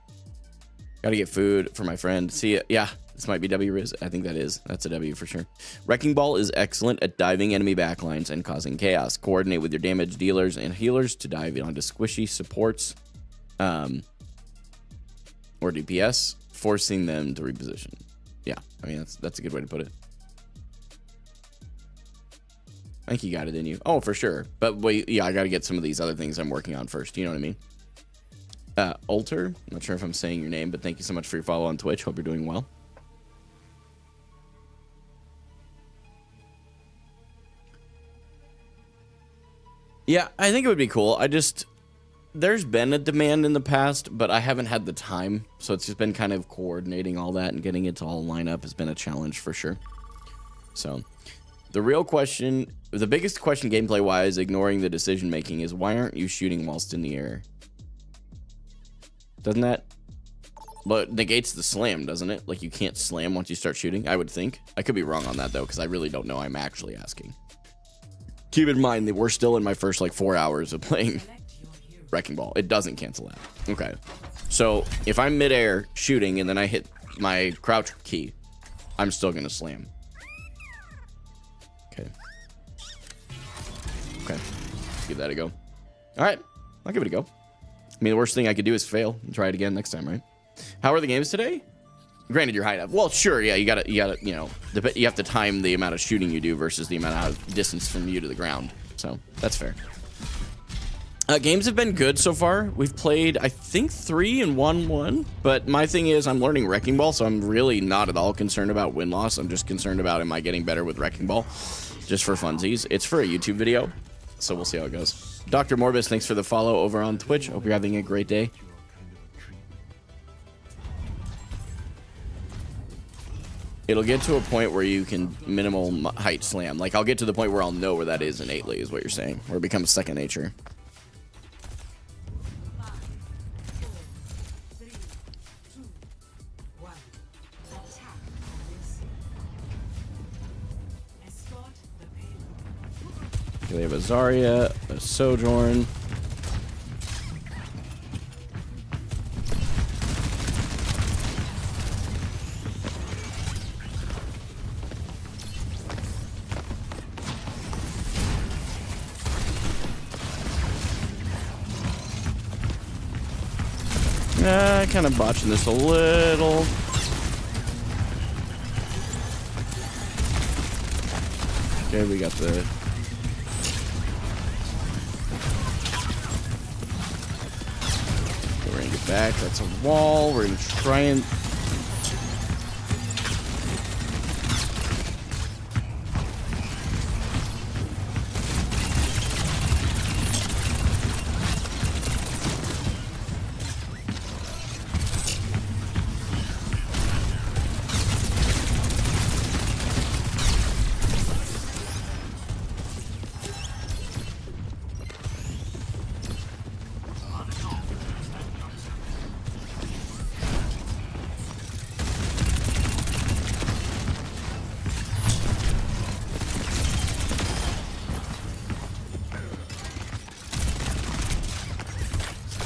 Gotta get food for my friend. See it. Yeah, this might be W Riz. I think that is. That's a W for sure. Wrecking Ball is excellent at diving enemy backlines and causing chaos. Coordinate with your damage dealers and healers to dive onto squishy supports or DPS, forcing them to reposition. Yeah, I mean, that's a good way to put it. I think you got it in you. Oh, for sure. But wait, yeah, I got to get some of these other things I'm working on first. You know what I mean? Alter, I'm not sure if I'm saying your name, but thank you so much for your follow on Twitch. Hope you're doing well. Yeah, I think it would be cool. There's been a demand in the past, but I haven't had the time. So it's just been kind of coordinating all that and getting it to all line up has been a challenge for sure. So the real question, the biggest question gameplay wise, ignoring the decision making, is why aren't you shooting whilst in the air? Doesn't that, but negates the slam, doesn't it? Like you can't slam once you start shooting, I would think. I could be wrong on that though, because I really don't know. I'm actually asking. Keep in mind that we're still in my first like 4 hours of playing Wrecking Ball. It doesn't cancel out. Okay. So if I'm midair shooting and then I hit my crouch key, I'm still going to slam. Okay. Okay. Give that a go. All right. I'll give it a go. I mean, the worst thing I could do is fail and try it again next time, right? How are the games today? Granted, your height up. Well, sure, yeah, you gotta, you know, you have to time the amount of shooting you do versus the amount of distance from you to the ground. So that's fair. Games have been good so far. We've played, I think, 3 and won 1. But my thing is, I'm learning Wrecking Ball, so I'm really not at all concerned about win-loss. I'm just concerned about, am I getting better with Wrecking Ball? Just for funsies. It's for a YouTube video, so we'll see how it goes. Dr. Morbus, thanks for the follow over on Twitch. Hope you're having a great day. It'll get to a point where you can minimal height slam. Like, I'll get to the point where I'll know where that is innately, is what you're saying. Where it becomes second nature. 5, 4, 3, 2, 1. Attack on this. Escort the payload. Okay, they have a Zarya, a Sojourn. Kind of botching this a little. Okay, we got the... Okay, we're gonna get back. That's a wall. We're gonna try and...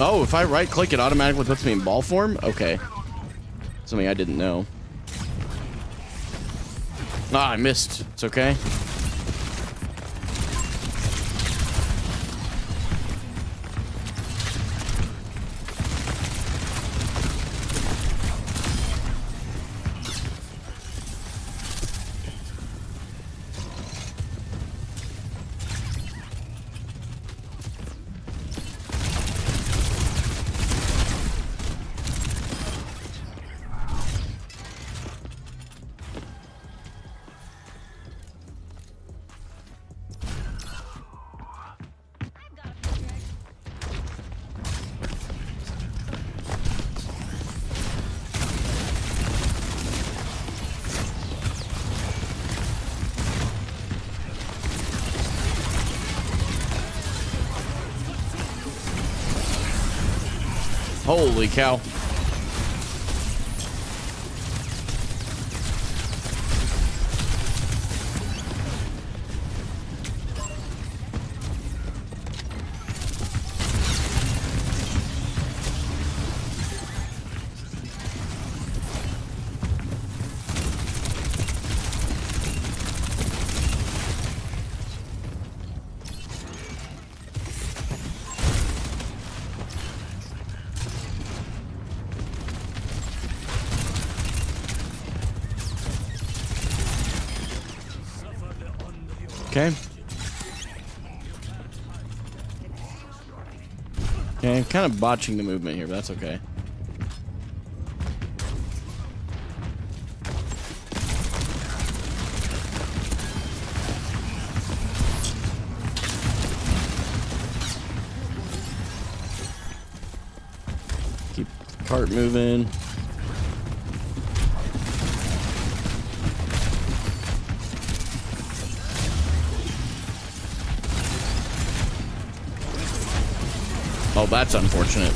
Oh, if I right click, it automatically puts me in ball form? Okay. Something I didn't know. Ah, I missed. It's okay. Holy cow. Okay. Okay, I'm kind of botching the movement here, but that's okay. Keep the cart moving. Oh, that's unfortunate.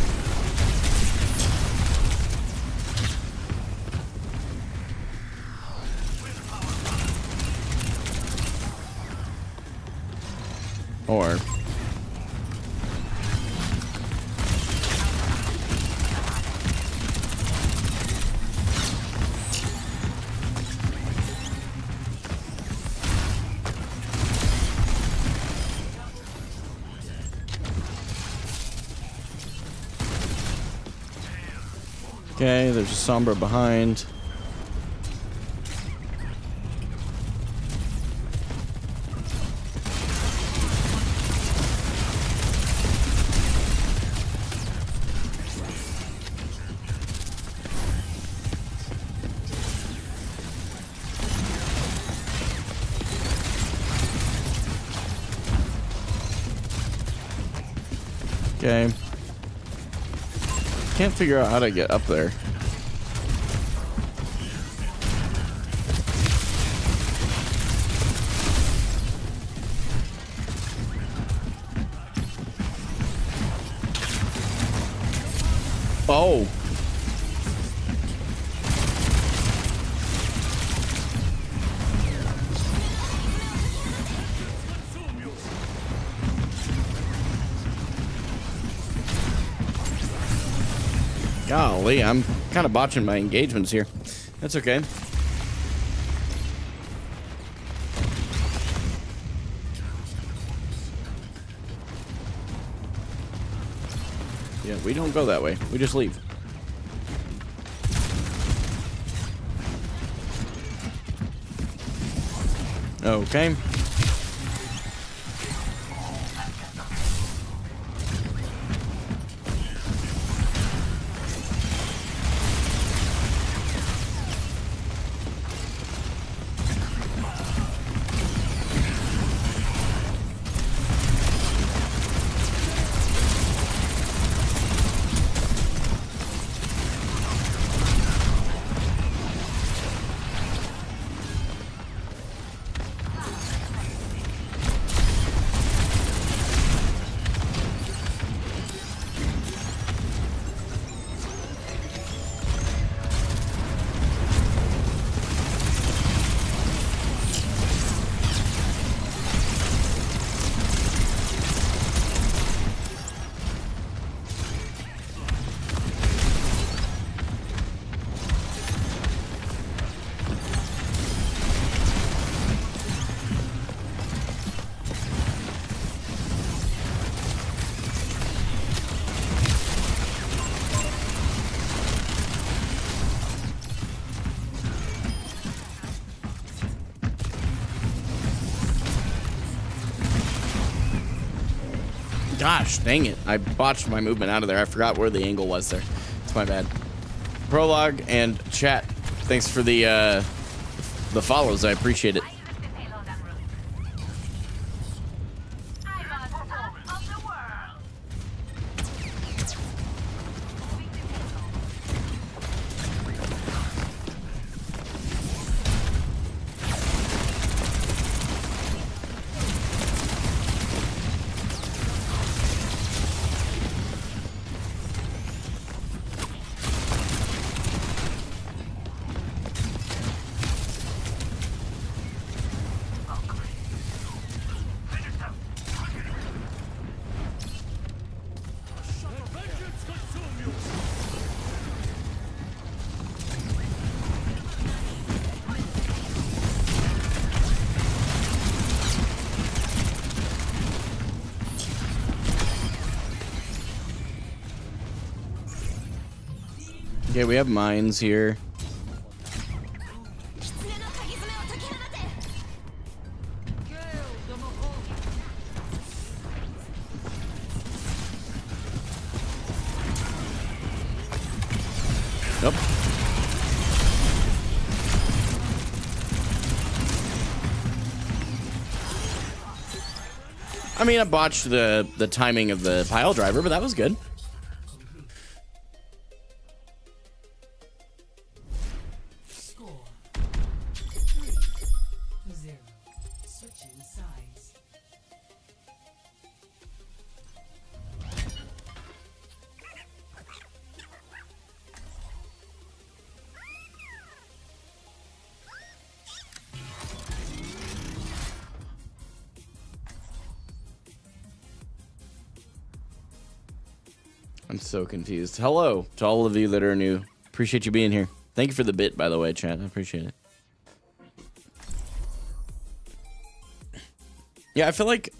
Or okay, there's a Sombra behind. Okay. Can't figure out how to get up there. Oh. Golly, I'm kind of botching my engagements here. That's okay. Yeah, we don't go that way. We just leave. Okay. Gosh, dang it. I botched my movement out of there. I forgot where the angle was there. It's my bad. Prologue and chat. Thanks for the follows. I appreciate it. I use the payload en route. I'm on top of the world. Moving the payload. Okay, we have mines here. Nope. I mean, I botched the timing of the pile driver, but that was good. Score 3-0. Switching sides. I'm so confused. Hello to all of you that are new. Appreciate you being here. Thank you for the bit, by the way, chat. I appreciate it. Yeah, I feel like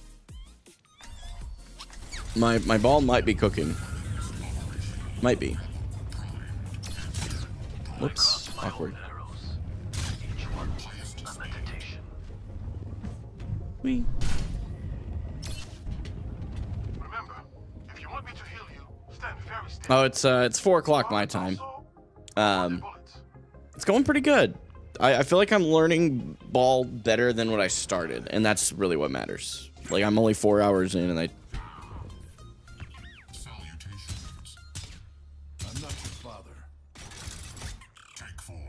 my ball might be cooking. Might be. Whoops. Awkward. Wee. Remember, if you want me to heal you, stand very still. Oh, it's 4 o'clock my time. It's going pretty good. I feel like I'm learning ball better than what I started, and that's really what matters. Like, I'm only 4 hours in, and Salutations. I'm not your father. Take form.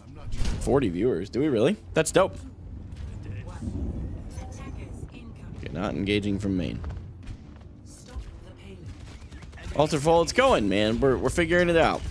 I'm not your 40 viewers. Do we really? That's dope. Attackers incoming. Okay, not engaging from main. Stop the payload. Alter full, it's going, man. We're figuring it out.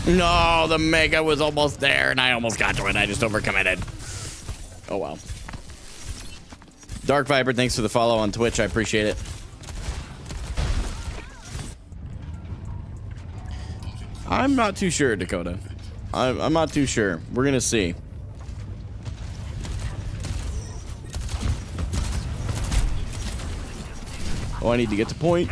No, the Mega was almost there, and I almost got to it. I just overcommitted. Oh, well. Dark Viper, thanks for the follow on Twitch. I appreciate it. I'm not too sure, Dakota. I'm not too sure. We're going to see. Oh, I need to get to point.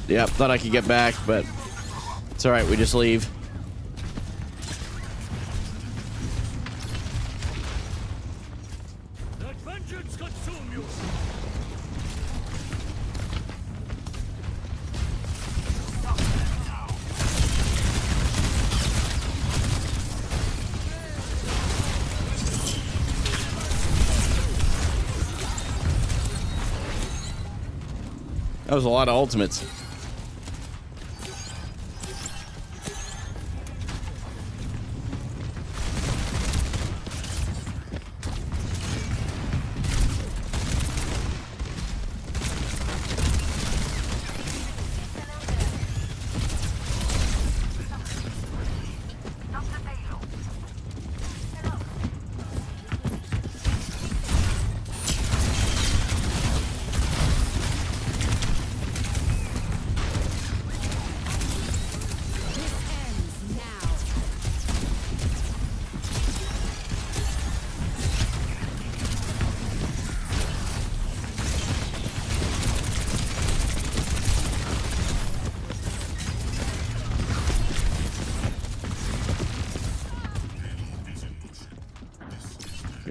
Yep, thought I could get back, but it's all right. We just leave. Let vengeance consume you. That was a lot of ultimates.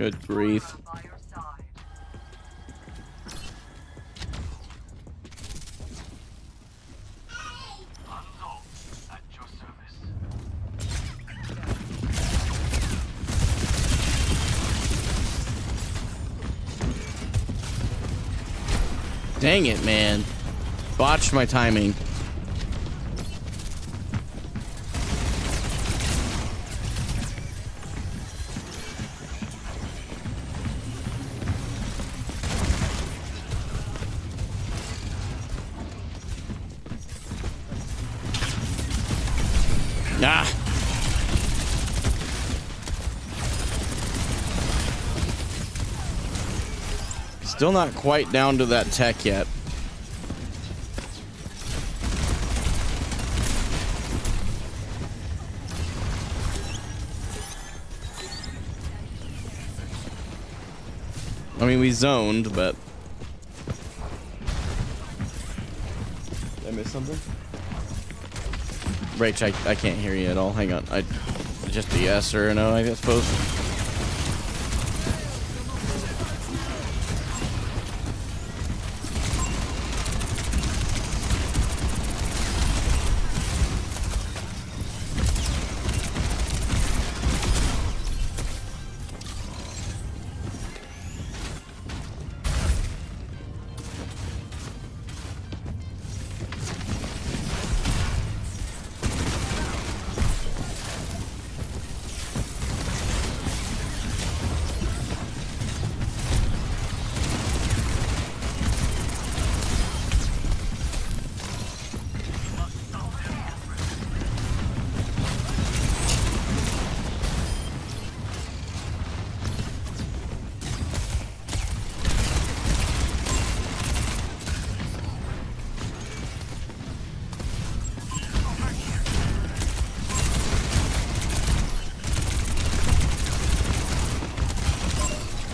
Good grief. By your side. Assault at your service. Dang it, man. Botched my timing. Ah. Still not quite down to that tech yet. I mean, we zoned, but... Did I miss something? Rach, I can't hear you at all. Hang on. Just a yes or a no, I suppose.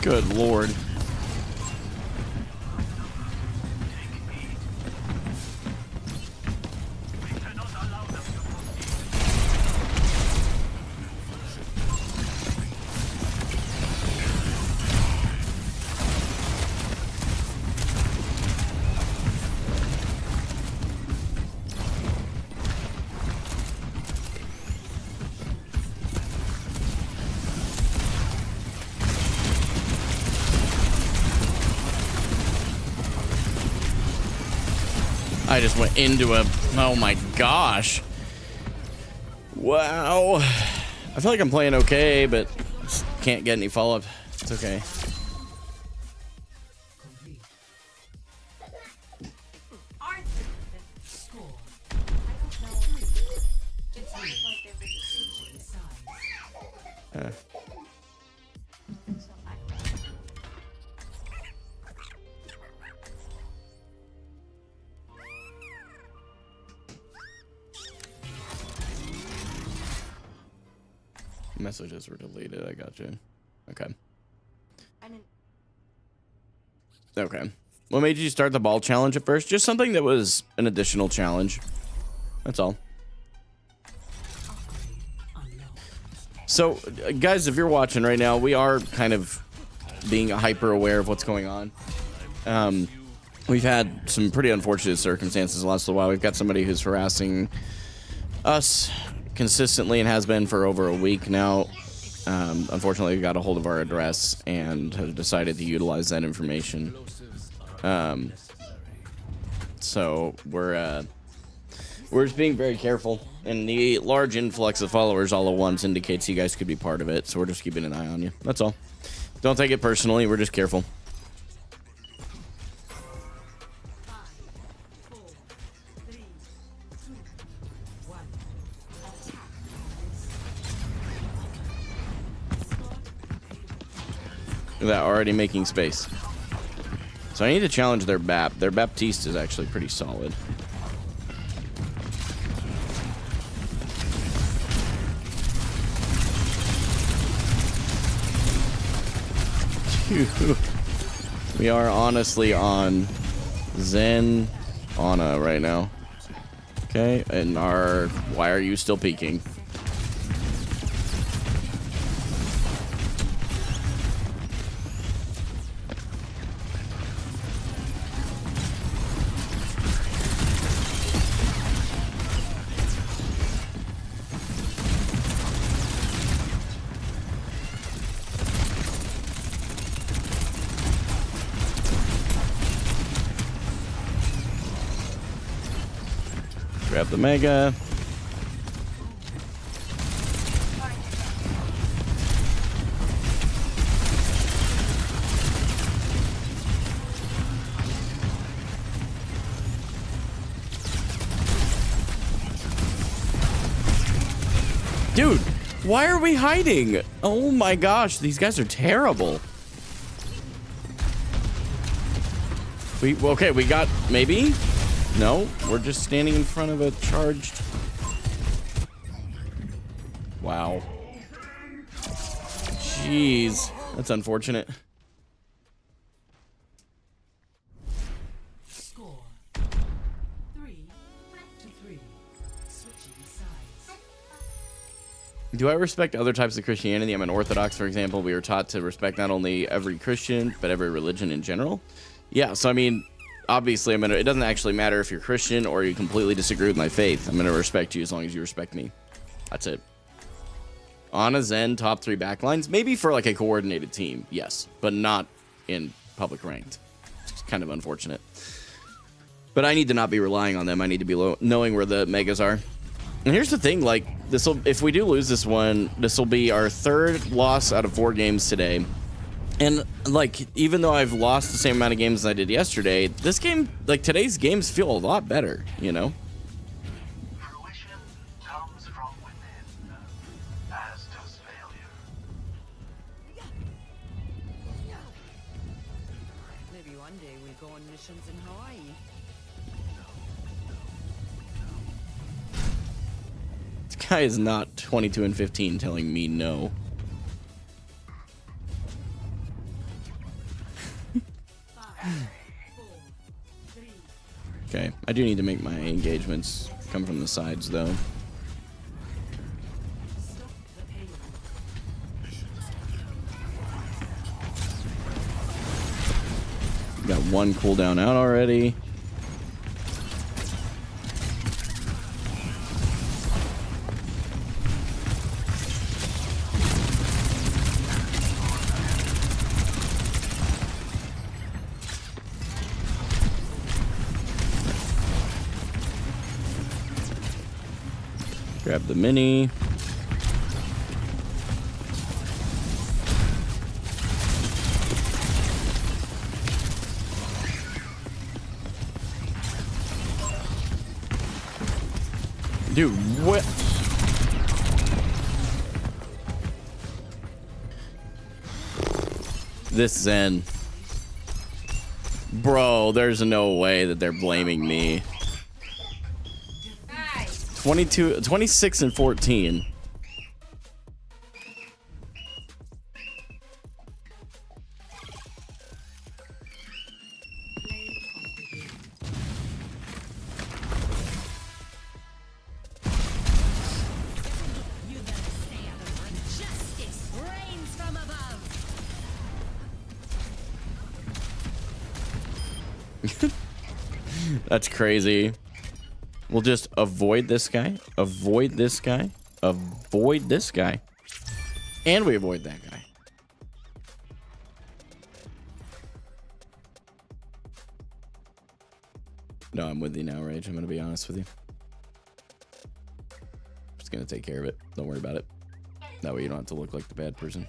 Good lord. I just went into a... Oh my gosh. Wow. I feel like I'm playing okay, but just can't get any follow-up. It's okay. Complete. Score. It's switching sides. Messages were deleted. I got you. Okay. Okay. What made you start the ball challenge at first? Just something that was an additional challenge. That's all. So, guys, if you're watching right now, we are kind of being hyper aware of what's going on. We've had some pretty unfortunate circumstances the last little while. We've got somebody who's harassing us consistently and has been for over a week now. Unfortunately, we got a hold of our address and have decided to utilize that information. So we're just being very careful, and the large influx of followers all at once indicates you guys could be part of it. So we're just keeping an eye on you. That's all. Don't take it personally. We're just careful. That already making space. So I need to challenge their BAP. Their Baptiste is actually pretty solid. We are honestly on Zen Ana right now. Okay, and our... Why are you still peeking? Grab the Mega. Dude, why are we hiding? Oh my gosh, these guys are terrible. Okay, we got, maybe? No, we're just standing in front of a charged. Wow. Jeez, that's unfortunate. Score 3-3. Switching sides. Do I respect other types of Christianity? I'm an Orthodox, for example. We were taught to respect not only every Christian, but every religion in general. Yeah, so I mean, obviously, it doesn't actually matter if you're Christian or you completely disagree with my faith. I'm gonna respect you as long as you respect me. That's it. Ana, Zen, top 3 backlines. Maybe for like a coordinated team, yes, but not in public ranked. It's kind of unfortunate. But I need to not be relying on them. I need to be knowing where the megas are. And here's the thing, like, if we do lose this one, this will be our 3rd loss out of 4 games today. And, like, even though I've lost the same amount of games as I did yesterday, this game, like, today's games feel a lot better, you know? Fruition comes from within, as does failure. Maybe one day we'll go on missions in Hawaii. This guy is not 22 and 15 telling me no. Okay, I do need to make my engagements come from the sides, though. Got 1 cooldown out already. Grab the mini. Dude, what? This Zen. Bro, there's no way that they're blaming me. 26 and 14. That's crazy. We'll just avoid this guy, avoid this guy, avoid this guy, and we avoid that guy. No, I'm with you now, Rage. I'm going to be honest with you. Just going to take care of it. Don't worry about it. That way you don't have to look like the bad person.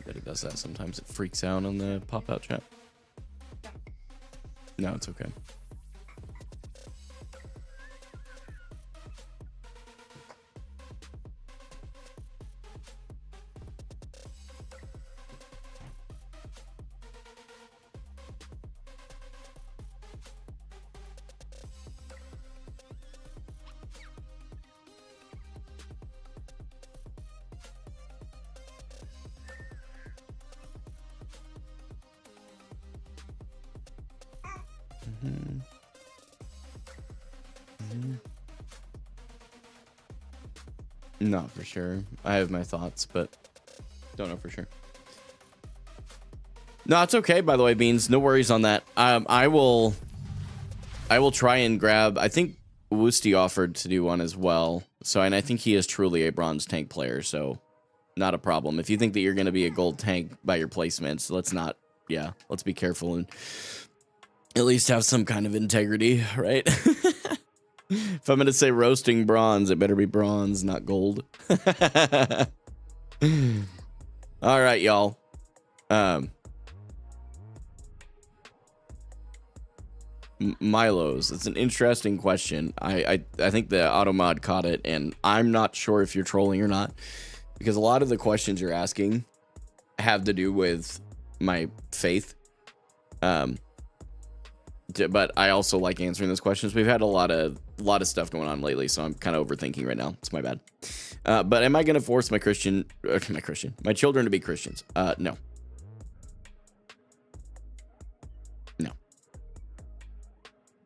That it does that sometimes. It freaks out on the pop-out chat. No, it's okay. Not for sure. I have my thoughts, but don't know for sure. No, it's okay. By the way, Beans, no worries on that. I will try and grab. I think Woosty offered to do one as well. So, and I think he is truly a bronze tank player. So, not a problem. If you think that you're going to be a gold tank by your placements, let's not, yeah, let's be careful and at least have some kind of integrity, right? If I'm going to say roasting bronze, it better be bronze, not gold. All right, y'all. Milos, it's an interesting question. I think the automod caught it, and I'm not sure if you're trolling or not, because a lot of the questions you're asking have to do with my faith. But I also like answering those questions. We've had a lot of stuff going on lately, so I'm kind of overthinking right now. It's my bad. But am I going to force my children to be Christians? No. No.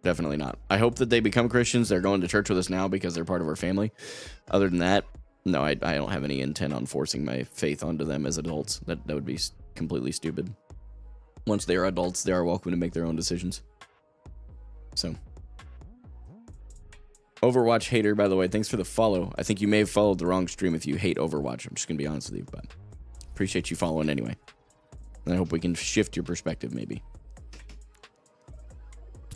Definitely not. I hope that they become Christians. They're going to church with us now because they're part of our family. Other than that, no, I don't have any intent on forcing my faith onto them as adults. That would be completely stupid. Once they are adults, they are welcome to make their own decisions. So, Overwatch hater, by the way, thanks for the follow. I think you may have followed the wrong stream if you hate Overwatch. I'm just gonna be honest with you, but appreciate you following anyway. And I hope we can shift your perspective, maybe.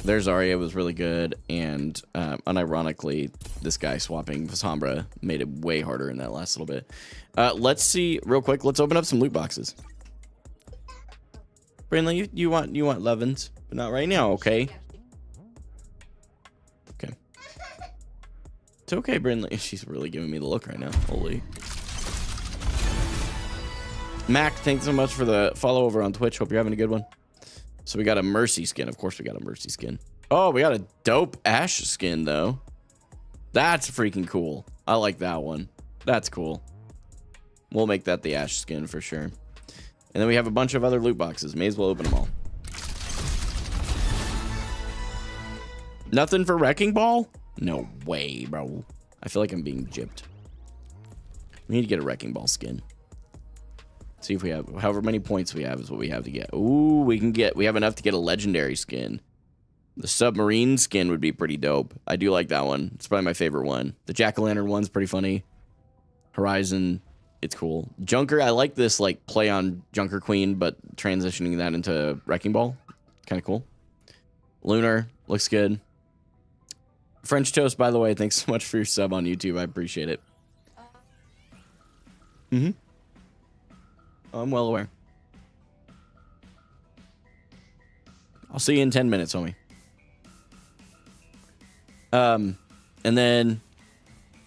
Their Zarya was really good, and unironically, this guy swapping Sombra made it way harder in that last little bit. Let's see real quick. Let's open up some loot boxes. Brindley, you want Levins, but not right now, okay? Okay. It's okay, Brindley. She's really giving me the look right now. Holy. Mac, thanks so much for the follow over on Twitch. Hope you're having a good one. So we got a Mercy skin. Of course we got a Mercy skin. Oh, we got a dope Ashe skin, though. That's freaking cool. I like that one. That's cool. We'll make that the Ashe skin for sure. And then we have a bunch of other loot boxes. May as well open them all. Nothing for Wrecking Ball? No way, bro. I feel like I'm being gypped. We need to get a Wrecking Ball skin. See if we have, however many points we have is what we have to get. Ooh, we have enough to get a legendary skin. The submarine skin would be pretty dope. I do like that one. It's probably my favorite one. The jack-o'-lantern one's pretty funny. Horizon, it's cool. Junker, I like this like play on Junker Queen, but transitioning that into Wrecking Ball. Kind of cool. Lunar, looks good. French Toast, by the way, thanks so much for your sub on YouTube. I appreciate it. I'm well aware. I'll see you in 10 minutes, homie. And then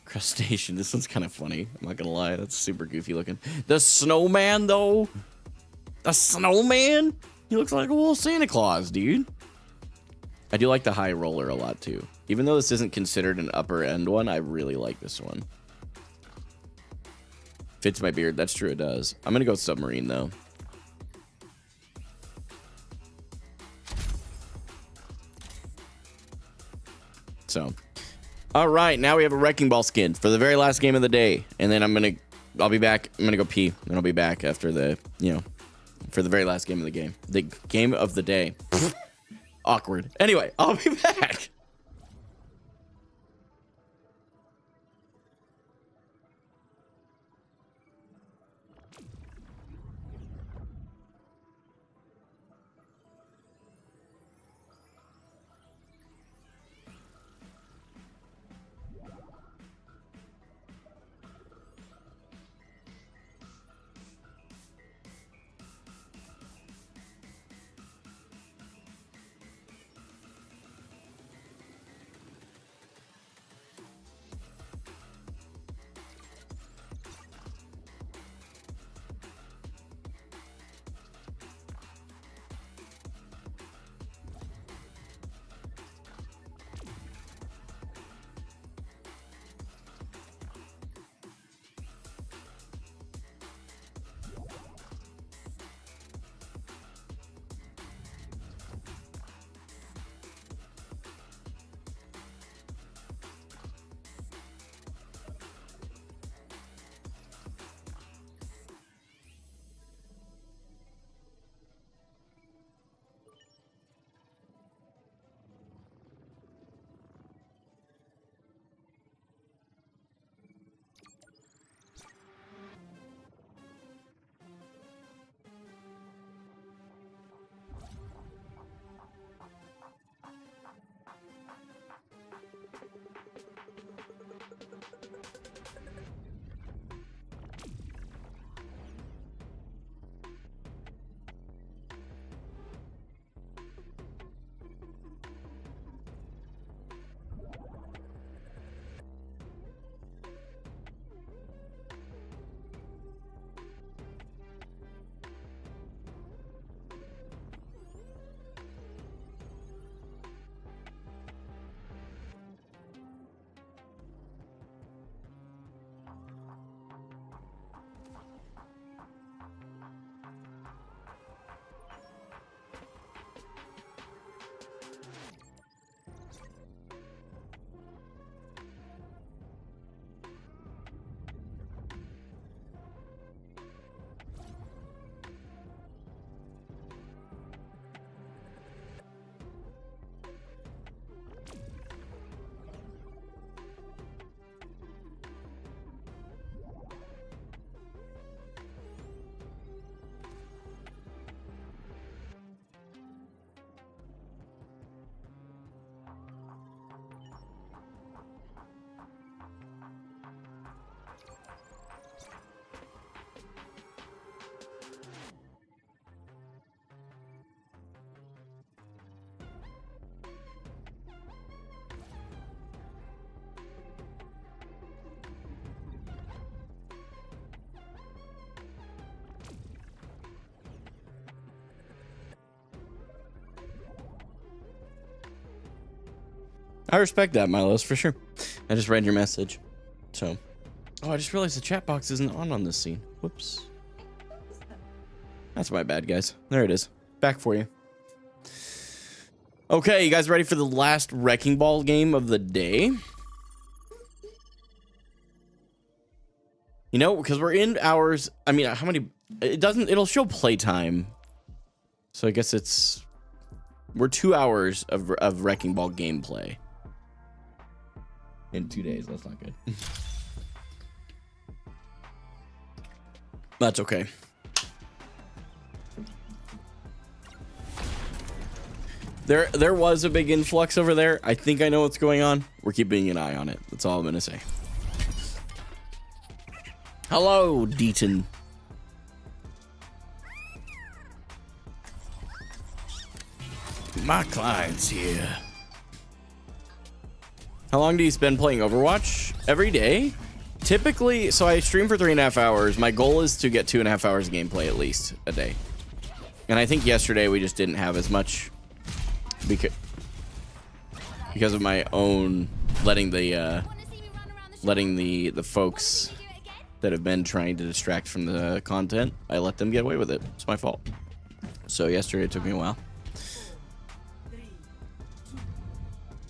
crustacean. This one's kind of funny. I'm not gonna lie. That's super goofy looking. The snowman, though. The snowman? He looks like a little Santa Claus, dude. I do like the high roller a lot, too. Even though this isn't considered an upper end one, I really like this one. Fits my beard. That's true, it does. I'm gonna go submarine, though. So, all right, now we have a Wrecking Ball skin for the very last game of the day, and then I'll be back. I'm gonna go pee, and I'll be back after the, for the very last game of the game. The game of the day. Awkward. Anyway, I'll be back. I respect that, Milos, for sure. I just read your message. So, oh, I just realized the chat box isn't on this scene. Whoops. That's my bad, guys. There it is. Back for you. Okay, you guys ready for the last Wrecking Ball game of the day? You know, because we're in hours. I mean, how many? It'll show playtime. So I guess we're 2 hours of Wrecking Ball gameplay. In 2 days. That's not good. That's okay. There was a big influx over there. I think I know what's going on. We're keeping an eye on it. That's all I'm gonna say. Hello, Deaton. My client's here. How long do you spend playing Overwatch? Every day? Typically, so I stream for 3.5 hours. My goal is to get 2.5 hours of gameplay at least a day. And I think yesterday we just didn't have as much because of my own letting the folks that have been trying to distract from the content, I let them get away with it. It's my fault. So yesterday it took me a while. 3, 2,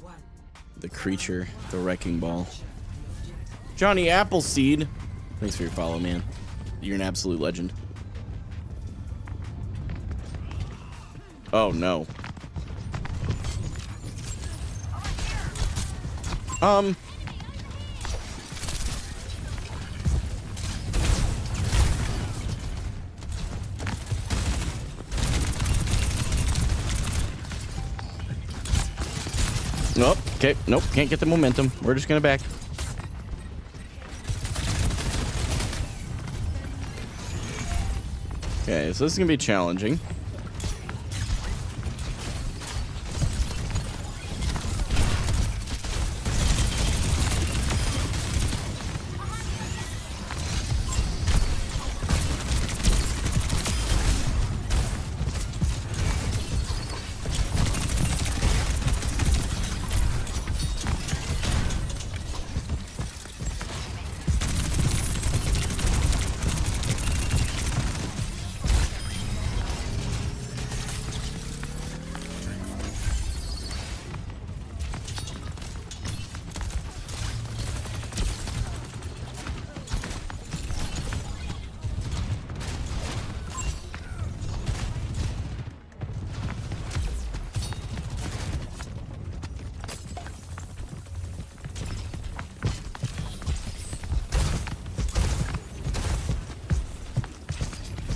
1. The creature, the Wrecking Ball. Johnny Appleseed. Thanks for your follow, man. You're an absolute legend. Oh no. Nope. Okay. Nope. Can't get the momentum. We're just gonna back. Okay, so this is gonna be challenging.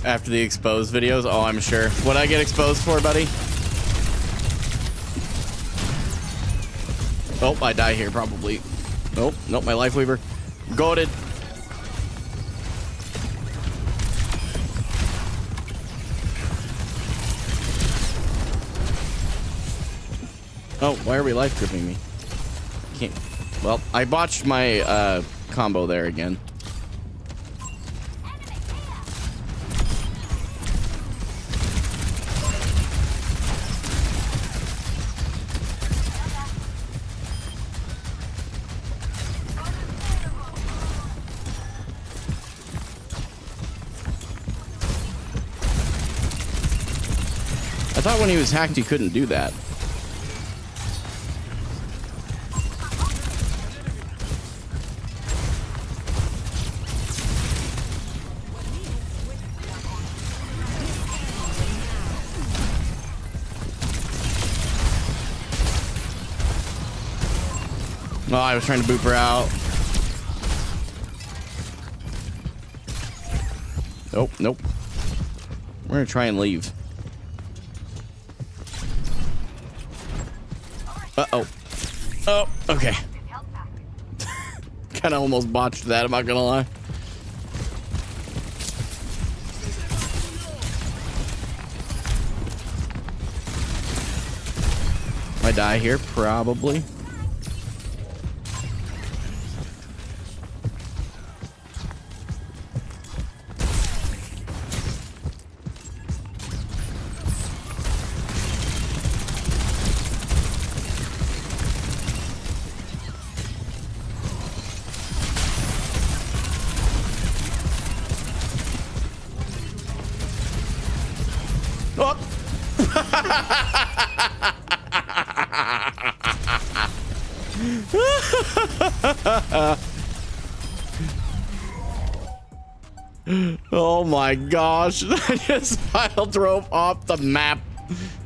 After the exposed videos? Oh, I'm sure. What'd I get exposed for, buddy? Oh, I die here, probably. Nope, nope, my life weaver. Goated. Oh, why are we life gripping me? Can't. Well, I botched my combo there again. I thought when he was hacked, he couldn't do that. Oh, I was trying to boop her out. Nope, nope. We're gonna try and leave. Uh-oh. Oh, okay. Kind of almost botched that, I'm not gonna lie. I die here? Probably. Oh. Oh my gosh. I just pile drove off the map.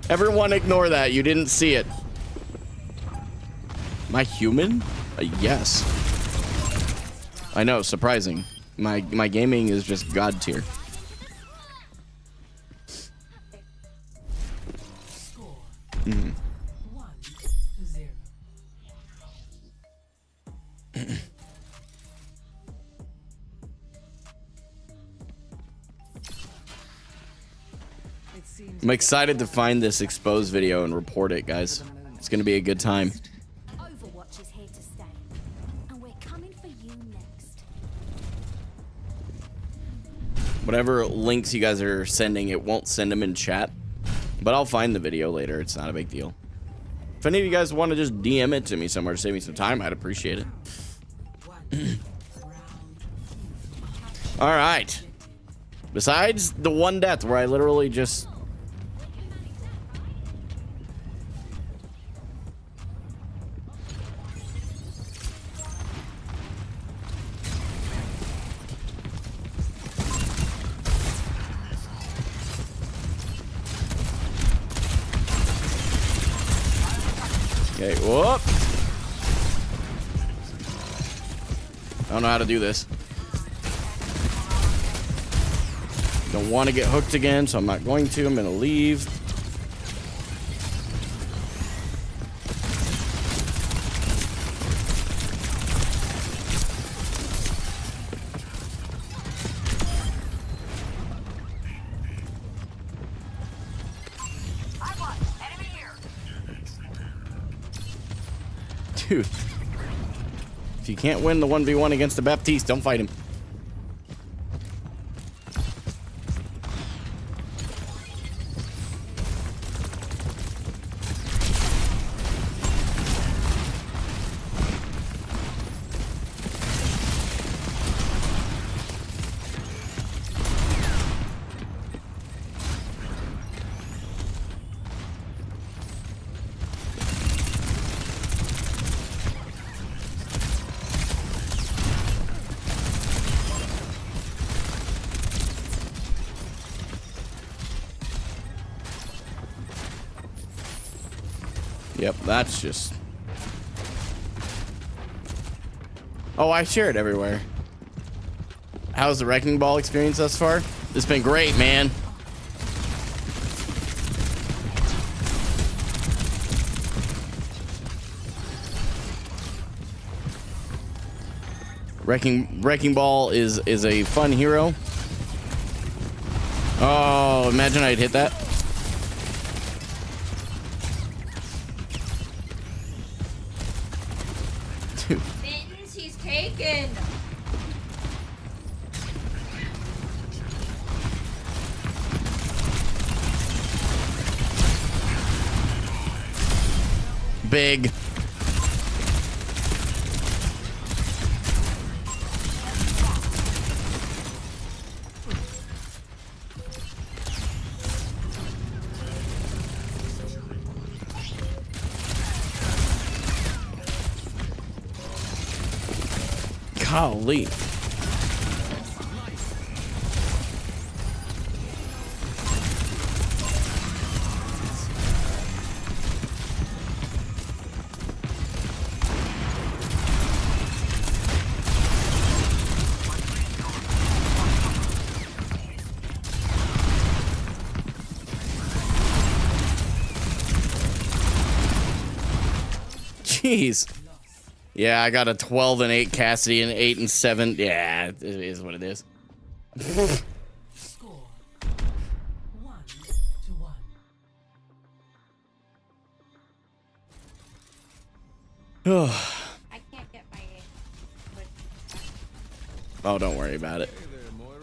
Everyone ignore that. You didn't see it. Am I human? Yes. I know, surprising. My gaming is just god tier. Score Mm. 1-0. It seems I'm excited to find this exposed video and report it, guys. It's gonna be a good time. Overwatch is here to stay, and we're coming for you next. Whatever links you guys are sending, it won't send them in chat, but I'll find the video later. It's not a big deal. If any of you guys want to just DM it to me somewhere to save me some time, I'd appreciate it. All right. Besides the one death where I literally just... Okay, whoop. I don't know how to do this. Don't want to get hooked again, so I'm not going to. I'm going to leave. I won. Enemy here. Dude. If you can't win the 1v1 against the Baptiste, don't fight him. Yep, that's just... Oh, I share it everywhere. How's the Wrecking Ball experience thus far? It's been great, man. Wrecking Ball is a fun hero. Oh, imagine I'd hit that. Mittens, he's taken. Big. Golly. Jeez. Yeah, I got a 12 and 8 Cassidy and 8 and 7. Yeah, it is what it is. Score 1-1. I can't get my... Oh, don't worry about it. Hey there, Moira.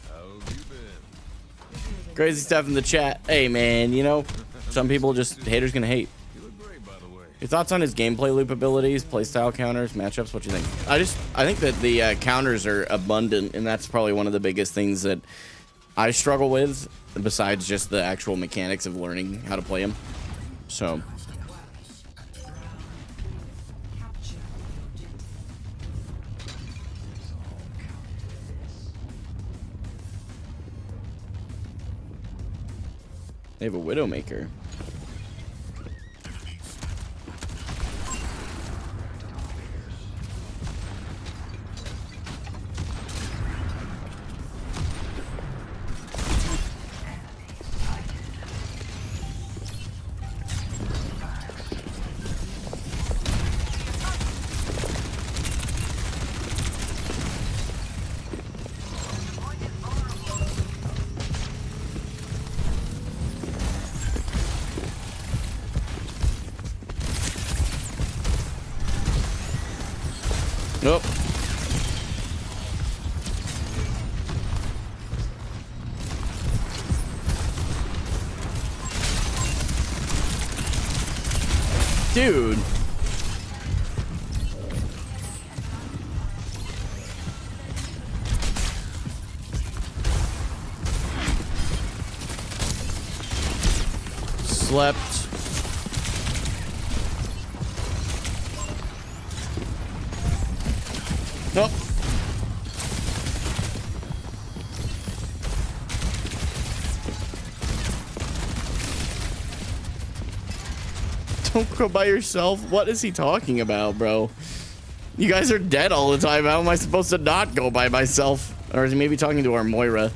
How have you been? Crazy stuff in the chat. Hey, man, you know, some people just, haters gonna hate. You look great, by the way. Your thoughts on his gameplay loop abilities, playstyle counters, matchups? What you think? I think that the counters are abundant, and that's probably one of the biggest things that I struggle with, besides just the actual mechanics of learning how to play him. So they have a Widowmaker. Nope. Dude. Slept. Nope. Don't go by yourself. What is he talking about, bro? You guys are dead all the time. How am I supposed to not go by myself? Or is he maybe talking to our Moira?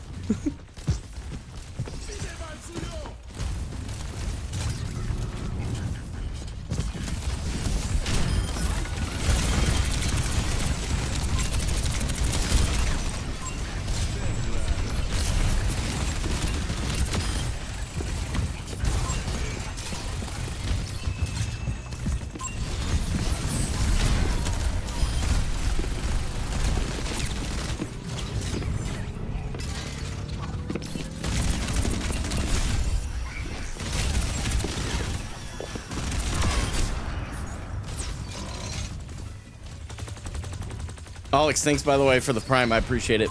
Alex, thanks by the way for the Prime. I appreciate it.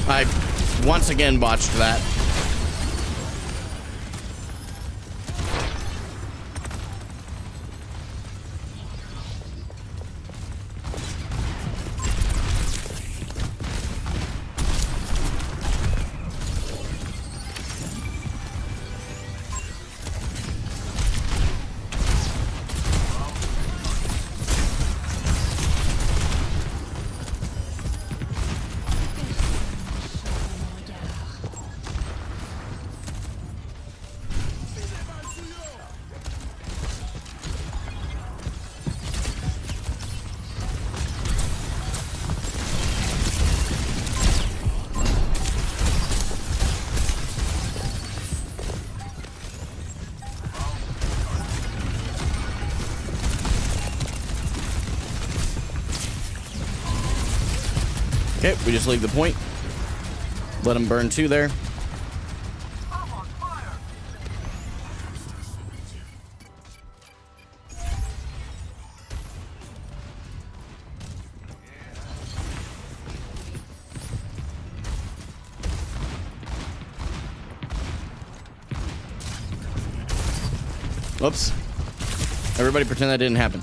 I once again botched that. Okay, we just leave the point. Let him burn two there. Whoops. Everybody pretend that didn't happen.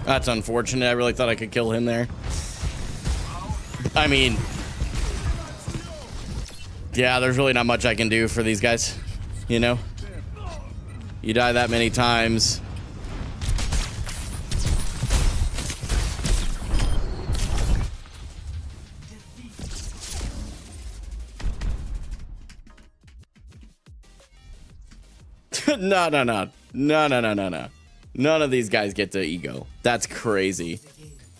That's unfortunate. I really thought I could kill him there. I mean, yeah, there's really not much I can do for these guys. You know? You die that many times. No. None of these guys get to ego. That's crazy.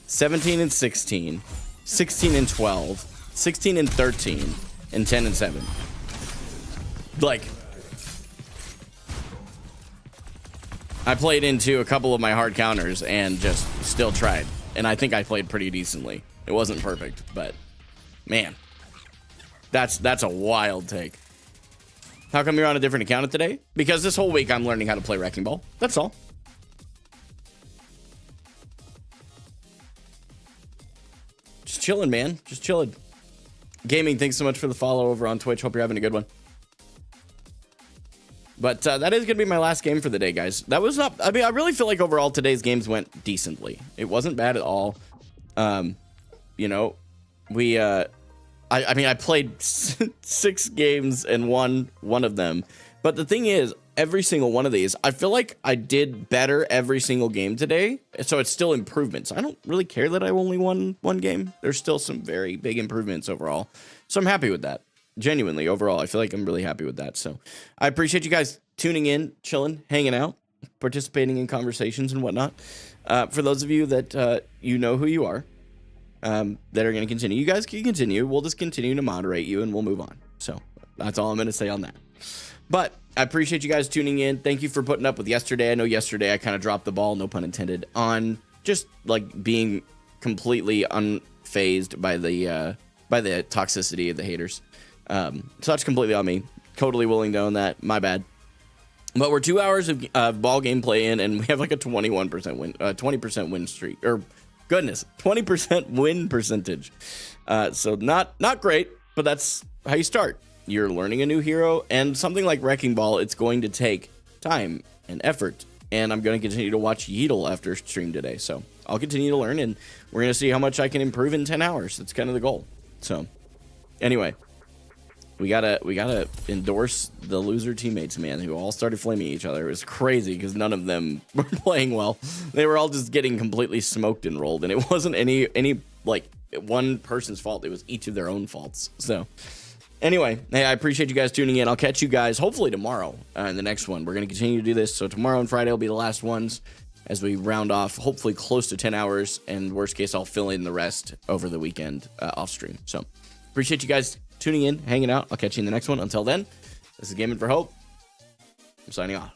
17 and 16, 16 and 12, 16 and 13, and 10 and 7. Like, I played into a couple of my hard counters and just still tried. And I think I played pretty decently. It wasn't perfect, but man, that's a wild take. How come you're on a different account today? Because this whole week I'm learning how to play Wrecking Ball. That's all. Just chilling, man. Just chilling. Gaming, thanks so much for the follow over on Twitch. Hope you're having a good one. But that is going to be my last game for the day, guys. That was not... I mean, I really feel like overall today's games went decently. It wasn't bad at all. You know, we... I mean, I played 6 games and won one of them. But the thing is, every single one of these, I feel like I did better every single game today. So it's still improvements. I don't really care that I only won one game. There's still some very big improvements overall. So I'm happy with that. Genuinely, overall, I feel like I'm really happy with that. So I appreciate you guys tuning in, chilling, hanging out, participating in conversations and whatnot. For those of you that you know who you are, that are going to continue. You guys can continue. We'll just continue to moderate you and we'll move on. So that's all I'm going to say on that. But I appreciate you guys tuning in. Thank you for putting up with yesterday. I know yesterday I kind of dropped the ball, no pun intended, on just like being completely unfazed by the toxicity of the haters. So that's completely on me. Totally willing to own that. My bad. But we're 2 hours of ball gameplay in, and we have like a 21% win, 20% win streak, or goodness, 20% win percentage. So not great, but that's how you start. You're learning a new hero, and something like Wrecking Ball, it's going to take time and effort. And I'm going to continue to watch Yeetle after stream today. So I'll continue to learn, and we're going to see how much I can improve in 10 hours. That's kind of the goal. So anyway, we gotta endorse the loser teammates, man, who all started flaming each other. It was crazy because none of them were playing well. They were all just getting completely smoked and rolled, and it wasn't any like one person's fault. It was each of their own faults. So anyway, hey, I appreciate you guys tuning in. I'll catch you guys hopefully tomorrow in the next one. We're gonna continue to do this. So tomorrow and Friday will be the last ones as we round off, hopefully close to 10 hours. And worst case, I'll fill in the rest over the weekend off stream. So appreciate you guys tuning in, hanging out. I'll catch you in the next one. Until then, this is Gaming for Hope. I'm signing off.